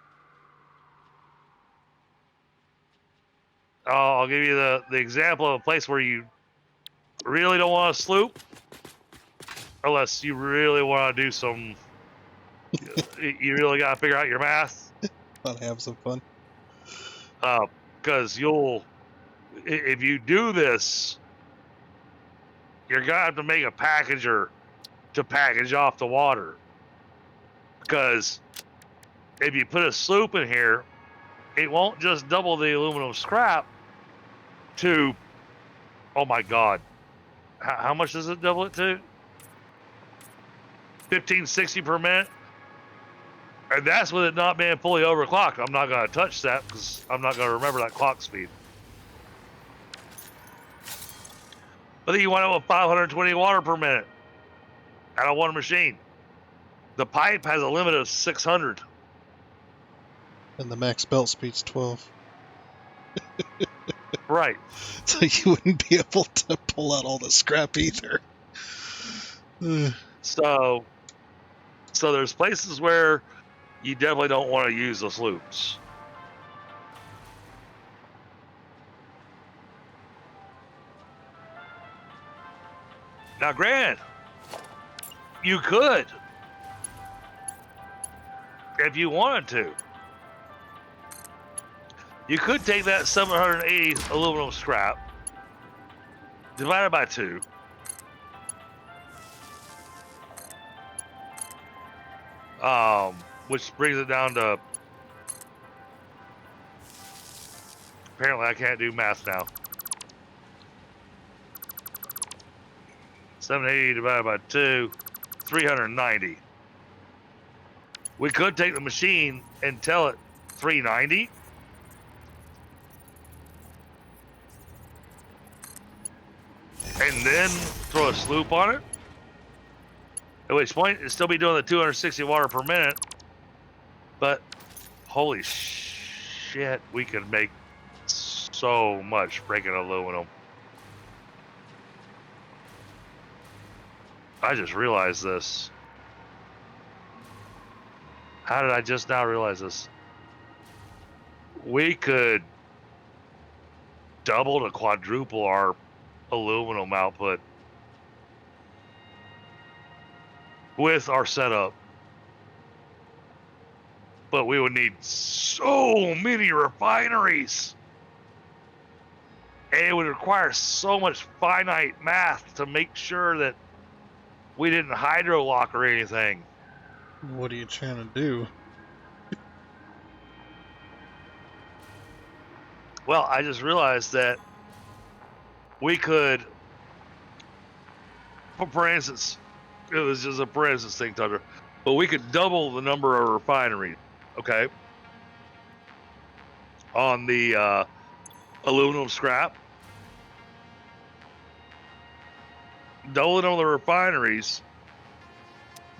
[SPEAKER 2] I'll give you the example of a place where you really don't want to sloop unless you really want to do some you really got to figure out your math
[SPEAKER 1] Want to have some fun?
[SPEAKER 2] because if you do this, you're gonna have to make a packager to package off the water, because if you put a sloop in here, it won't just double the aluminum scrap to, oh my god, how much does it double it to? 1560 per minute. And that's with it not being fully overclocked. I'm not going to touch that because I'm not going to remember that clock speed. But then you wind up with 520 water per minute out of one machine. The pipe has a limit of 600.
[SPEAKER 1] And the max belt speed's 12.
[SPEAKER 2] Right.
[SPEAKER 1] So you wouldn't be able to pull out all the scrap either.
[SPEAKER 2] So there's places where you definitely don't want to use the sloops. Now, granted, you could, if you wanted to. You could take that 780 aluminum scrap, divided by 2, which brings it down to, apparently I can't do math now. 780 divided by 2, 390. We could take the machine and tell it 390. And then throw a sloop on it. At which point it'd still be doing the 260 water per minute. But holy shit, we could make so much freaking aluminum. I just realized this. How did I just now realize this? We could double to quadruple our aluminum output with our setup. But we would need so many refineries. And it would require so much finite math to make sure that we didn't hydro lock or anything.
[SPEAKER 1] What are you trying to do?
[SPEAKER 2] Well, I just realized that we could, for instance, it was just a for instance thing, Thunder, but we could double the number of refineries, okay, on the aluminum scrap. Double the number of refineries,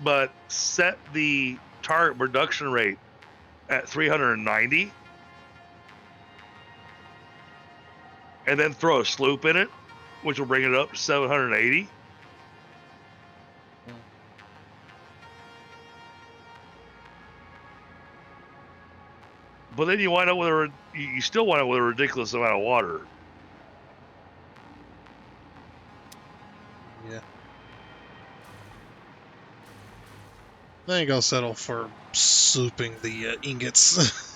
[SPEAKER 2] but set the target production rate at 390, and then throw a sloop in it, which will bring it up to 780. But then you wind up with you still wind up with a ridiculous amount of water.
[SPEAKER 1] Yeah. I think I'll settle for slooping the ingots.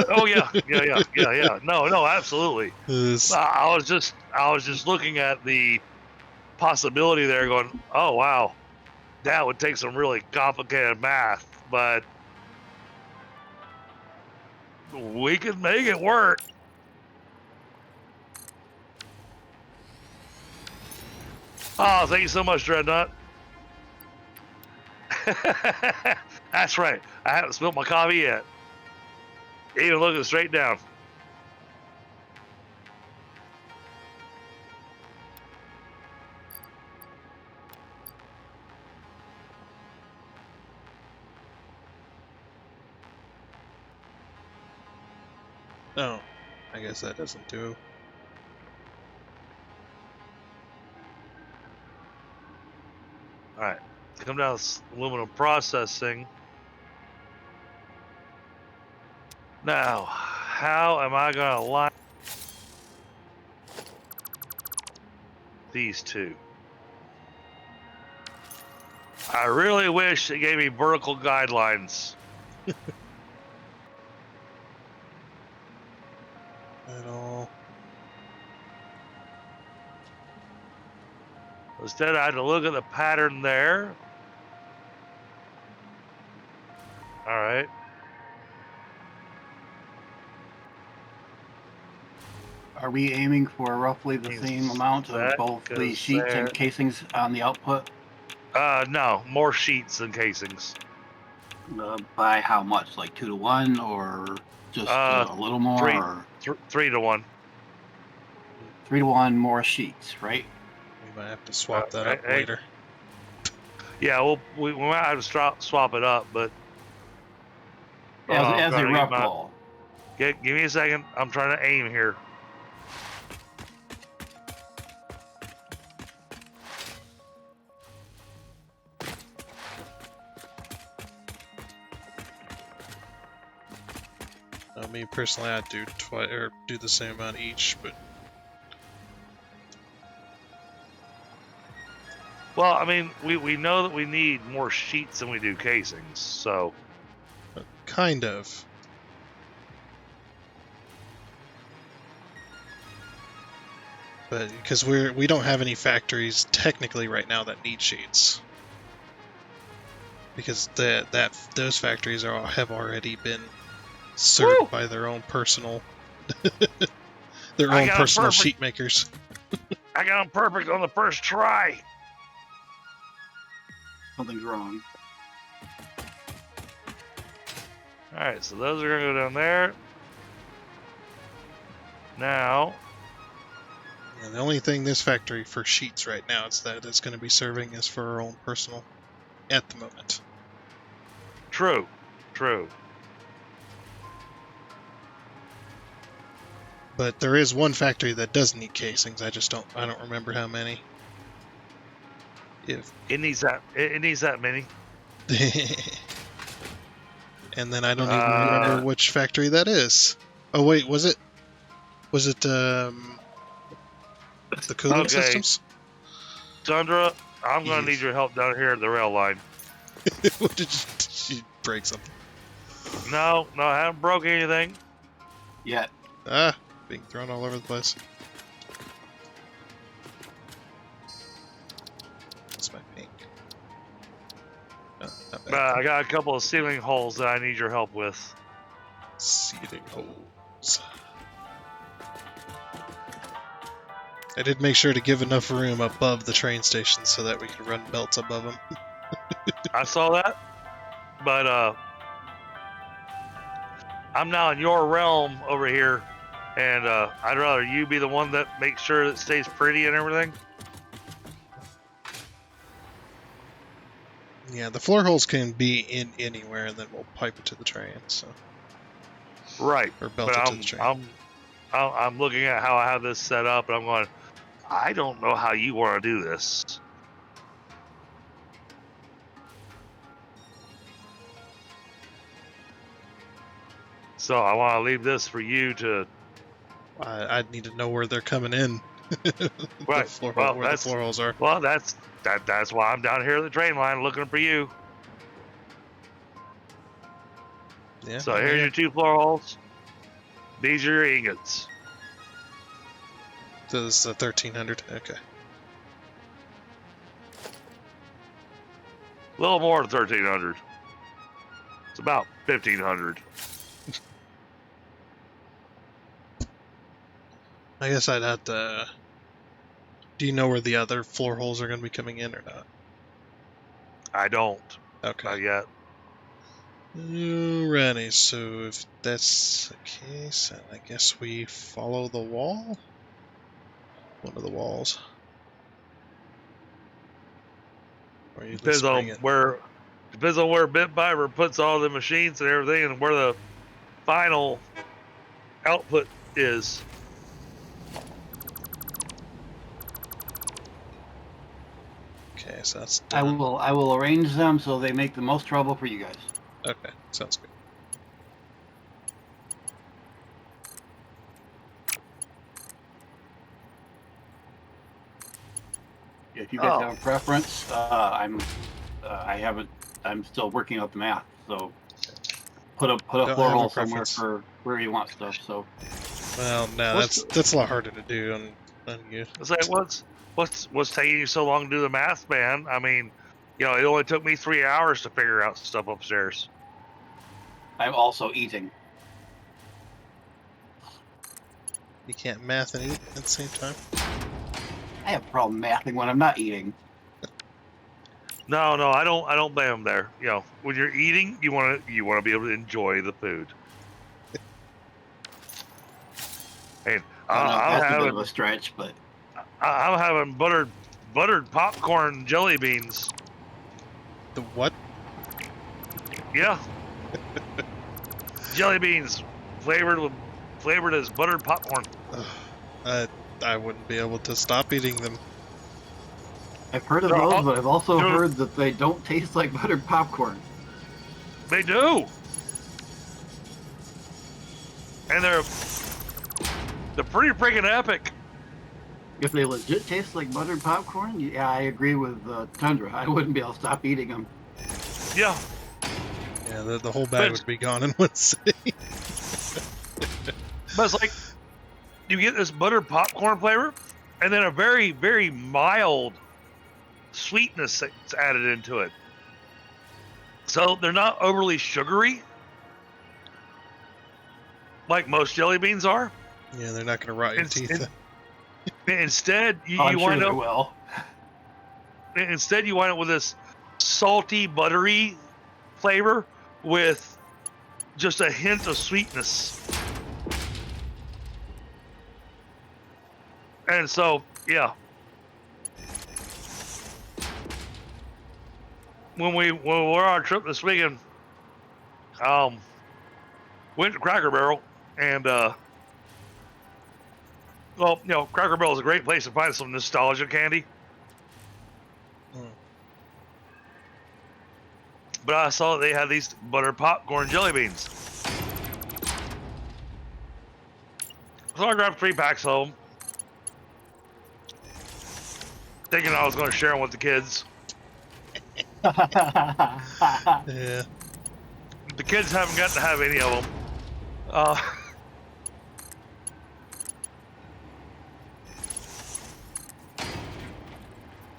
[SPEAKER 2] Oh yeah. No, absolutely. I was just looking at the possibility there, going, oh wow, that would take some really complicated math, but we could make it work. Oh, thank you so much, Dreadnought. That's right. I haven't spilled my coffee yet. Even looking straight down.
[SPEAKER 1] Oh, I guess that doesn't do.
[SPEAKER 2] All right. Come down to aluminum processing. Now, how am I going to line these two? I really wish it gave me vertical guidelines.
[SPEAKER 1] At all.
[SPEAKER 2] Instead, I had to look at the pattern there. All right.
[SPEAKER 4] Are we aiming for roughly the
[SPEAKER 2] Means
[SPEAKER 4] same amount of
[SPEAKER 2] that
[SPEAKER 4] both the
[SPEAKER 2] goes
[SPEAKER 4] sheets
[SPEAKER 2] there.
[SPEAKER 4] and casings on the output?
[SPEAKER 2] No, more sheets than casings.
[SPEAKER 4] By how much? Like 2 to 1, or just a little more?
[SPEAKER 2] three-
[SPEAKER 4] Or
[SPEAKER 2] 3 to 1.
[SPEAKER 4] 3 to 1 more sheets, right?
[SPEAKER 1] We might have to swap that up
[SPEAKER 2] Hey.
[SPEAKER 1] later.
[SPEAKER 2] Yeah, well, we might have to swap it up, but
[SPEAKER 4] As a rough goal.
[SPEAKER 2] Give me a second. I'm trying to aim here.
[SPEAKER 1] Me personally, I'd do do the same amount each, but
[SPEAKER 2] Well, I mean, we know that we need more sheets than we do casings, so
[SPEAKER 1] kind of. But because we don't have any factories technically right now that need sheets, because those factories have already been served by their own personal sheet makers.
[SPEAKER 2] I got them perfect on the first try.
[SPEAKER 4] Something's wrong.
[SPEAKER 2] All right, so those are gonna go down there. Now,
[SPEAKER 1] And the only thing this factory for sheets right now is that it's going to be serving is for our own personal at the moment.
[SPEAKER 2] true.
[SPEAKER 1] But there is one factory that does need casings. I don't remember how many. If
[SPEAKER 2] It needs that many.
[SPEAKER 1] and then I don't even remember which factory that is. Oh wait, was it the cooling systems?
[SPEAKER 2] Tundra, I'm gonna need your help down here at the rail line.
[SPEAKER 1] What did you break something?
[SPEAKER 2] No, I haven't broke anything.
[SPEAKER 4] Yet.
[SPEAKER 1] Being thrown all over the place. That's my pink. No, not bad.
[SPEAKER 2] I got a couple of ceiling holes that I need your help with.
[SPEAKER 1] Seating holes. I did make sure to give enough room above the train station so that we could run belts above them.
[SPEAKER 2] I saw that, but I'm now in your realm over here, and I'd rather you be the one that makes sure that it stays pretty and everything.
[SPEAKER 1] Yeah, the floor holes can be in anywhere, and then we'll pipe it to the train. So,
[SPEAKER 2] Right.
[SPEAKER 1] or belt
[SPEAKER 2] But
[SPEAKER 1] it to the train.
[SPEAKER 2] I'm looking at how I have this set up, and I'm going, I don't know how you want to do this. So I want to leave this for you to.
[SPEAKER 1] I'd need to know where they're coming in. the
[SPEAKER 2] Right.
[SPEAKER 1] floor hole,
[SPEAKER 2] Well,
[SPEAKER 1] where the floor holes are.
[SPEAKER 2] Well, that's why I'm down here at the train line looking for you.
[SPEAKER 1] Yeah.
[SPEAKER 2] So here's your 2 floor holes. These are your ingots.
[SPEAKER 1] So this is a 1300. Okay.
[SPEAKER 2] A little more than 1,300. It's about 1,500.
[SPEAKER 1] I guess I'd have to. Do you know where the other floor holes are going to be coming in or not?
[SPEAKER 2] I don't.
[SPEAKER 1] Okay.
[SPEAKER 2] Not yet.
[SPEAKER 1] Alrighty, so if that's the case, then I guess we follow the wall? One of the walls. Or you at least bring it.
[SPEAKER 2] Depends on where Bitfiber puts all the machines and everything, and where the final output is.
[SPEAKER 1] Okay, so that's
[SPEAKER 4] I
[SPEAKER 1] done.
[SPEAKER 4] will arrange them so they make the most trouble for you guys.
[SPEAKER 1] Okay, sounds good.
[SPEAKER 4] If you guys
[SPEAKER 2] Oh.
[SPEAKER 4] have a preference, I'm still working out the math. So put a
[SPEAKER 1] Don't
[SPEAKER 4] floor
[SPEAKER 1] have a
[SPEAKER 4] hole somewhere
[SPEAKER 1] preference.
[SPEAKER 4] for where you want stuff. So
[SPEAKER 1] Well, no,
[SPEAKER 2] What's
[SPEAKER 1] that's a lot harder to do on you.
[SPEAKER 2] It's like, what's taking you so long to do the math, man? I mean, it only took me 3 hours to figure out stuff upstairs.
[SPEAKER 4] I'm also eating.
[SPEAKER 1] You can't math and eat at the same time?
[SPEAKER 4] I have a problem mathing when I'm not eating.
[SPEAKER 2] No, I don't blame them there. When you're eating, you want to be able to enjoy the food. And
[SPEAKER 4] I don't know if
[SPEAKER 2] I'm
[SPEAKER 4] that's a bit of
[SPEAKER 2] having
[SPEAKER 4] a stretch, but
[SPEAKER 2] I'm having buttered popcorn jelly beans.
[SPEAKER 1] The what?
[SPEAKER 2] Yeah, jelly beans flavored as buttered popcorn.
[SPEAKER 1] I wouldn't be able to stop eating them.
[SPEAKER 4] I've heard of
[SPEAKER 2] No,
[SPEAKER 4] those, but I've also
[SPEAKER 2] no.
[SPEAKER 4] heard that they don't taste like buttered popcorn.
[SPEAKER 2] They do, and they're pretty freaking epic.
[SPEAKER 4] If they legit taste like buttered popcorn, yeah, I agree with Tundra. I wouldn't be able to stop eating them.
[SPEAKER 2] Yeah,
[SPEAKER 1] Yeah, the whole bag would be gone in one sitting.
[SPEAKER 2] but it's like you get this buttered popcorn flavor, and then a very, very mild sweetness that's added into it. So they're not overly sugary like most jelly beans are.
[SPEAKER 1] Yeah, they're not going to rot your teeth.
[SPEAKER 2] Instead, you
[SPEAKER 4] I'm sure
[SPEAKER 2] wind
[SPEAKER 4] they
[SPEAKER 2] up.
[SPEAKER 4] will.
[SPEAKER 2] Instead, you wind up with this salty, buttery flavor with just a hint of sweetness. And so, yeah. When we were on our trip this weekend, went to Cracker Barrel, and Cracker Barrel is a great place to find some nostalgia candy. But I saw that they had these buttered popcorn jelly beans. So I grabbed 3 packs of them, thinking I was going to share them with the kids.
[SPEAKER 1] Yeah.
[SPEAKER 2] The kids haven't got to have any of them.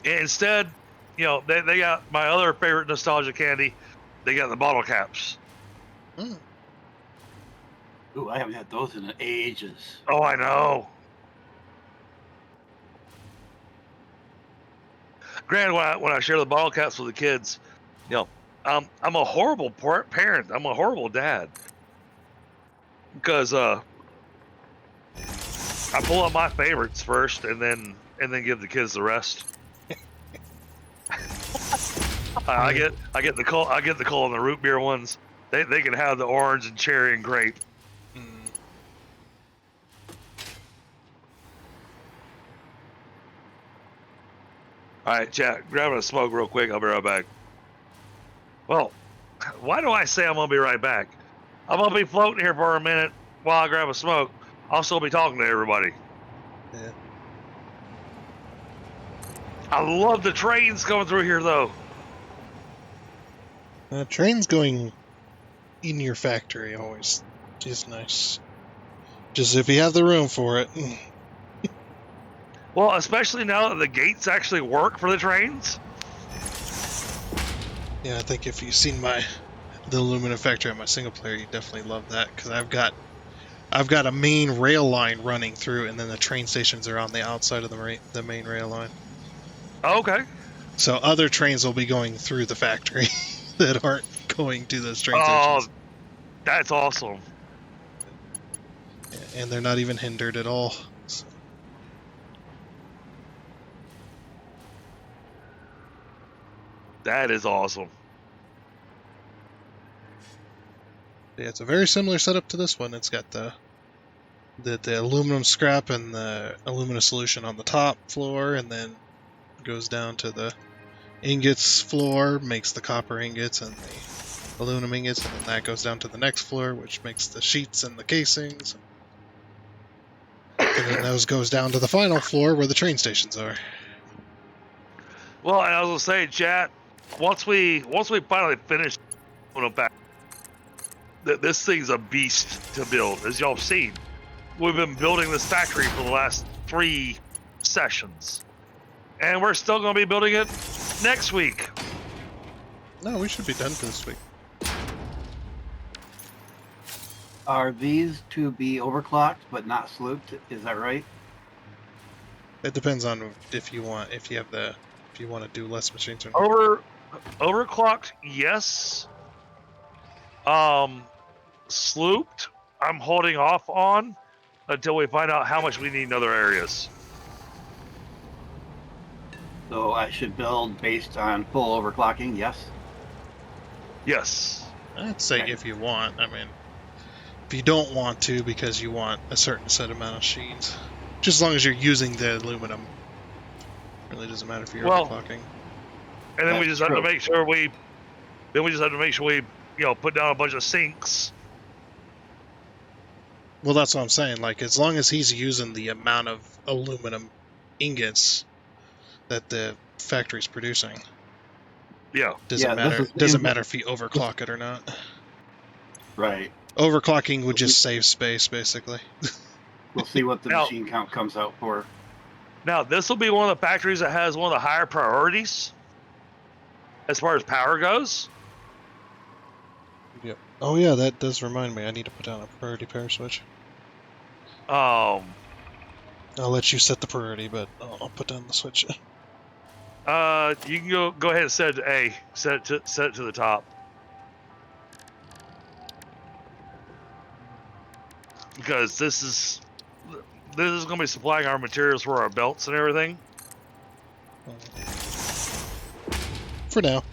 [SPEAKER 2] Instead, they got my other favorite nostalgia candy. They got the bottle caps.
[SPEAKER 4] Ooh, I haven't had those in ages.
[SPEAKER 2] Oh, I know. Granted, when I share the bottle caps with the kids, I'm a horrible parent. I'm a horrible dad because I pull out my favorites first and then give the kids the rest. I get the coal and the root beer ones. They can have the orange and cherry and grape.
[SPEAKER 1] Mm.
[SPEAKER 2] All right, chat. Grabbing a smoke real quick. I'll be right back. Well, why do I say I'm gonna be right back? I'm gonna be floating here for a minute while I grab a smoke. I'll still be talking to everybody.
[SPEAKER 1] Yeah.
[SPEAKER 2] I love the trains coming through here, though.
[SPEAKER 1] Trains going in your factory always is nice. Just if you have the room for it.
[SPEAKER 2] Well, especially now that the gates actually work for the trains.
[SPEAKER 1] Yeah, I think if you've seen the aluminum factory on my single player, you definitely love that because I've got a main rail line running through, and then the train stations are on the outside of the main rail line.
[SPEAKER 2] Okay.
[SPEAKER 1] So other trains will be going through the factory that aren't going to those train
[SPEAKER 2] Oh,
[SPEAKER 1] stations.
[SPEAKER 2] that's awesome.
[SPEAKER 1] And they're not even hindered at all. So.
[SPEAKER 2] That is awesome.
[SPEAKER 1] Yeah, it's a very similar setup to this one. It's got the aluminum scrap and the aluminum solution on the top floor, and then goes down to the ingots floor, makes the copper ingots and the aluminum ingots, and then that goes down to the next floor, which makes the sheets and the casings. And then those goes down to the final floor where the train stations are.
[SPEAKER 2] Well, and I was gonna say, chat. Once we finally finish back, this thing's a beast to build, as y'all have seen. We've been building this factory for the last 3 sessions, and we're still going to be building it next week.
[SPEAKER 1] No, we should be done for this week.
[SPEAKER 4] Are these to be overclocked but not slooped? Is that right?
[SPEAKER 1] It depends on if you want to do less machines or not.
[SPEAKER 2] Overclocked, yes. Slooped, I'm holding off on until we find out how much we need in other areas.
[SPEAKER 4] So I should build based on full overclocking, yes?
[SPEAKER 2] Yes.
[SPEAKER 1] I'd say
[SPEAKER 4] Okay.
[SPEAKER 1] if you want. I mean, if you don't want to because you want a certain set amount of sheets, just as long as you're using the aluminum, really doesn't matter if you're overclocking.
[SPEAKER 2] And then we
[SPEAKER 4] That's
[SPEAKER 2] just have to
[SPEAKER 4] true.
[SPEAKER 2] make sure we, put down a bunch of sinks.
[SPEAKER 1] Well, that's what I'm saying. Like, as long as he's using the amount of aluminum ingots that the factory's producing,
[SPEAKER 2] Yeah.
[SPEAKER 1] doesn't matter. Doesn't matter if you overclock it or not.
[SPEAKER 4] Right.
[SPEAKER 1] Overclocking would just save space, basically.
[SPEAKER 4] We'll see what the
[SPEAKER 2] Now-
[SPEAKER 4] machine count comes out for.
[SPEAKER 2] Now, this will be one of the factories that has one of the higher priorities as far as power goes.
[SPEAKER 1] Yep. Oh yeah, that does remind me. I need to put down a priority power switch.
[SPEAKER 2] Um,
[SPEAKER 1] I'll let you set the priority, but I'll put down the switch.
[SPEAKER 2] you can go ahead and set it to A. Set it to the top. Because this is going to be supplying our materials for our belts and everything.
[SPEAKER 1] For now.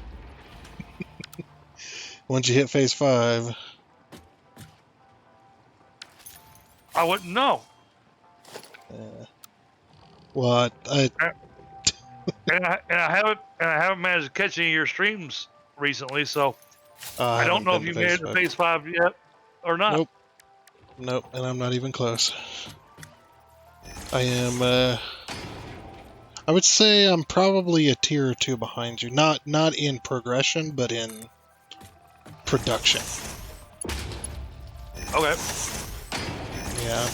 [SPEAKER 1] Once you hit phase 5.
[SPEAKER 2] I wouldn't know.
[SPEAKER 1] What?
[SPEAKER 2] And I haven't managed to catch any of your streams recently, so I don't know if you made it to phase 5 yet or not.
[SPEAKER 1] Nope, and I'm not even close. I am, I would say I'm probably a tier or 2 behind you. Not in progression, but in production.
[SPEAKER 2] Okay.
[SPEAKER 1] Yeah.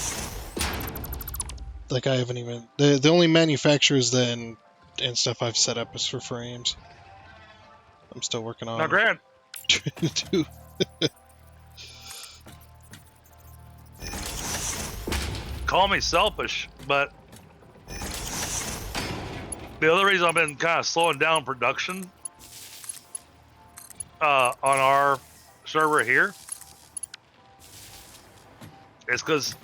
[SPEAKER 1] Like, I haven't even... The only manufacturers and stuff I've set up is for frames. I'm still working on...
[SPEAKER 2] Now, Grant,
[SPEAKER 1] to
[SPEAKER 2] call me selfish, but the other reason I've been kind of slowing down production on our server here is because,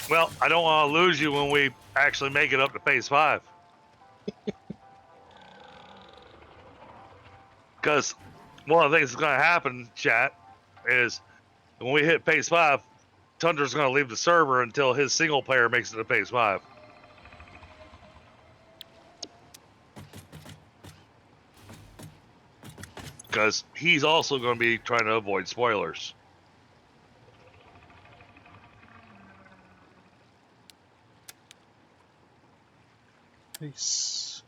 [SPEAKER 2] well, I don't want to lose you when we actually make it up to phase 5. Because one of the things that's going to happen, chat, is when we hit phase 5, Tundra's going to leave the server until his single player makes it to phase 5. Because he's also going to be trying to avoid spoilers.
[SPEAKER 1] Nice.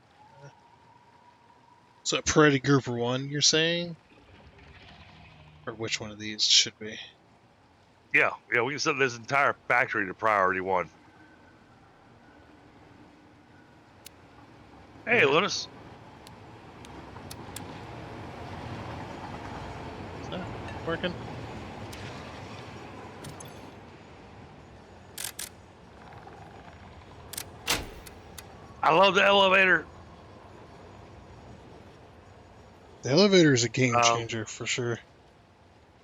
[SPEAKER 1] So priority grouper 1, you're saying? Or which one of these should be?
[SPEAKER 2] Yeah, we can set this entire factory to priority 1. Hey,
[SPEAKER 1] Okay.
[SPEAKER 2] Linus.
[SPEAKER 1] Is that working?
[SPEAKER 2] I love the elevator.
[SPEAKER 1] The elevator is a game changer for sure.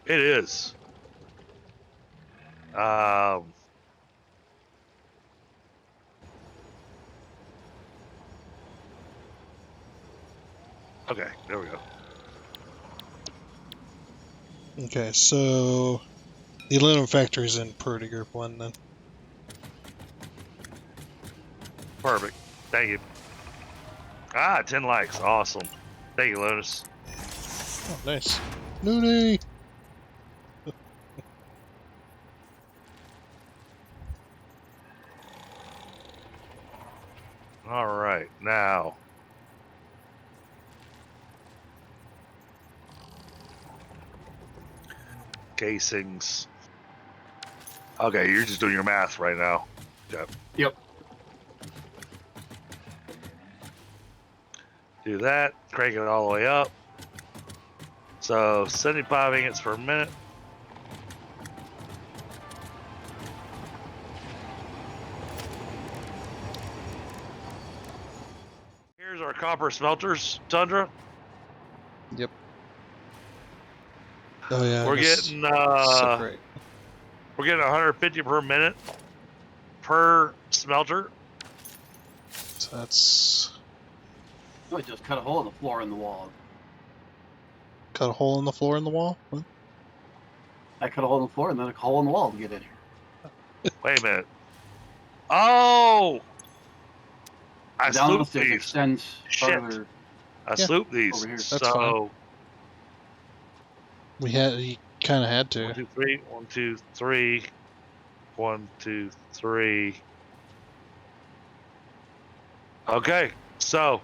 [SPEAKER 2] It is. Okay, there we go.
[SPEAKER 1] Okay, so the aluminum factory is in priority group 1 then.
[SPEAKER 2] Perfect. Thank you. 10 likes. Awesome. Thank you, Linus.
[SPEAKER 1] Oh, nice. Noonie!
[SPEAKER 2] All right, now. Casings. Okay, you're just doing your math right now.
[SPEAKER 4] Yep.
[SPEAKER 2] Do that. Crank it all the way up. So 75 ingots per minute. Here's our copper smelters, Tundra.
[SPEAKER 1] Yep. Oh yeah.
[SPEAKER 2] We're getting we're getting 150 per minute per smelter.
[SPEAKER 1] So that's
[SPEAKER 4] I just cut a hole in the floor in the wall.
[SPEAKER 1] cut a hole in the floor in the wall? What?
[SPEAKER 4] I cut a hole in the floor and then a hole in the wall to get in here.
[SPEAKER 2] Wait a minute. Oh! I slooped
[SPEAKER 4] Downstairs
[SPEAKER 2] these.
[SPEAKER 4] extends
[SPEAKER 2] Shit.
[SPEAKER 4] further.
[SPEAKER 2] I
[SPEAKER 1] Yeah.
[SPEAKER 2] slooped these.
[SPEAKER 4] Over here.
[SPEAKER 1] That's
[SPEAKER 2] So
[SPEAKER 1] You kind of had to.
[SPEAKER 2] 1, 2, 3. 1, 2, 3. 1, 2, 3. Okay, so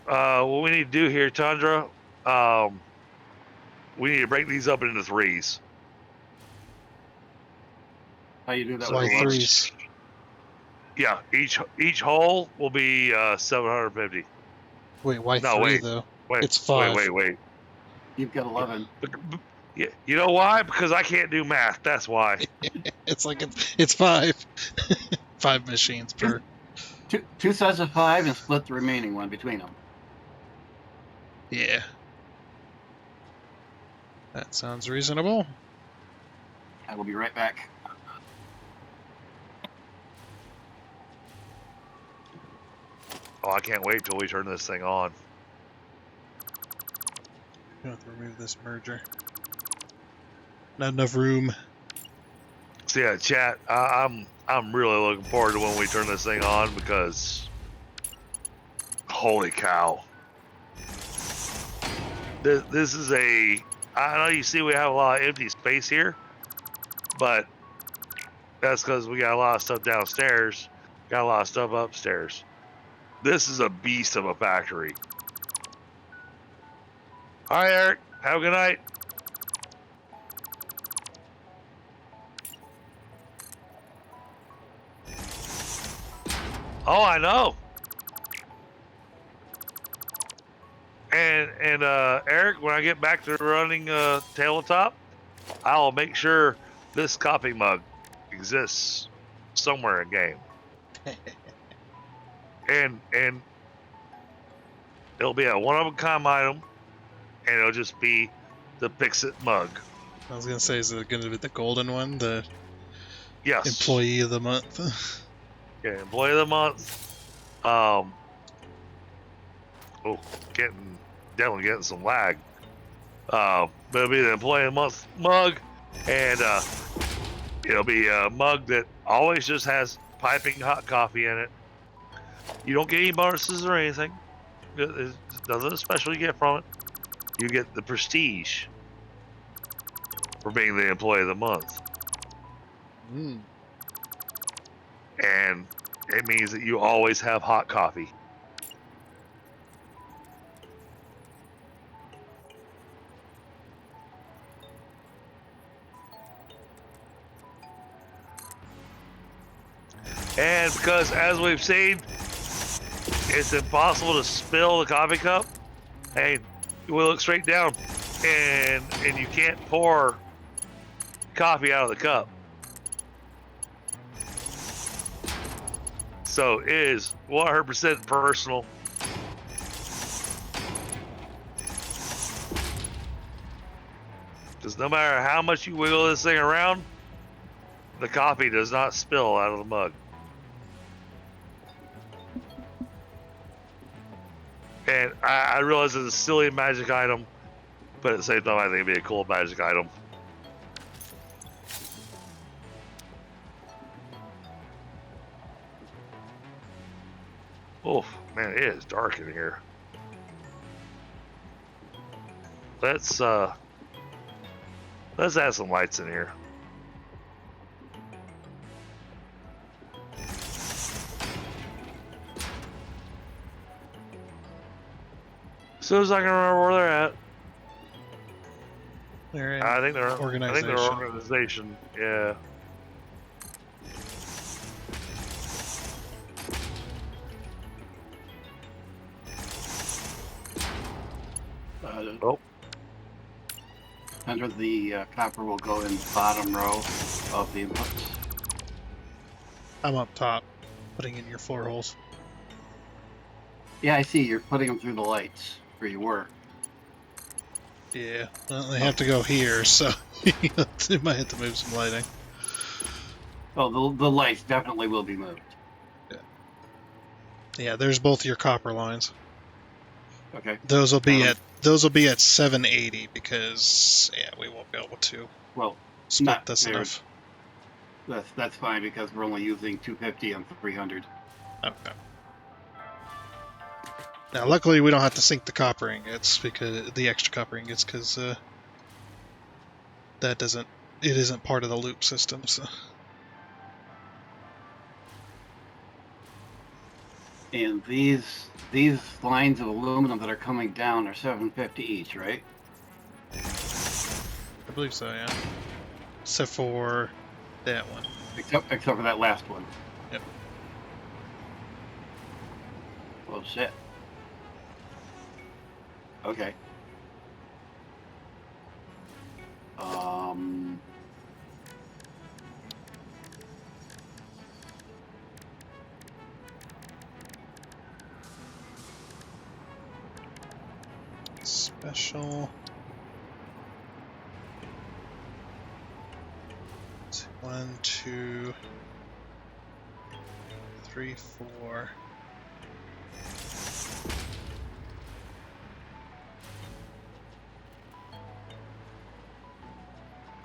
[SPEAKER 2] what we need to do here, Tundra, we need to break these up into 3s.
[SPEAKER 4] How you do that?
[SPEAKER 2] So
[SPEAKER 1] Why
[SPEAKER 4] with a lever?
[SPEAKER 1] 3s?
[SPEAKER 2] Yeah, each hole will be 750.
[SPEAKER 1] Wait, why
[SPEAKER 2] No,
[SPEAKER 1] 3
[SPEAKER 2] wait.
[SPEAKER 1] though?
[SPEAKER 2] Wait,
[SPEAKER 1] It's 5.
[SPEAKER 2] wait.
[SPEAKER 4] You've got 11.
[SPEAKER 2] Yeah, you know why? Because I can't do math. That's why.
[SPEAKER 1] It's like it's 5. 5 machines per.
[SPEAKER 4] Two sets of 5 and split the remaining one between them.
[SPEAKER 1] Yeah. That sounds reasonable.
[SPEAKER 4] I will be right back.
[SPEAKER 2] Oh, I can't wait till we turn this thing on.
[SPEAKER 1] I have to remove this merger. Not enough room.
[SPEAKER 2] So yeah, chat. I'm really looking forward to when we turn this thing on because, holy cow! This is a. I know you see we have a lot of empty space here, but that's because we got a lot of stuff downstairs, got a lot of stuff upstairs. This is a beast of a factory. All right, Eric. Have a good night. Oh, I know. And Eric, when I get back to running tabletop, I'll make sure this coffee mug exists somewhere in game. and it'll be a one-of-a-kind item, and it'll just be the Pixit mug.
[SPEAKER 1] I was gonna say, is it gonna be the golden one, the
[SPEAKER 2] Yes.
[SPEAKER 1] employee of the month?
[SPEAKER 2] Yeah, employee of the month. Oh, getting definitely getting some lag. But it'll be the employee of the month mug, and it'll be a mug that always just has piping hot coffee in it. You don't get any bonuses or anything. There's nothing special you get from it. You get the prestige for being the employee of the month.
[SPEAKER 1] Mm.
[SPEAKER 2] And it means that you always have hot coffee. And because, as we've seen, it's impossible to spill the coffee cup, hey, we look straight down, and you can't pour coffee out of the cup. So it is 100% personal. Because no matter how much you wiggle this thing around, the coffee does not spill out of the mug. And I realize it's a silly magic item, but at the same time, I think it'd be a cool magic item. Oh, man, it is dark in here. Let's add some lights in here. As soon as I can remember where they're at.
[SPEAKER 1] They're in
[SPEAKER 2] I think they're
[SPEAKER 1] organization.
[SPEAKER 2] organization. Yeah. Oh,
[SPEAKER 4] Under the copper will go in the bottom row of the inputs.
[SPEAKER 1] I'm up top, putting in your floor holes.
[SPEAKER 4] Yeah, I see. You're putting them through the lights where you work.
[SPEAKER 1] Yeah, well, they have to go here, so you might have to move some lighting.
[SPEAKER 4] Oh, the lights definitely will be moved.
[SPEAKER 1] Yeah, there's both your copper lines.
[SPEAKER 4] Okay.
[SPEAKER 1] Those will be at 780 because we won't be able to
[SPEAKER 4] Well,
[SPEAKER 1] split
[SPEAKER 4] not
[SPEAKER 1] this
[SPEAKER 4] there.
[SPEAKER 1] enough.
[SPEAKER 4] That's fine because we're only using 250 and 300.
[SPEAKER 1] Okay. Now, luckily, we don't have to sink the copper ingots because the extra copper ingots because it isn't part of the loop system. So.
[SPEAKER 4] And these lines of aluminum that are coming down are 750 each, right?
[SPEAKER 1] I believe so, yeah. Except for that one.
[SPEAKER 4] Except for that last one.
[SPEAKER 1] Yep.
[SPEAKER 4] Well, shit. Okay.
[SPEAKER 1] Special. 1, 2, 3, 4.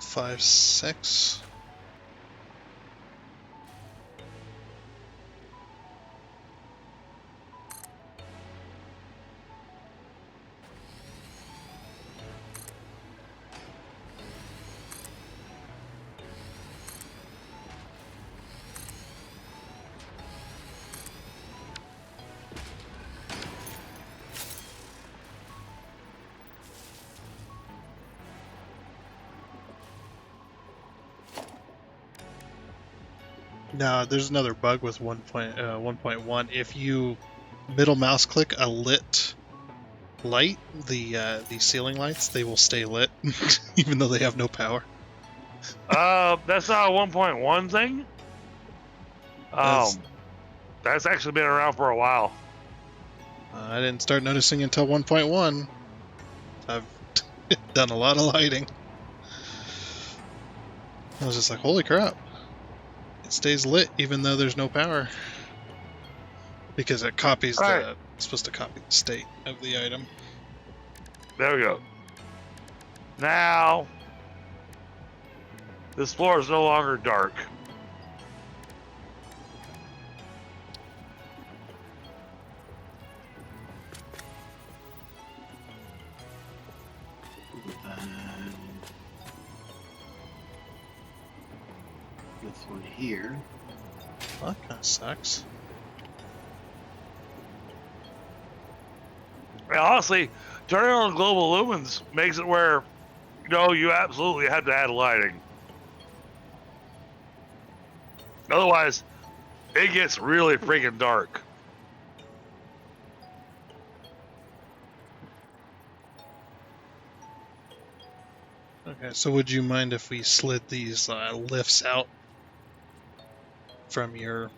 [SPEAKER 1] 5, 6. Now, there's another bug with 1.1. If you middle mouse click a lit light, the ceiling lights, they will stay lit, even though they have no power.
[SPEAKER 2] That's not a 1.1 thing. That's actually been around for a while.
[SPEAKER 1] I didn't start noticing until 1.1. I've done a lot of lighting. I was just like, holy crap. It stays lit even though there's no power. Because it copies it's supposed to copy the state of the item.
[SPEAKER 2] There we go. Now, this floor is no longer dark.
[SPEAKER 4] This one here.
[SPEAKER 1] Well, that kind of sucks.
[SPEAKER 2] And honestly, turning on global lumens makes it where, you absolutely have to add lighting. Otherwise, it gets really freaking dark.
[SPEAKER 1] Okay, so would you mind if we slid these lifts out from your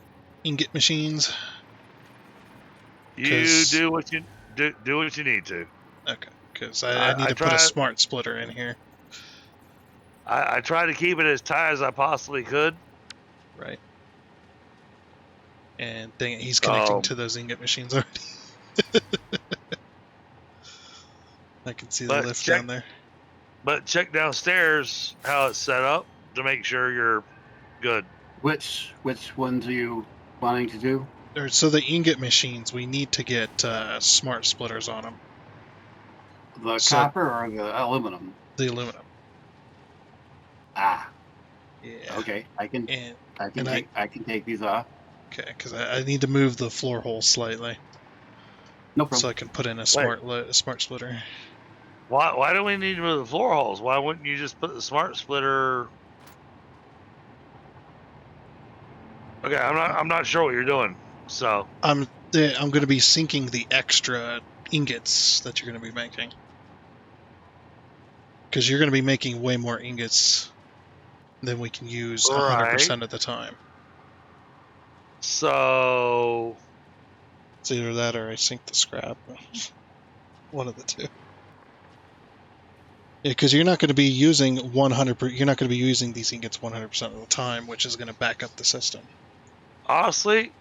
[SPEAKER 1] ingot machines?
[SPEAKER 2] You
[SPEAKER 1] 'Cause-
[SPEAKER 2] do what you do what you need to.
[SPEAKER 1] Okay, because I need to put a smart splitter in here.
[SPEAKER 2] I tried to keep it as tight as I possibly could.
[SPEAKER 1] Right. And dang it, he's connecting to those ingot machines already. I can see the
[SPEAKER 2] But
[SPEAKER 1] lift
[SPEAKER 2] check-
[SPEAKER 1] down there.
[SPEAKER 2] But check downstairs how it's set up to make sure you're good.
[SPEAKER 4] Which ones are you wanting to do?
[SPEAKER 1] So the ingot machines, we need to get smart splitters on them.
[SPEAKER 4] The
[SPEAKER 1] So-
[SPEAKER 4] copper or the aluminum?
[SPEAKER 1] The aluminum.
[SPEAKER 4] Ah,
[SPEAKER 1] Yeah.
[SPEAKER 4] okay. I can
[SPEAKER 1] And
[SPEAKER 4] take these off.
[SPEAKER 1] Okay, because I need to move the floor hole slightly
[SPEAKER 4] No problem.
[SPEAKER 1] so I can put in a smart splitter.
[SPEAKER 2] Why do we need to move the floor holes? Why wouldn't you just put the smart splitter? Okay, I'm not sure what you're doing. So
[SPEAKER 1] I'm going to be sinking the extra ingots that you're going to be making, because you're going to be making way more ingots than we can use 100% of the time.
[SPEAKER 2] So
[SPEAKER 1] It's either that or I sink the scrap. One of the two. Yeah, because you're not going to be using 100%. You're not going to be using these ingots 100% of the time, which is going to back up the system.
[SPEAKER 2] honestly,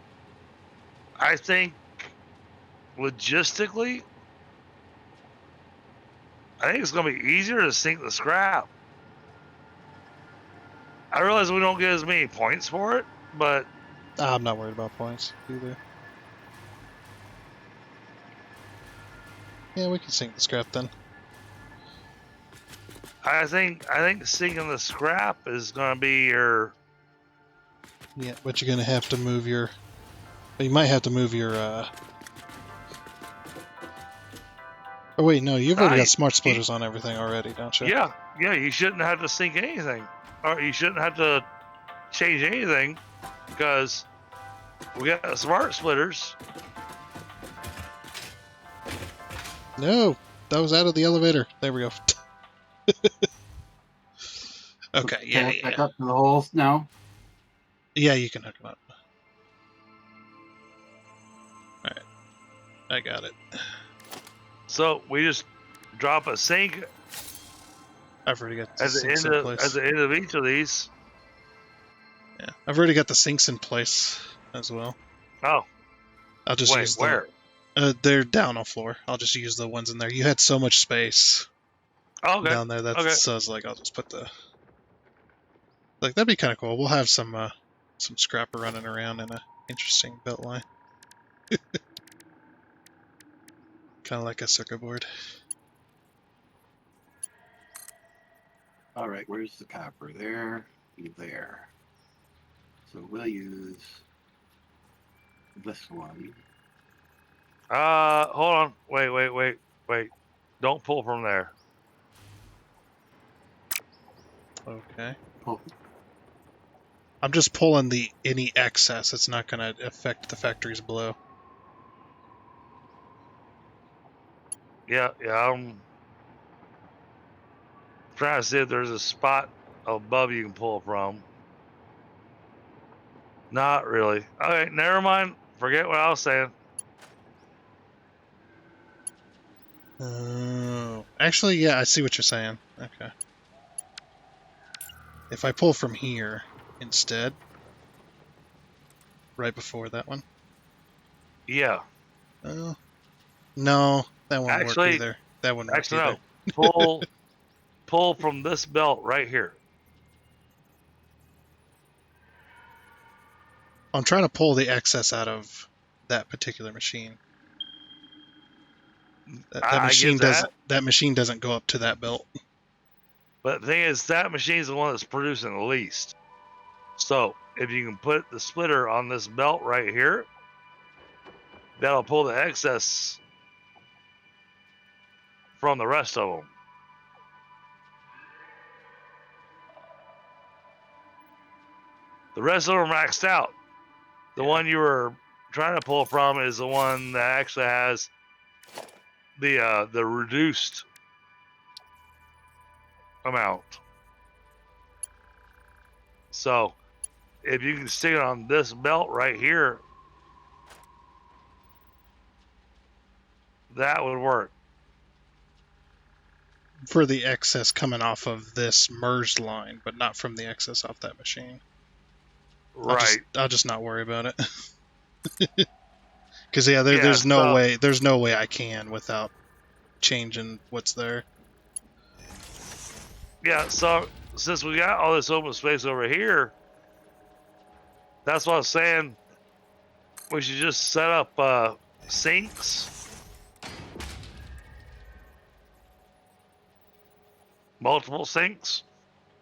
[SPEAKER 2] I think logistically, I think it's going to be easier to sink the scrap. I realize we don't get as many points for it, but
[SPEAKER 1] I'm not worried about points either. Yeah, we can sink the scrap then.
[SPEAKER 2] I think sinking the scrap is going to be your.
[SPEAKER 1] Yeah, but you're going to have to move your... You might have to move your... Oh wait, no, you've already got smart splitters on everything already, don't you?
[SPEAKER 2] Yeah, you shouldn't have to sink anything, or you shouldn't have to change anything, because we got smart splitters.
[SPEAKER 1] No, that was out of the elevator. There we go. Okay, yeah,
[SPEAKER 4] Back up to the holes now.
[SPEAKER 1] Yeah, you can hook them up. Alright. I got it.
[SPEAKER 2] So we just drop a sink
[SPEAKER 1] I've already got the
[SPEAKER 2] at the
[SPEAKER 1] sinks
[SPEAKER 2] end
[SPEAKER 1] in
[SPEAKER 2] of
[SPEAKER 1] place.
[SPEAKER 2] each of these.
[SPEAKER 1] Yeah, I've already got the sinks in place as well.
[SPEAKER 2] Oh,
[SPEAKER 1] I'll just
[SPEAKER 2] wait,
[SPEAKER 1] use
[SPEAKER 2] where?
[SPEAKER 1] They're down on floor. I'll just use the ones in there. You had so much space
[SPEAKER 2] Oh, okay.
[SPEAKER 1] down there. That's
[SPEAKER 2] Okay.
[SPEAKER 1] so I was like, I'll just put the... Like, that'd be kind of cool. We'll have some scrapper running around in a interesting belt line. Kind of like a circuit board.
[SPEAKER 4] All right, where's the copper? There, there. So we'll use this one.
[SPEAKER 2] Hold on. Wait. Don't pull from there.
[SPEAKER 1] Okay.
[SPEAKER 4] Oh,
[SPEAKER 1] I'm just pulling any excess. It's not going to affect the factories below.
[SPEAKER 2] Yeah. I'm trying to see if there's a spot above you can pull from. Not really. Okay, never mind. Forget what I was saying.
[SPEAKER 1] Oh, actually, yeah, I see what you're saying. Okay. If I pull from here instead, right before that one.
[SPEAKER 2] Yeah.
[SPEAKER 1] No, that won't work
[SPEAKER 2] Actually,
[SPEAKER 1] either. That wouldn't work
[SPEAKER 2] Actually,
[SPEAKER 1] either.
[SPEAKER 2] no. Pull from this belt right here.
[SPEAKER 1] I'm trying to pull the excess out of that particular machine. That
[SPEAKER 2] I
[SPEAKER 1] machine
[SPEAKER 2] get that.
[SPEAKER 1] doesn't. That machine doesn't go up to that belt.
[SPEAKER 2] But the thing is, that machine's the one that's producing the least. So if you can put the splitter on this belt right here, that'll pull the excess from the rest of them. The rest of them are maxed out. The one you were trying to pull from is the one that actually has the reduced amount. So if you can stick it on this belt right here, that would work.
[SPEAKER 1] For the excess coming off of this merged line, but not from the excess off that machine.
[SPEAKER 2] Right.
[SPEAKER 1] I'll just not worry about it. Because there's no way I can without changing what's there.
[SPEAKER 2] Yeah, so since we got all this open space over here, that's what I was saying. We should just set up sinks. Multiple sinks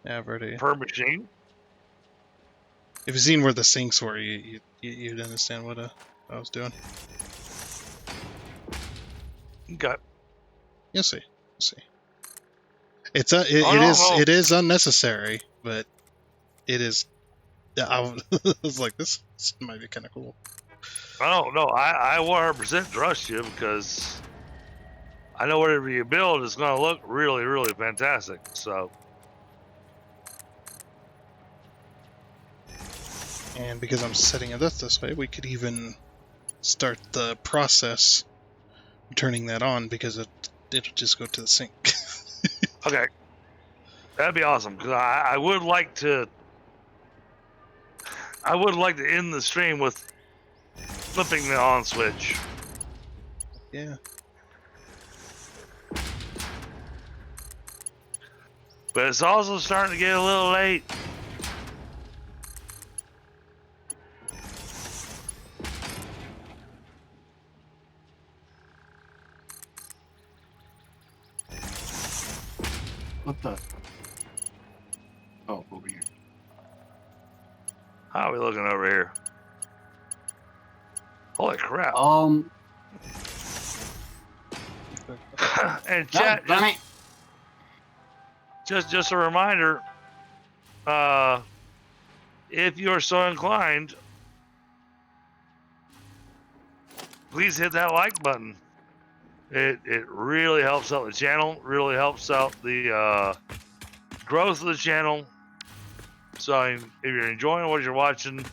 [SPEAKER 1] Yeah, I've already.
[SPEAKER 2] per machine.
[SPEAKER 1] If you've seen where the sinks were, you'd understand what I was doing.
[SPEAKER 2] Okay.
[SPEAKER 1] You'll see. It is unnecessary, but it is. I was like, this might be kind of cool.
[SPEAKER 2] I don't know. I 100% trust you because I know whatever you build is going to look really, really fantastic. So,
[SPEAKER 1] And because I'm setting it up this way, we could even start the process of turning that on because it'll just go to the sink.
[SPEAKER 2] okay. That'd be awesome because I would like to. I would like to end the stream with flipping the on switch.
[SPEAKER 1] Yeah.
[SPEAKER 2] But it's also starting to get a little late.
[SPEAKER 4] What the? Oh, over here.
[SPEAKER 2] How are we looking over here? Holy crap. And chat, just a reminder, if you're so inclined, please hit that like button. It really helps out the channel, really helps out the growth of the channel. So if you're enjoying what you're watching,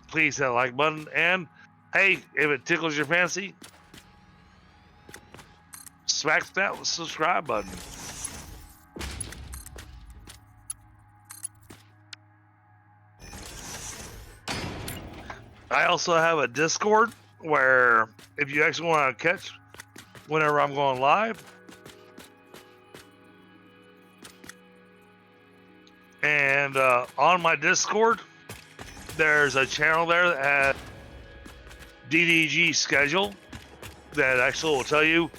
[SPEAKER 2] please hit that like button. And hey, if it tickles your fancy, smack that subscribe button. I also have a Discord where if you actually want to catch whenever I'm going live, and on my Discord, there's a channel there that has DDG schedule that actually will tell you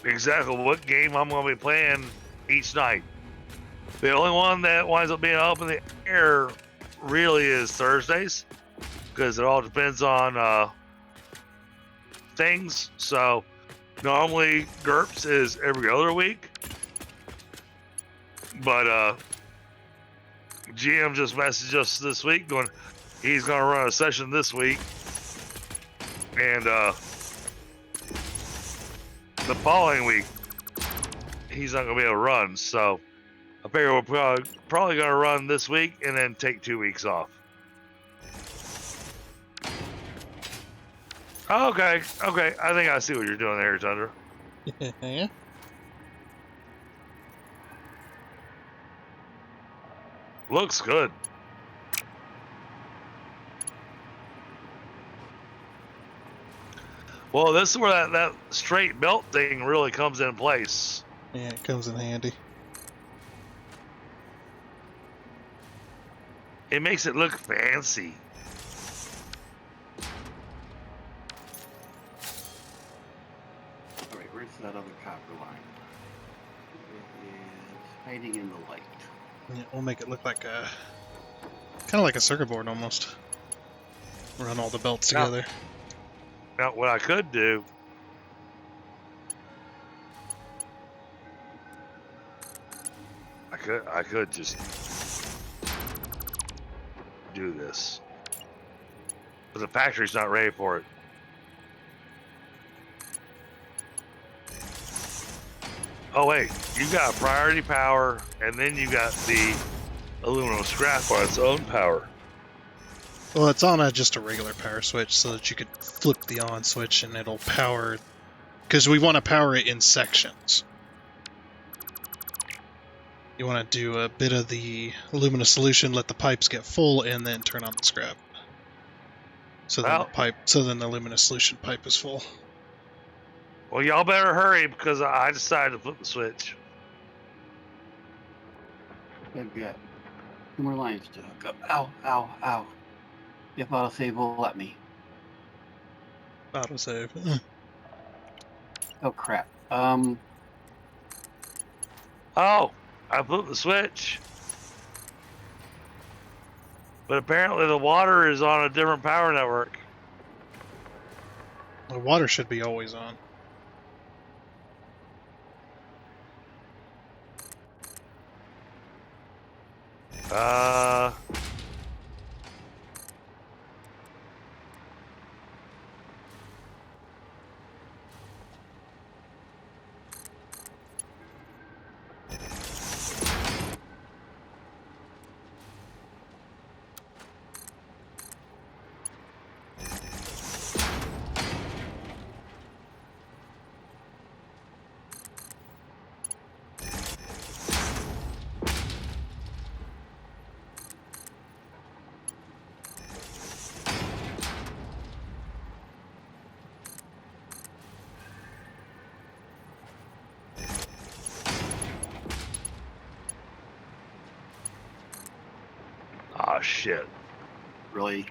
[SPEAKER 2] exactly what game I'm going to be playing each night. The only one that winds up being up in the air really is Thursdays, because it all depends on things. So normally GURPS is every other week, but GM just messaged us this week going he's going to run a session this week, and the following week he's not going to be able to run. So I figure we're probably going to run this week and then take 2 weeks off. Okay. I think I see what you're doing there, Tundra.
[SPEAKER 1] Yeah.
[SPEAKER 2] Looks good. Well, this is where that straight belt thing really comes in place.
[SPEAKER 1] Yeah, it comes in handy.
[SPEAKER 2] It makes it look fancy.
[SPEAKER 4] All right, where's that other copper line? It is hiding in the light.
[SPEAKER 1] Yeah, we'll make it look like a kind of like a circuit board almost. Run all the belts
[SPEAKER 2] Now-
[SPEAKER 1] together.
[SPEAKER 2] Now, what I could do, I could just do this, but the factory's not ready for it. Oh wait, you got priority power, and then you got the aluminum scrap on its own power.
[SPEAKER 1] Well, it's on just a regular power switch so that you could flip the on switch and it'll power, because we want to power it in sections. You want to do a bit of the alumina solution, let the pipes get full, and then turn on the scrap. So then the alumina solution pipe is full.
[SPEAKER 2] Well, y'all better hurry because I decided to flip the switch.
[SPEAKER 4] I've got 2 more lines to hook up. Ow, ow, ow. If autosave will let me.
[SPEAKER 1] Autosave.
[SPEAKER 4] Oh crap.
[SPEAKER 2] Oh, I flipped the switch. But apparently the water is on a different power network.
[SPEAKER 1] The water should be always on.
[SPEAKER 2] Ah, shit.
[SPEAKER 4] Really?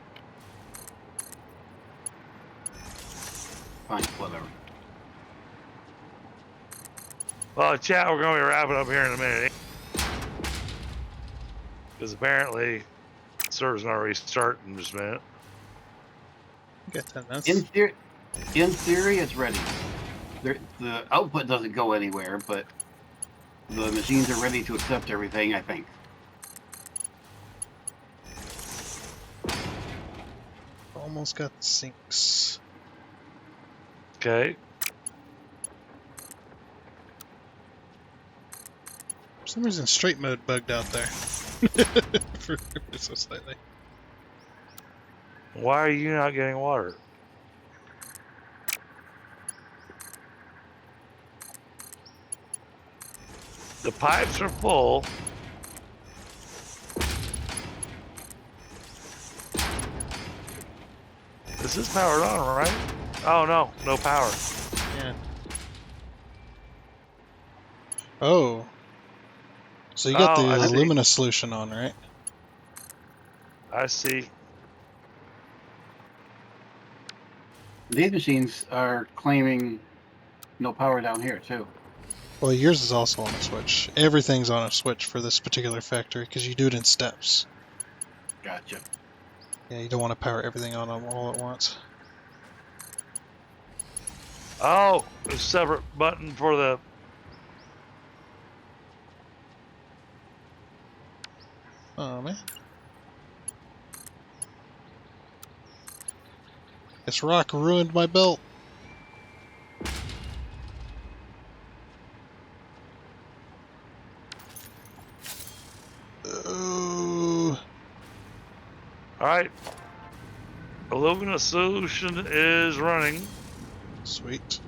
[SPEAKER 4] Fine, whatever.
[SPEAKER 2] Well, chat, we're going to be wrapping up here in a minute. Because apparently, the server's not restart in just a minute.
[SPEAKER 1] Get 10 minutes.
[SPEAKER 4] In theory, it's ready. The output doesn't go anywhere, but the machines are ready to accept everything, I think.
[SPEAKER 1] Almost got the sinks.
[SPEAKER 2] Okay.
[SPEAKER 1] For some reason, straight mode bugged out there. for so slightly.
[SPEAKER 2] Why are you not getting water? The pipes are full. This is powered on, right? Oh no, no power.
[SPEAKER 1] Yeah. Oh. So you got
[SPEAKER 2] Oh,
[SPEAKER 1] the
[SPEAKER 2] I see.
[SPEAKER 1] alumina solution on, right?
[SPEAKER 2] I see.
[SPEAKER 4] These machines are claiming no power down here, too.
[SPEAKER 1] Well, yours is also on a switch. Everything's on a switch for this particular factory because you do it in steps.
[SPEAKER 4] Gotcha.
[SPEAKER 1] Yeah, you don't want to power everything on them all at once.
[SPEAKER 2] Oh, a separate button for the.
[SPEAKER 1] Oh, man. This rock ruined my belt. Oh.
[SPEAKER 2] Alright. Alumina solution is running.
[SPEAKER 1] Sweet.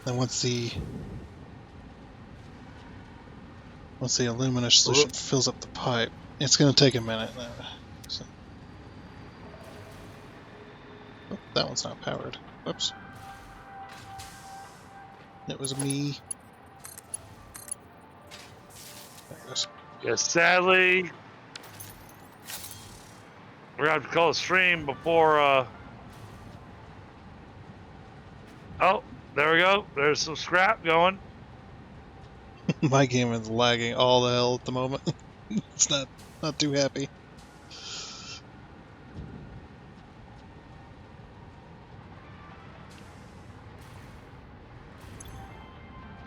[SPEAKER 1] Then once the alumina solution fills up the pipe, it's going to take a minute. So. Oh, that one's not powered. Whoops. It was me. There it goes.
[SPEAKER 2] Yeah, sadly, we're gonna have to call a stream before. Oh, there we go. There's some scrap going.
[SPEAKER 1] My game is lagging all the hell at the moment. It's not too happy.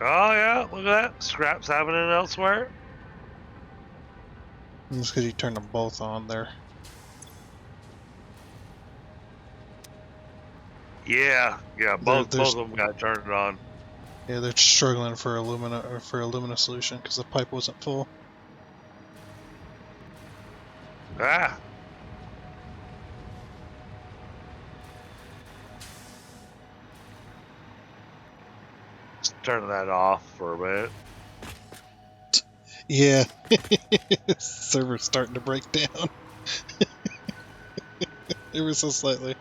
[SPEAKER 2] Oh yeah, look at that. Scrap's happening elsewhere.
[SPEAKER 1] Just because you turned them both on there.
[SPEAKER 2] Yeah, both
[SPEAKER 1] there's-
[SPEAKER 2] of them got turned on.
[SPEAKER 1] Yeah, they're struggling for alumina solution because the pipe wasn't full.
[SPEAKER 2] Ah. Just turning that off for a minute.
[SPEAKER 1] Yeah, server's starting to break down. Ever so slightly.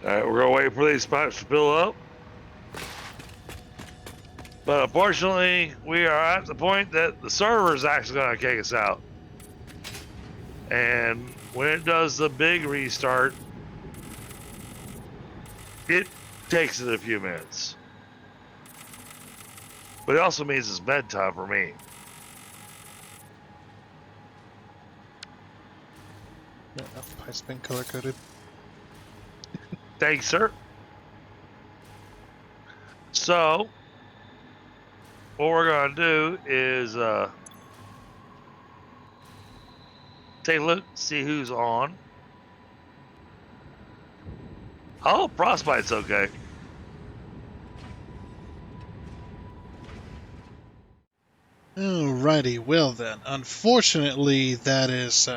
[SPEAKER 2] Alright, we're gonna wait for these pipes to fill up. But unfortunately, we are at the point that the server is actually gonna kick us out. And when it does the big restart, it takes it a few minutes. But it also means it's bedtime for me.
[SPEAKER 1] Yeah, that pipe's been color coded.
[SPEAKER 2] Thanks, sir. So, what we're gonna do is take a look, see who's on. Oh, Frostbite's okay.
[SPEAKER 1] Alrighty, well then, unfortunately, that is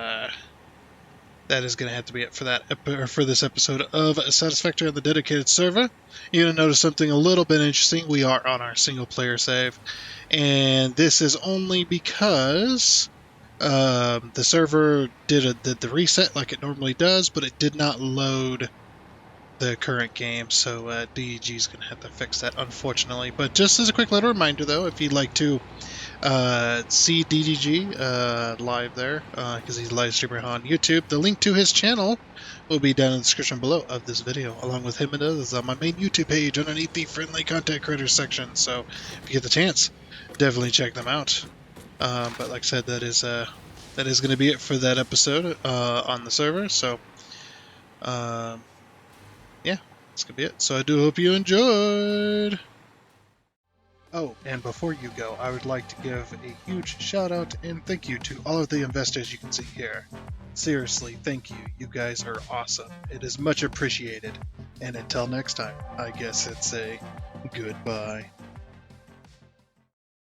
[SPEAKER 1] going to have to be it for for this episode of Satisfactory on the dedicated server. You're going to notice something a little bit interesting. We are on our single player save, and this is only because the server did the reset like it normally does, but it did not load the current game, so DEG is going to have to fix that, unfortunately. But just as a quick little reminder, though, if you'd like to see DDG live there, because he's live streaming on YouTube, the link to his channel will be down in the description below of this video, along with him and others on my main YouTube page underneath the friendly content creators section. So if you get the chance, definitely check them out. But like I said, that is going to be it for that episode on the server. So yeah, that's going to be it. So I do hope you enjoyed. Oh, and before you go, I would like to give a huge shout out and thank you to all of the investors you can see here. Seriously, thank you. You guys are awesome. It is much appreciated. And until next time, I guess it's a goodbye.